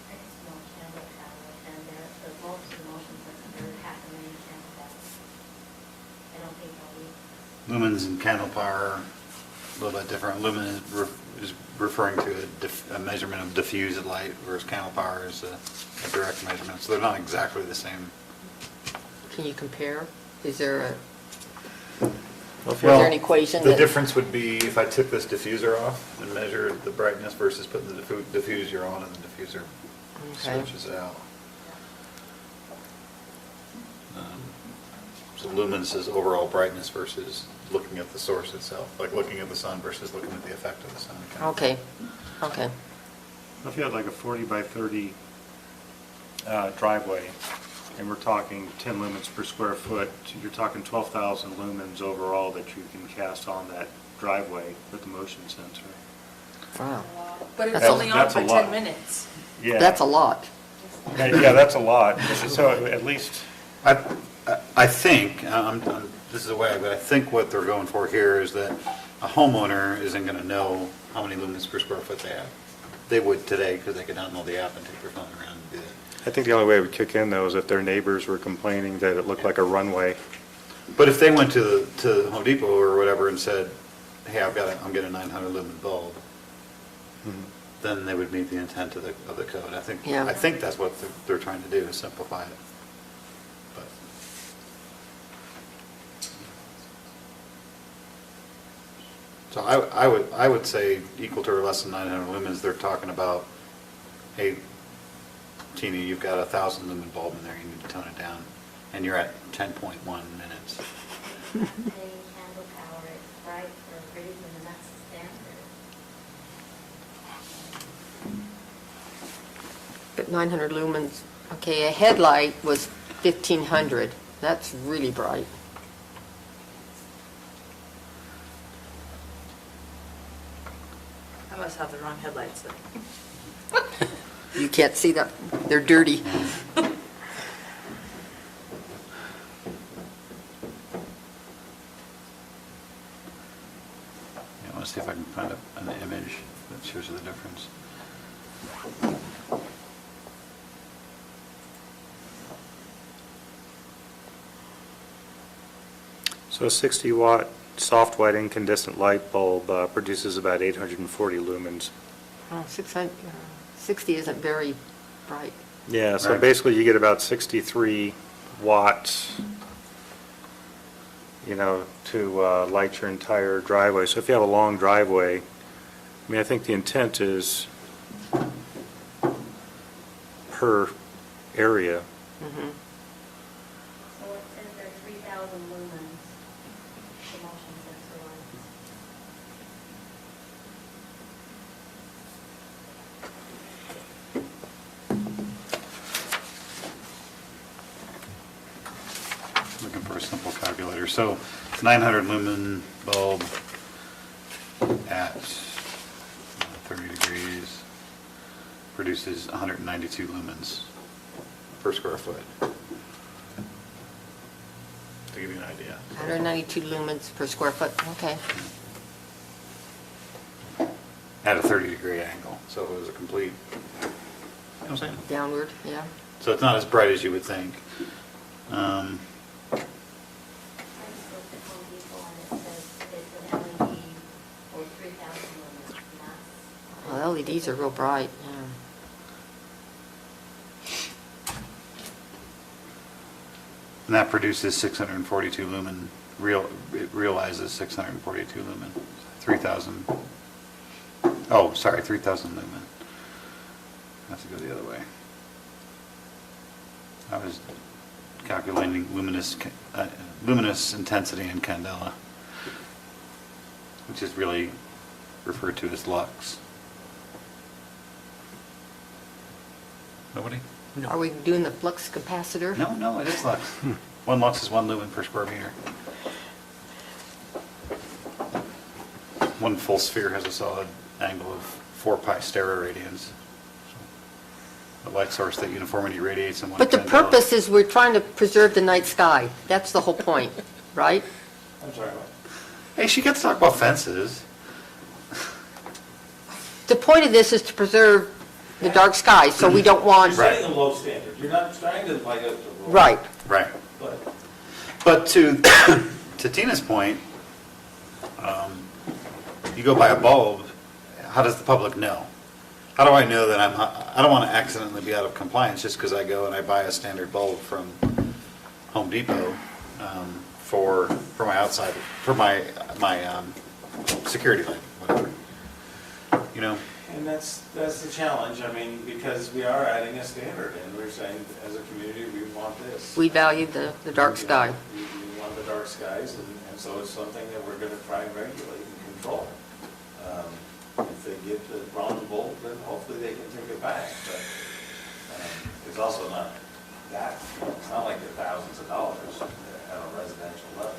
Very small candle tower, and the most of the motion sensors are 500,000 candle towers. I don't think they'll be. Lumens and candle power, a little bit different. Lumen is referring to a measurement of diffused light, whereas candle power is a direct measurement. So they're not exactly the same. Can you compare? Is there Well, an equation the that- difference would be if I took this diffuser off and measured the brightness versus putting the diffuser on and the diffuser Okay. switches out. So lumens is overall brightness versus looking at the source itself, like looking at the sun versus looking at the effect of the sun. kind of Okay, okay. if you had like a 40 by 30 driveway, and we're talking 10 lumens per square foot, you're talking 12,000 lumens overall that you can cast on that driveway with the motion sensor. Wow. But it's That's a- only on that's for a 10 lot. minutes. Yeah. That's a lot. Yeah, that's a lot. So at least, I think, this is a way, but I think what they're going for here is that a homeowner isn't going to know how many lumens per square foot they have. They would today because they could download the app and take their phone around and do that. I think the only way it would kick in though is if their neighbors were complaining that it looked like a runway. But if they went to Home Depot or whatever and said, hey, I'm getting a 900 lumen bulb, then they would meet the intent of the code. Yeah. I think that's what they're trying to do, is simplify it. But so I would say equal to or less than 900 lumens. They're talking about, hey, Tina, you've got a 1,000 lumen bulb in there. You need to tone it down, and you're at 10.1 minutes. A candle tower is bright for a reason, and that's standard. But 900 lumens, okay, a headlight was 1,500. That's really bright. I must have the wrong headlights then. You can't see that, they're dirty. I want to see if I can find an image that shows you the difference. So a 60 watt soft white incandescent light bulb produces about 840 lumens. Oh, 60 isn't very bright. Yeah, so Right. basically you get about 63 watts, to light your entire driveway. So if you have a long driveway, I mean, I think the intent is per area. Mhm. So it says there are 3,000 lumens for motion sensor lights. Looking for a simple calculator. So 900 lumen bulb at 30 degrees produces 192 lumens per square foot. to give you an idea. 192 lumens per square foot, okay. At a 30-degree angle, so it was a complete, you know what I'm saying? Downward, yeah. So it's not as bright as you would think. I just looked at Home Depot and it says it's an LED or 3,000 lumens, and that's Well, LEDs are real bright, yeah. And that produces 642 lumen, it realizes 642 lumen, 3,000, oh, sorry, 3,000 lumen. I have to go the other way. I was calculating luminous intensity in candela, which is really referred to as lux. Nobody? Are we doing the flux capacitor? No, it is lux. 1 lux is 1 lumen per square meter. 1 full sphere has a solid angle of 4 pi steroradians. A light source that uniformly radiates in 1 But the candela. purpose is we're trying to preserve the night sky. That's the whole point, right? I'm sorry, what? Hey, she gets to talk about fences. The point of this is to preserve the dark sky, so we don't want... You're setting a low standard. You're not trying to like a. Right. Right. But But to Tina's point, you go buy a bulb, how does the public know? How do I know that I don't want to accidentally be out of compliance just because I go and I buy a standard bulb from Home Depot for my outside, for my security light, whatever. You know? And that's the challenge, I mean, because we are adding a standard, and we're saying, as a community, we want this. We value the dark sky. We want the dark skies, and so it's something that we're gonna try and regulate and control. If they get the bronze bulb, then hopefully they can take it back, but it's also not that, it's not like they're thousands of dollars at a residential level.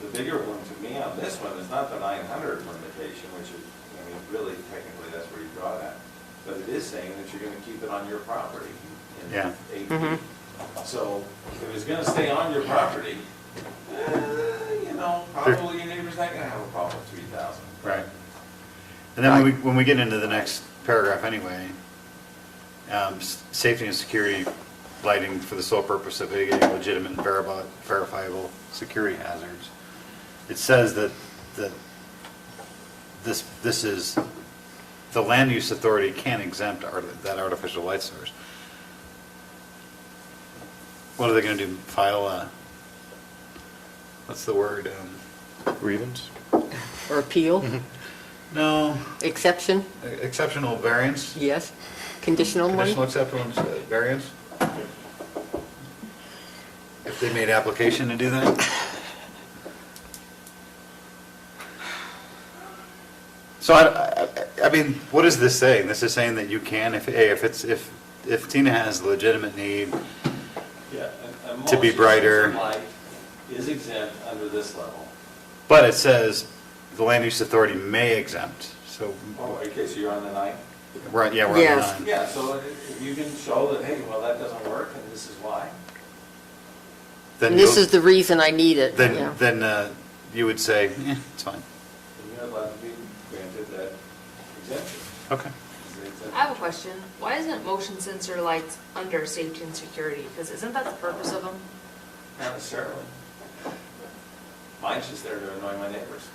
The bigger one to me on this one is not the 900 limitation, which is, I mean, really technically that's where you draw that. But it is saying that you're gonna keep it on your property in Yeah. 8 feet. So if it's gonna stay on your property, you know, probably your neighbor's not gonna have a problem with 3,000. Right. And then when we get into the next paragraph anyway, safety and security lighting for the sole purpose of mitigating legitimate and verifiable security hazards. It says that this is, the land use authority can exempt that artificial light source. What are they going to do? File a, what's the word? Grievance? Or appeal, No, exception, exceptional variance? yes. Conditional one? Conditional acceptance variance? If they made application to do that? So I mean, what is this saying? This is saying that you can, if Tina has a legitimate need, Yeah, a To be brighter. motion light is exempt under this level. but it says the land use authority may exempt, so, Oh, okay, so you're on the 9? right, yeah, we're Yes. on the 9. Yeah, so if you can show that, hey, well, that doesn't work, and this is why. Then And this you'll- is the reason I need it, yeah. Then you would say, it's fine. Then you're allowed to be granted that exemption. Okay. I have a question. Why isn't motion sensor lights under safety and security? Because isn't that the purpose of them? Not necessarily. Mine's just there to annoy my neighbors.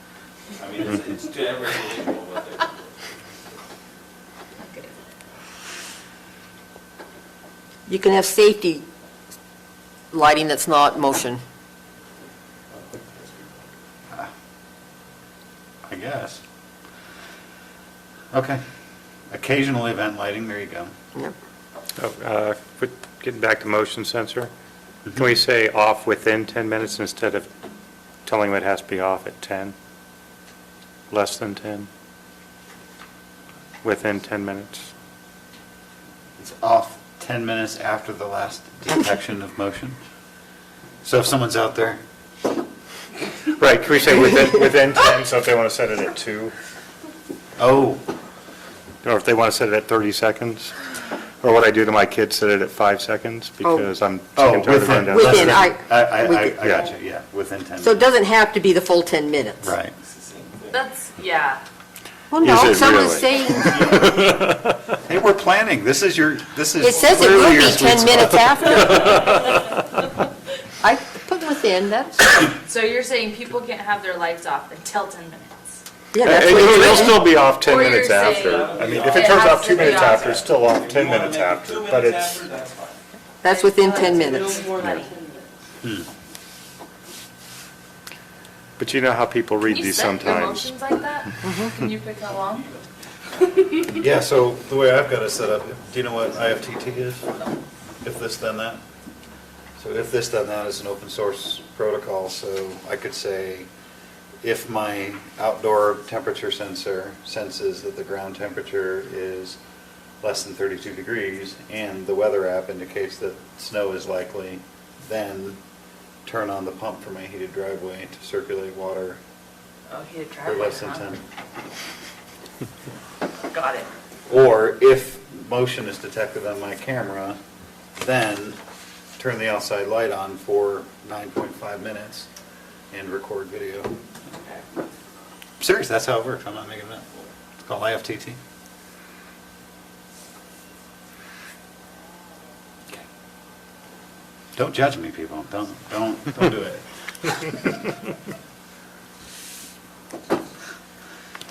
I mean, it's to every individual what they do. Okay. You can have safety lighting that's not motion. I guess. Okay. Occasional event lighting, there you go. Yep. Getting back to motion sensor, can we say off within 10 minutes instead of telling them it has to be off at 10? Less than 10? Within 10 minutes? It's off 10 minutes after the last detection of motion. So if someone's out there, Right, can we say within 10, so if they want to set it at 2? oh, Or if they want to set it at 30 seconds? Or what I do to my kids, set it at 5 seconds, because I'm sick Oh, and tired of within, running down. Within, I within. got you, yeah, within 10 minutes. So it doesn't have to be the full 10 minutes. Right. That's, yeah. Well, no, Is it someone's really? saying, Hey, we're planning, this is it says it clearly will your be sweet 10 spot. minutes after. I put within, that's, So you're saying people can't have their lights off until 10 minutes? yeah, that's It'll what it's it'll written. still be off 10 Or you're minutes after. saying I mean, if it it turns has off to 2 be minutes off. after, it's still off 10 You wanna minutes make it after, 2 but minutes it's, after, that's fine. That's within 10 minutes. It'll more than 10 minutes. but you know how people read Can you these set your sometimes. motions like that? Can you pick how long? Yeah, so the way I've got it set up, do you know what IFTT is? If this, then that? So if this, then that is an open source protocol, so I could say, if my outdoor temperature sensor senses that the ground temperature is less than 32 degrees, and the weather app indicates that snow is likely, then turn on the pump for my heated driveway to circulate water Oh, heated for driveway. less than huh? 10. Got it. Or if motion is detected on my camera, then turn the outside light on for 9.5 minutes and record video. Serious, that's how it works, I'm not making it up. It's called IFTT. Okay. Don't judge me, people, don't do it.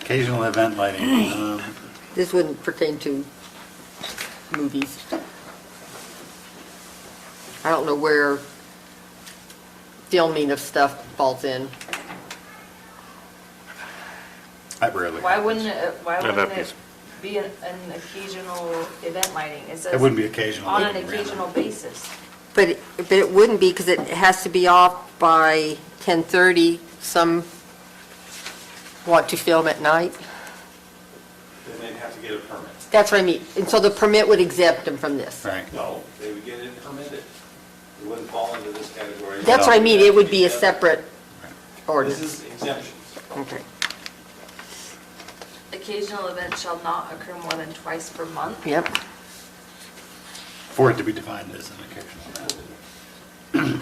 Occasional event lighting. This wouldn't pertain to movies. I don't know where filming of stuff falls in. That rarely Why happens. wouldn't it, why Yeah, wouldn't that'd it be an occasional event lighting? It says It wouldn't be occasional. on it an would be random. occasional basis. But it wouldn't be, because it has to be off by 10:30. Some want to film at night. Then they'd have to get a permit. That's what I mean. And so the permit would exempt them from this. Right. No, they would get it permitted. It wouldn't fall into this category. That's what I mean. It would be a separate This ordinance. is exemptions. Okay. Occasional events shall not occur more than twice per month. Yep. For it to be defined as an occasional event.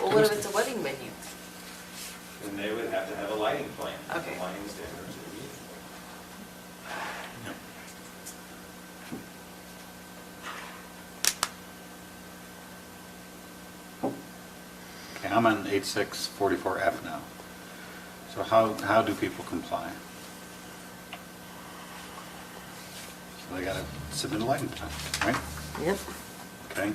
Well, what if it's a wedding venue? Then they would have to have a lighting plan. Okay. Lighting standards would be. Okay, I'm on 8644F now. So how do people comply? So they gotta submit a lighting plan, right? Yep. Okay.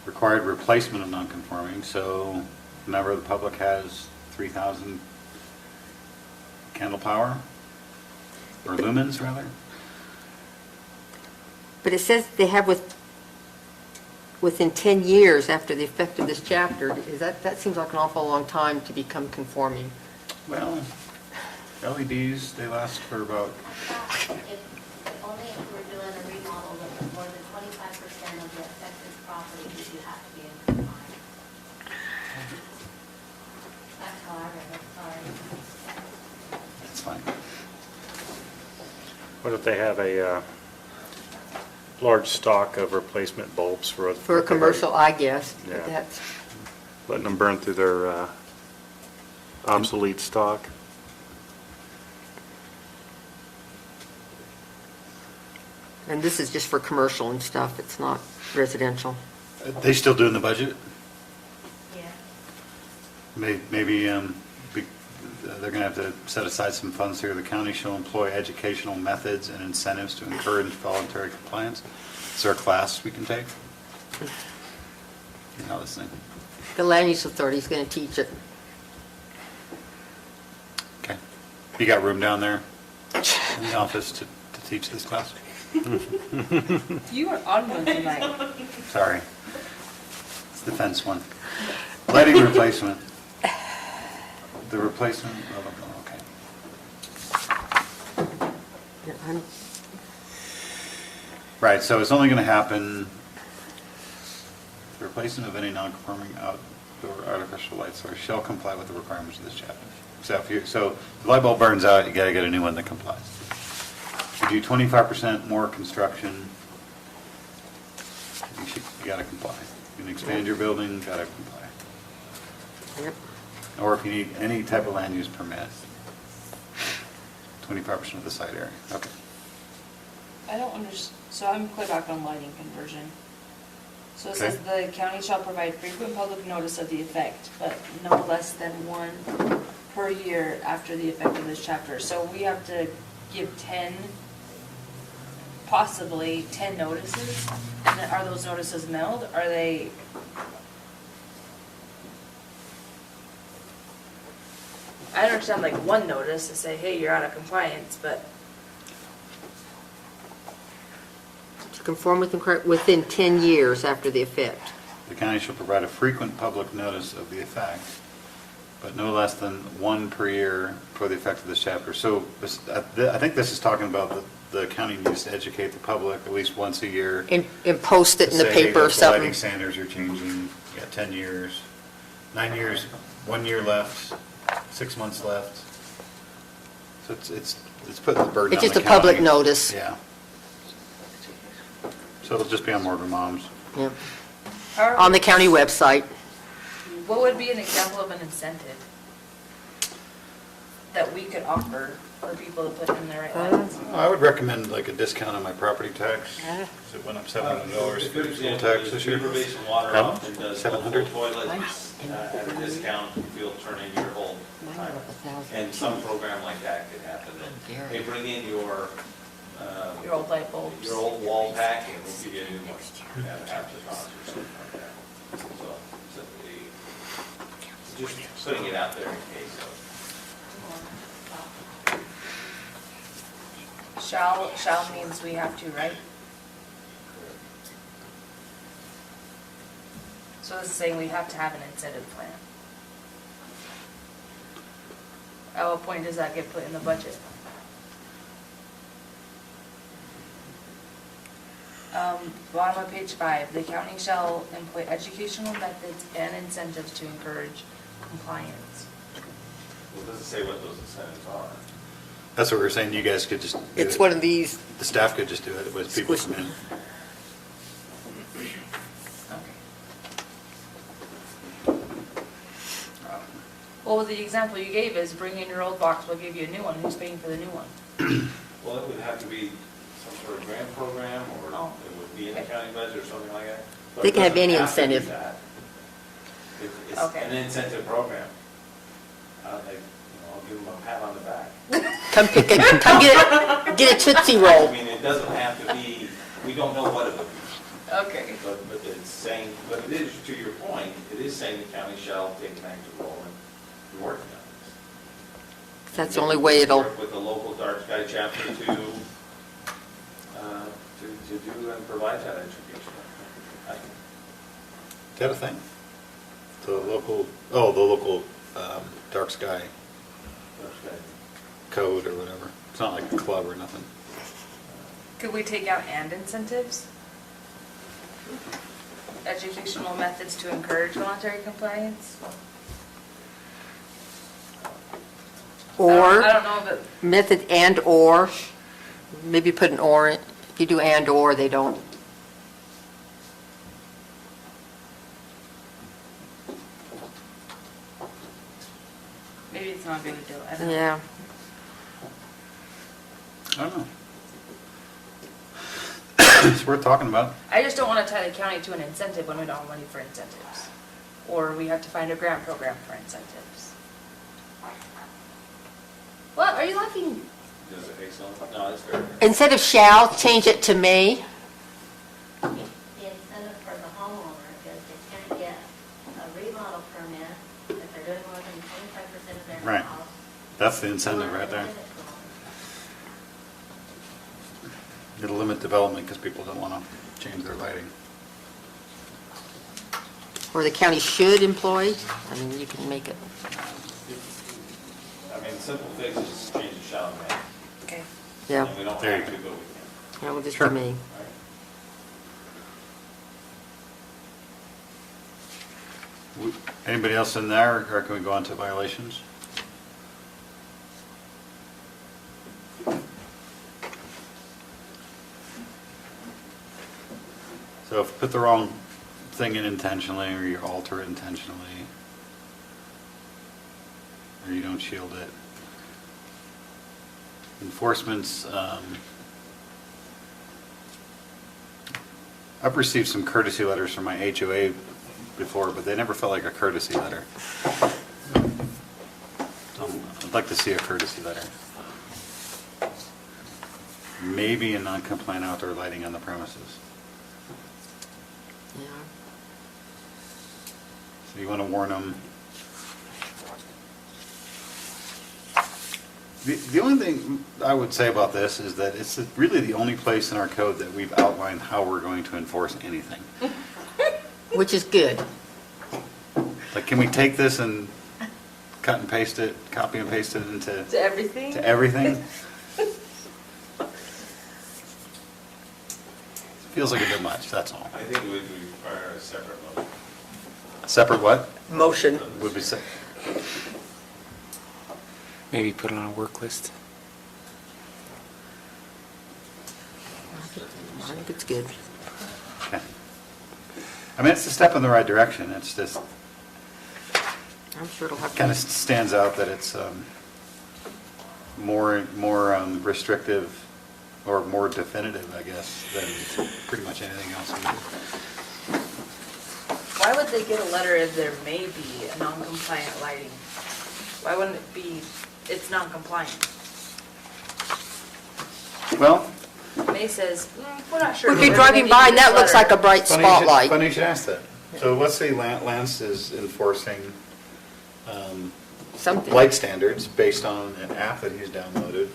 Required replacement of non-conforming, so a member of the public has 3,000 candle power, or lumens, rather? But it says they have within 10 years after the effect of this chapter. That seems like an awful long time to become conforming. Well, LEDs, they last for about, Only if we're doing a remodel with more than 25% of the affected property, would you have to be in compliance. That's how I read it, sorry. that's fine. What if they have a large stock of replacement bulbs for? For a commercial, I guess. But Yeah. that's, Letting them burn through their obsolete stock? and this is just for commercial and stuff. It's not residential. They still doing the budget? Yeah. Maybe they're going to have to set aside some funds here. The county shall employ educational methods and incentives to encourage voluntary compliance. Is there a class we can take? You're not listening. The land use authority is going to teach it. Okay. You got room down there in the office to teach this class? You are on one tonight. Sorry. It's the fence one. Lighting replacement. The replacement, okay. Yeah, I'm- Right, so it's only going to happen, the replacement of any non-conforming outdoor artificial light source shall comply with the requirements of this chapter. So the light bulb burns out, you gotta get a new one that complies. If you do 25% more construction, you gotta comply. You can expand your building, gotta comply. Yep. Or if you need any type of land use permit, 25% of the site area, okay. I don't understand, so I'm clear back on lighting conversion. So it says the county shall provide frequent public notice of the effect, but no less than one per year after the effect of this chapter. So we have to give 10, possibly 10 notices? And then are those notices mailed? Are they? I understand like one notice to say, hey, you're out of compliance, but To conform within 10 years after the effect. The county shall provide a frequent public notice of the effect, but no less than one per year for the effect of this chapter. So I think this is talking about the county needs to educate the public at least once a year. And post it in the To say, hey, paper or look, the lighting something. standards are changing, 10 years, 9 years, 1 year left, 6 months left. So it's putting the burden on the It's just a county. public notice. Yeah. So it'll just be on Morgan Moms. Yeah. how On the county website. what would be an example of an incentive that we could offer for people to put in the right lines? I would recommend like a discount on my property tax, 'cause it went up $700 for school tax this year. Basin Water How often much? does 700? multiple toilets at a discount if you'll turn in your whole time. And some program like that could happen. That They bring in your Old light bulbs. your old wall pack and we'll give you a new one at half the cost or something like that. So just putting it out there in case. Shall means we have to, right? So this is saying we have to have an incentive plan. At what point does that get put in the budget? Bottom of page 5, the county shall employ educational methods and incentives to encourage compliance. Well, it doesn't say what those incentives are. That's what we were saying, you guys could just do It's it. one of these. The staff could just do it, with people come in. Okay. Well, the example you gave is bring in your old box, we'll give you a new one. Who's paying for the new one? Well, it would have to be some sort of grant program, or Oh. it would be in the county budget or something like that. But They it can have doesn't any to do incentive. that. It's Okay. an incentive program. I'll give them a pat on the back. Come get a Tootsie I Roll. mean, it doesn't have to be, we don't know what it would be, Okay. but it's saying, but it is, to your point, it is saying the county shall take an active role in working on this. That's the only way it'll, Work with the local dark sky chapter to do and provide that education. Is that a thing? The local dark sky Dark sky. code or whatever. It's not like a club or nothing. Could we take out and incentives? Educational methods to encourage voluntary compliance? I or, don't know, but method and or, maybe put an or, if you do and or, they don't. maybe it's not a big deal. I don't know. Yeah. I don't know. It's worth talking about. I just don't want to tie the county to an incentive when we don't have money for incentives. Or we have to find a grant program for incentives. What, are you laughing? Does it make sense? No, it's fair. Instead of shall, change it to may. The incentive for the homeowner is they can't get a remodel permit if they're doing more than 25% of their Right. house. That's the incentive right there. It'll limit development because people don't want to change their lighting. Or the county should employ, I mean, you can make it. I mean, simple fix is change the shall and may. Okay. Yeah, And we don't There you have to, go. but we can. that will just Sure. be me. All right. Anybody else in there, or can we go on to violations? So if you put the wrong thing in intentionally, or you alter it intentionally, or you don't shield it. Enforcement's, I've received some courtesy letters from my HOA before, but they never felt like a courtesy letter. I'd like to see a courtesy letter. Maybe a non-compliant outdoor lighting on the premises. Yeah. So you want to warn them. The only thing I would say about this is that it's really the only place in our code that we've outlined how we're going to enforce anything. Which is good. Like, can we take this and cut and paste it, copy and paste it into To everything? to everything? Feels like a bit much, that's all. I think it would require a separate motion. Separate what? Motion. Would be se- Maybe put it on a work list. I think it's good. Okay. I mean, it's a step in the right direction. It's just, I'm sure it'll have kind of to. stands out that it's more restrictive or more definitive, I guess, than pretty much anything else we do. Why would they get a letter if there may be a non-compliant lighting? Why wouldn't it be, it's non-compliant? Well, May says, we're not sure. We'd be We're driving gonna by give and you that this looks like a letter." bright spotlight. Funny you should ask that. So let's say Lance is enforcing Something. light standards based on an app that he's downloaded.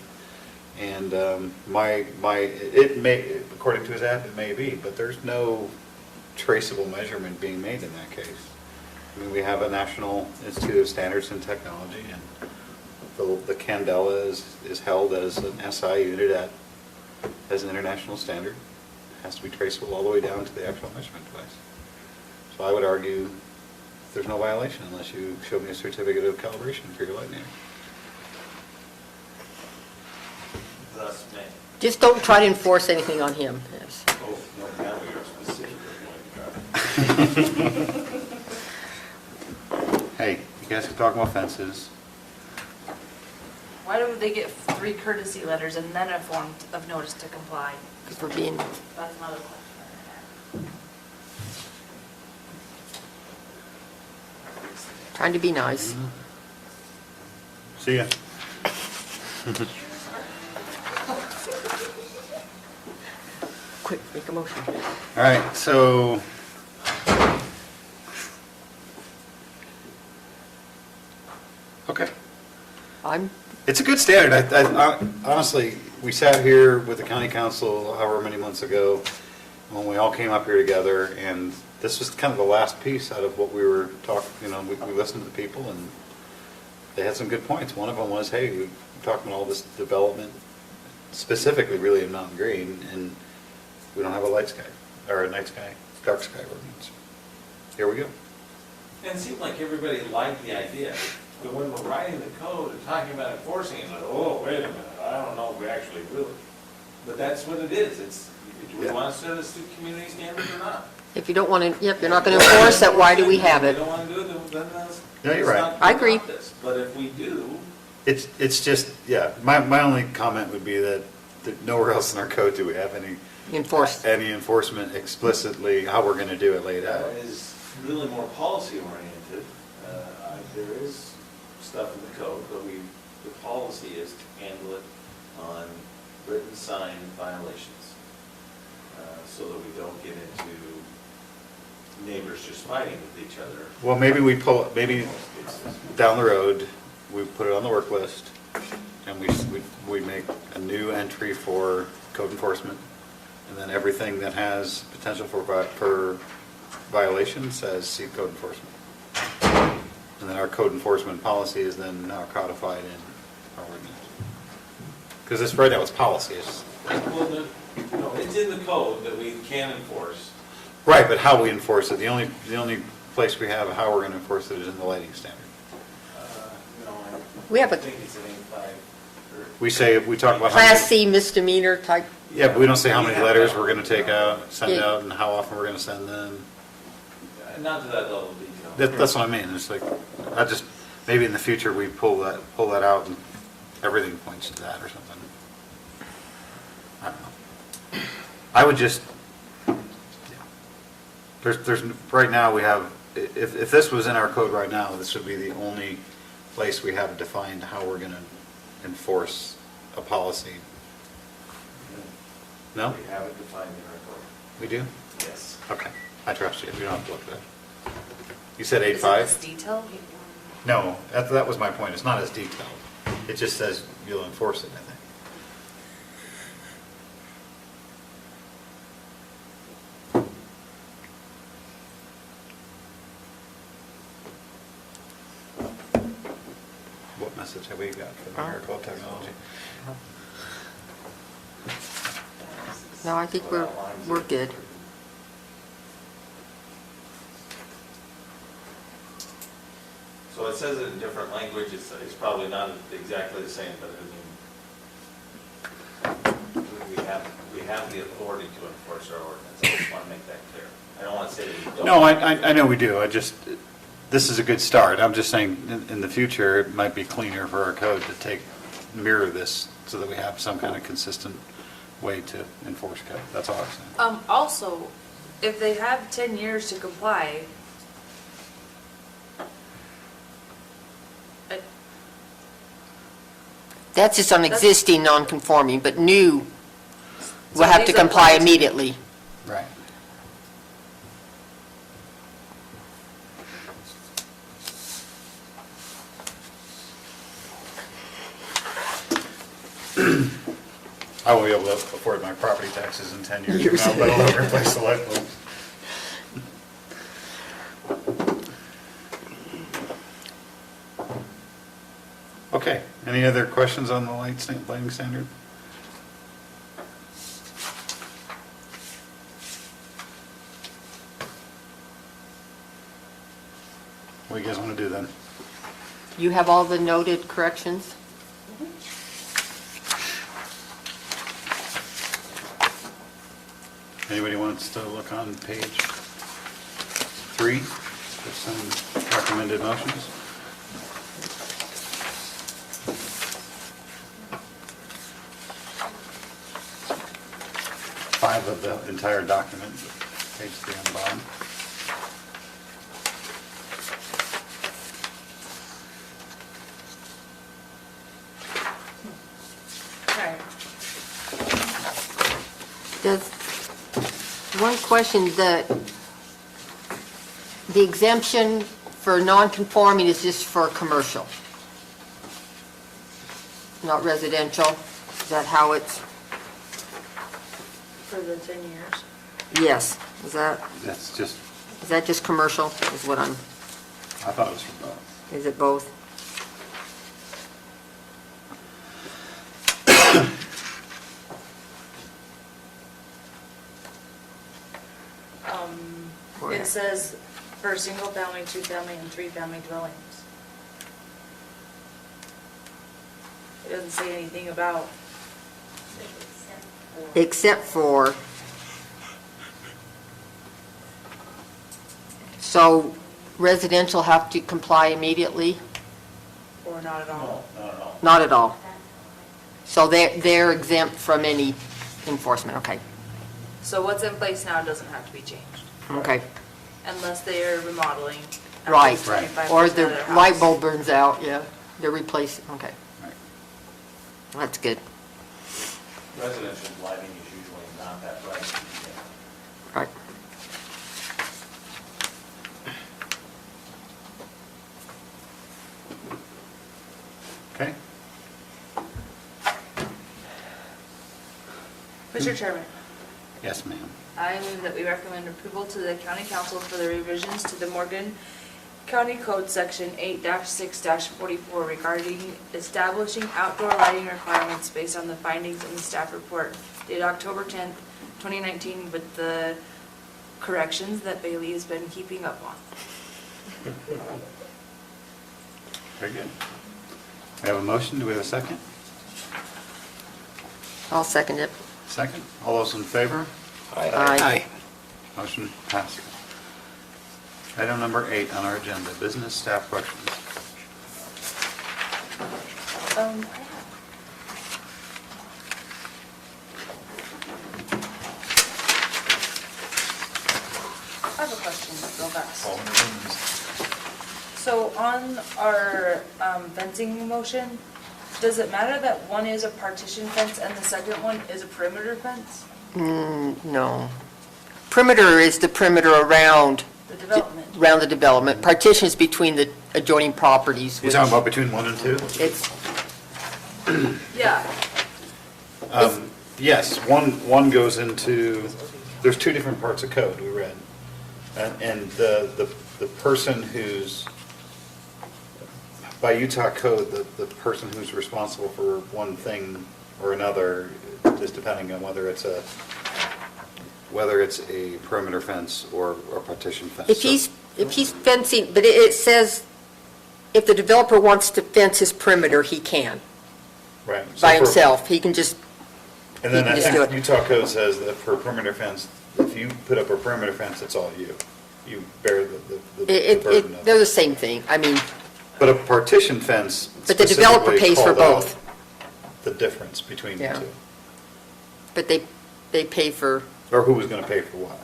And it may, according to his app, it may be, but there's no traceable measurement being made in that case. I mean, we have a National Institute of Standards and Technology, and the Candela is held as an SI unit as an international standard. It has to be traceable all the way down to the actual measurement device. So I would argue there's no violation unless you show me a certificate of calibration for your lighting. Thus, May. Just don't try to enforce anything on him. Yes. Oh, no, now we are specifically going to try. Hey, you guys can talk about fences. Why do they get 3 courtesy letters and then a form of notice to comply? Because we're being, That's another question. trying to be nice. See ya. Quick, make a motion. All right, so okay. It's a good standard. Honestly, we sat here with the county council however many months ago when we all came up here together, and this was kind of the last piece out of what we were talking, we listened to the people, and they had some good points. One of them was, hey, we're talking about all this development, specifically really in Mountain Green, and we don't have a light sky, or a night sky, dark sky ordinance. Here we go. And it seemed like everybody liked the idea, but when we're writing the code and talking about enforcing it, like, oh, wait a minute, I don't know if we actually will. But that's what it is. Do we want to set this to community standards or not? If you don't want to, yep, you're not going to enforce it, why do we have If it? we don't want to do it, then that's. Yeah, you're let's right. not I agree. adopt this. But if we do, It's just, yeah, my only comment would be that nowhere else in our code do we have any enforcement explicitly, how we're going to do it laid out. that is really more policy oriented. There is stuff in the code, but the policy is to handle it on written sign violations, so that we don't get into neighbors just fighting with each other. Well, maybe down the road, we put it on the work list, and we make a new entry for code enforcement, and then everything that has potential for violation says see code enforcement. And then our code enforcement policy is then now codified in our ordinance. Because right now it's policy. Well, no, it's in the code that we can enforce. Right, but how we enforce it, the only place we have how we're going to enforce it is in the lighting standard. No, We have I a think it's an 8.5. We talk about. Class C misdemeanor type Yeah, but we don't say how many letters we're gonna take out, send Yeah. out, and how often we're gonna send them. Not to that level of detail. That's what I mean, it's like, I just, maybe in the future, we pull that out and everything points to that or something. I don't know. I would just, there's, right now, we have, if this was in our code right now, this would be the only place we have defined how we're gonna enforce a policy. No? We have it defined in our code. We do? Yes. Okay, I trust you, we don't have to look at that. You said Is it 8.5? this detailed? No, that was my point, it's not as detailed. It just says you'll enforce it, I think. What message have we got from Miracle of Technology? No, I think we're good. So it says it in different language, it's probably not exactly the same, but I mean, we have the authority to enforce our ordinance, I just want to make that clear. I don't want to say that we don't. No, I know we do, this is a good start. I'm just saying, in the future, it might be cleaner for our code to mirror this, so that we have some kind of consistent way to enforce code. That's all I'm saying. Also, if they have 10 years to comply, That's just on existing non-conforming, but new will So have to these comply apply to- immediately. Right. I won't be able to afford my property taxes in 10 years from now, but I'll replace the light bulbs. Okay, any other questions on the lighting standard? What do you guys want to do then? You have all the noted corrections? Anybody wants to look on page 3? There's some recommended motions. Five of the entire document, page 3 on the bottom. okay. Does, one question, the exemption for non-conforming is just for commercial, not residential? Is that how it's, For the 10 years. yes, is that just commercial, is what I'm, I thought it was for both. is it both? Where? It says for single-family, two-family, and three-family dwellings. It doesn't say anything about, Except for, so residential have to comply immediately? or not at all. No, not at all. Not at all? So they're exempt from any enforcement, okay, So what's in place now doesn't have to be changed, okay, unless they are remodeling. at right. least 25% Or of the their house. light bulb burns out, yeah, they're replacing, okay, Right. that's good, Residential lighting is usually not that bright. right. Okay? Mr. Chairman, Yes, ma'am. I move that we recommend approval to the county council for the revisions to the Morgan County Code Section 8-6-44 regarding establishing outdoor lighting requirements based on the findings in the staff report dated October 10th, 2019, with the corrections that Bailey has been keeping up on. Very good. We have a motion, do we have a second? I'll second it. Second. All those in favor? Aye. Motion passes. Item number 8 on our agenda, business staff questions. I have a question real fast. So on our fencing motion, does it matter that one is a partition fence and the second one is a perimeter fence? No. Perimeter is the perimeter around The development? the development. Partition is between the adjoining properties. You're talking about between 1 and 2? It's, Yeah. Yes, one goes into, there's 2 different parts of code we read. And the person who's, by Utah code, the person who's responsible for one thing or another, just depending on whether it's a perimeter fence or a partition fence. if he's fencing, but it says if the developer wants to fence his perimeter, he can, Right. So by for- himself. He can just, And then You I can just do think it. Utah code says that for a perimeter fence, if you put up a perimeter fence, it's all you. You bear the burden of they're it. the same thing. I mean, But a partition fence but the developer specifically pays for called out both. the difference between the Yeah. two. But they pay for, Or who was going to pay for what.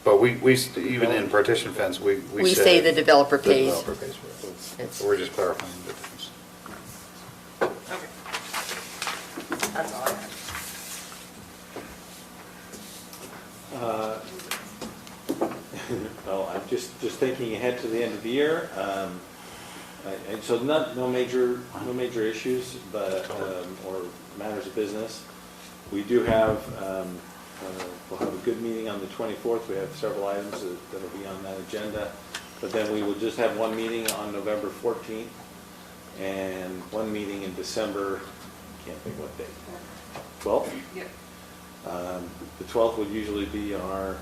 But we, even in partition fence, we we said say the developer the pays. developer pays for it. It's- So we're just clarifying the difference. Okay. That's all I had. Well, I'm just thinking ahead to the end of the year. And so no major issues, but, or matters of business. We do have, we'll have a good meeting on the 24th. We have several items that'll be on that agenda. But then we will just have one meeting on November 14th and one meeting in December, can't think what date. 12th? Yep. The 12th would usually be our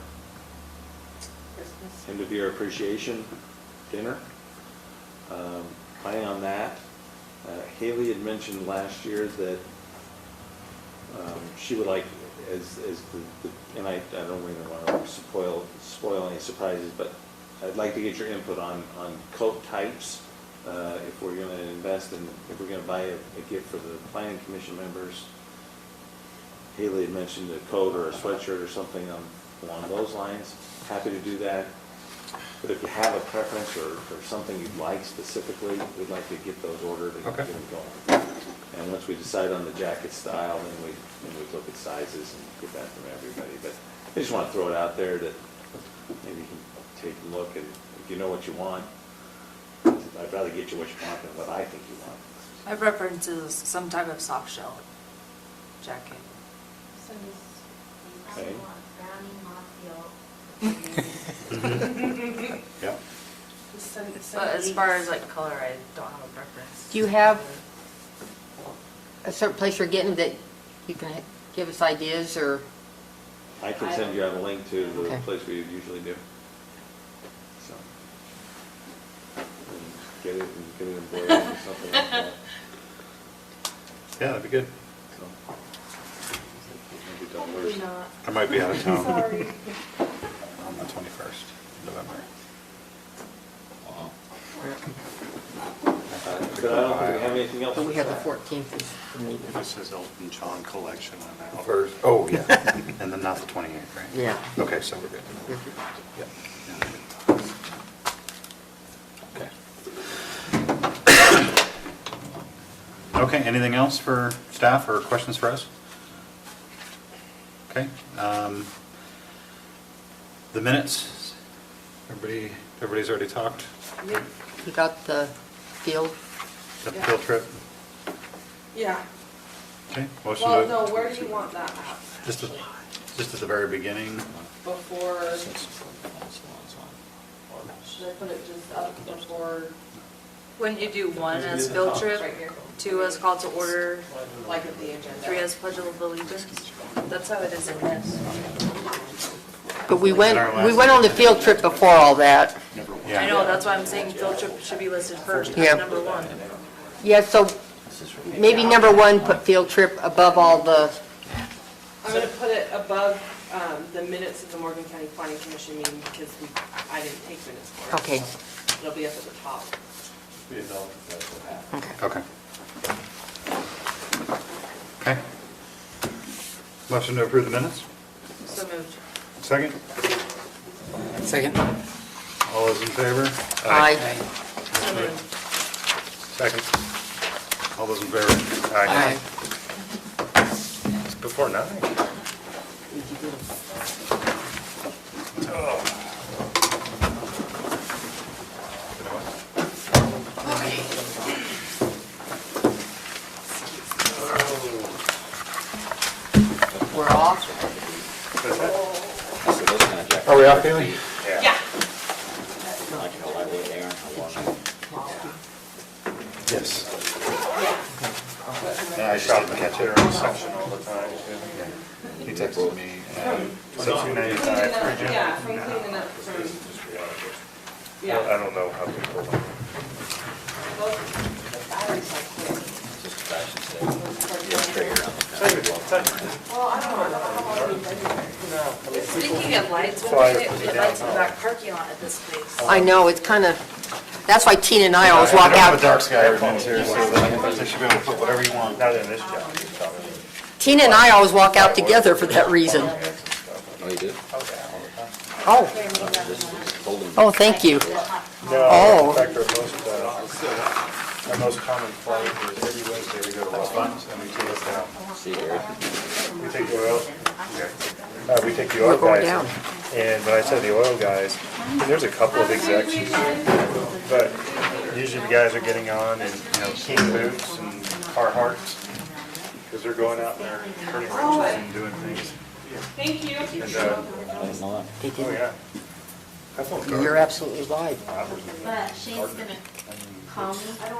end of year appreciation dinner. Planning on that. Haley had mentioned last year that she would like, as the and I don't really want to spoil any surprises, but I'd like to get your input on coat types. If we're going to invest in, if we're going to buy a gift for the planning commission members. Haley had mentioned a coat or a sweatshirt or something along those lines. Happy to do that. But if you have a preference or something you'd like specifically, we'd like to get those ordered and Okay. get them going. And once we decide on the jacket style, then we look at sizes and get that from everybody. But I just want to throw it out there that maybe you can take a look, and if you know what you want, I'd rather get you what you want than what I think you want. My preference is some type of soft shell jacket. So you Okay. probably want brownie moth yolk. Yeah. But as far as like color, I don't have a preference. Do you have a certain place you're getting that you can give us ideas, or? I can send you out a link to the Okay. place we usually do. So. And get it embroidered or something like that. Yeah, that'd be good. So. Maybe don't Probably worry. not. I might be out of town Sorry. on the 21st of November. But I don't think we have anything else. We for have the staff. 14th is the meeting. This is Elton John collection on that. First, oh, yeah, and then not the 28th, right? Yeah. Okay, so we're good. Yeah. Okay. Okay, anything else for staff or questions for us? Okay. The minutes, everybody's already talked? You got the field? Got the Yeah. field trip? Yeah. Okay, motion Well, to, no, where do you want that at? just at the very beginning? Before, should I put it just up before, Wouldn't you do one as field trip, right here, 2 as call to order, like at the agenda? 3 as pledge of allegiance? That's how it is in this. But we And went our last- on the field trip before all that. Yeah. I know, that's why I'm saying field trip should be listed first, Yeah. as number 1. Yeah, so maybe number 1, put field trip above all the, I'm gonna put it above the minutes of the Morgan County Planning Commission meeting because I didn't take minutes for it. Okay. So It'll be up at the top. We didn't know if that's what happened. Okay. Okay. Okay. Motion to approve the minutes? So moved. Second? Second. All those in favor? Aye. So moved. Second. All those in favor? Aye. It's before 9. We're off. So those kind of jackets, Are we off, Haley? Yeah. like how lightweight they are, how warm. Yes. Yeah, I shop at the section all the time. He texted me. So $2.95 for Jim. Yeah, from cleaning up from, I yeah. don't know how people. The batteries are quick. Just a fashion statement. Yeah, straight around the Well, I don't know how long we've been here. Speaking of lights, when Fly we up get to lights in the downtown. back parking lot at this place. I know, it's kind of, that's why Tina and I always walk I don't have a out. dark sky everything's here, so they should be able to put whatever you want. Not in this job. Tina and I always walk out together for that reason. Oh, you do? Oh, This is holding. oh, thank you. No, Oh. in fact, our most common flight is every Wednesday we go to Rollins and we take it down. See, Eric? We take the oil, we take the oil We're going guys. down. And when I say the oil guys, there's a couple of execs, but usually the guys are getting on in, King boots and Carhartts, because they're going out and they're turning wrenches and doing things. Thank you. And, I didn't know that. They oh did. yeah. That's what You're absolutely right. But Shane's gonna call me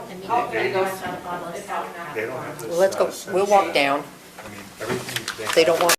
and meet Oh, with there me you go. about a bottle of It's out soda. now. They don't have this. Well, let's go, we'll walk down. I mean, everything They don't want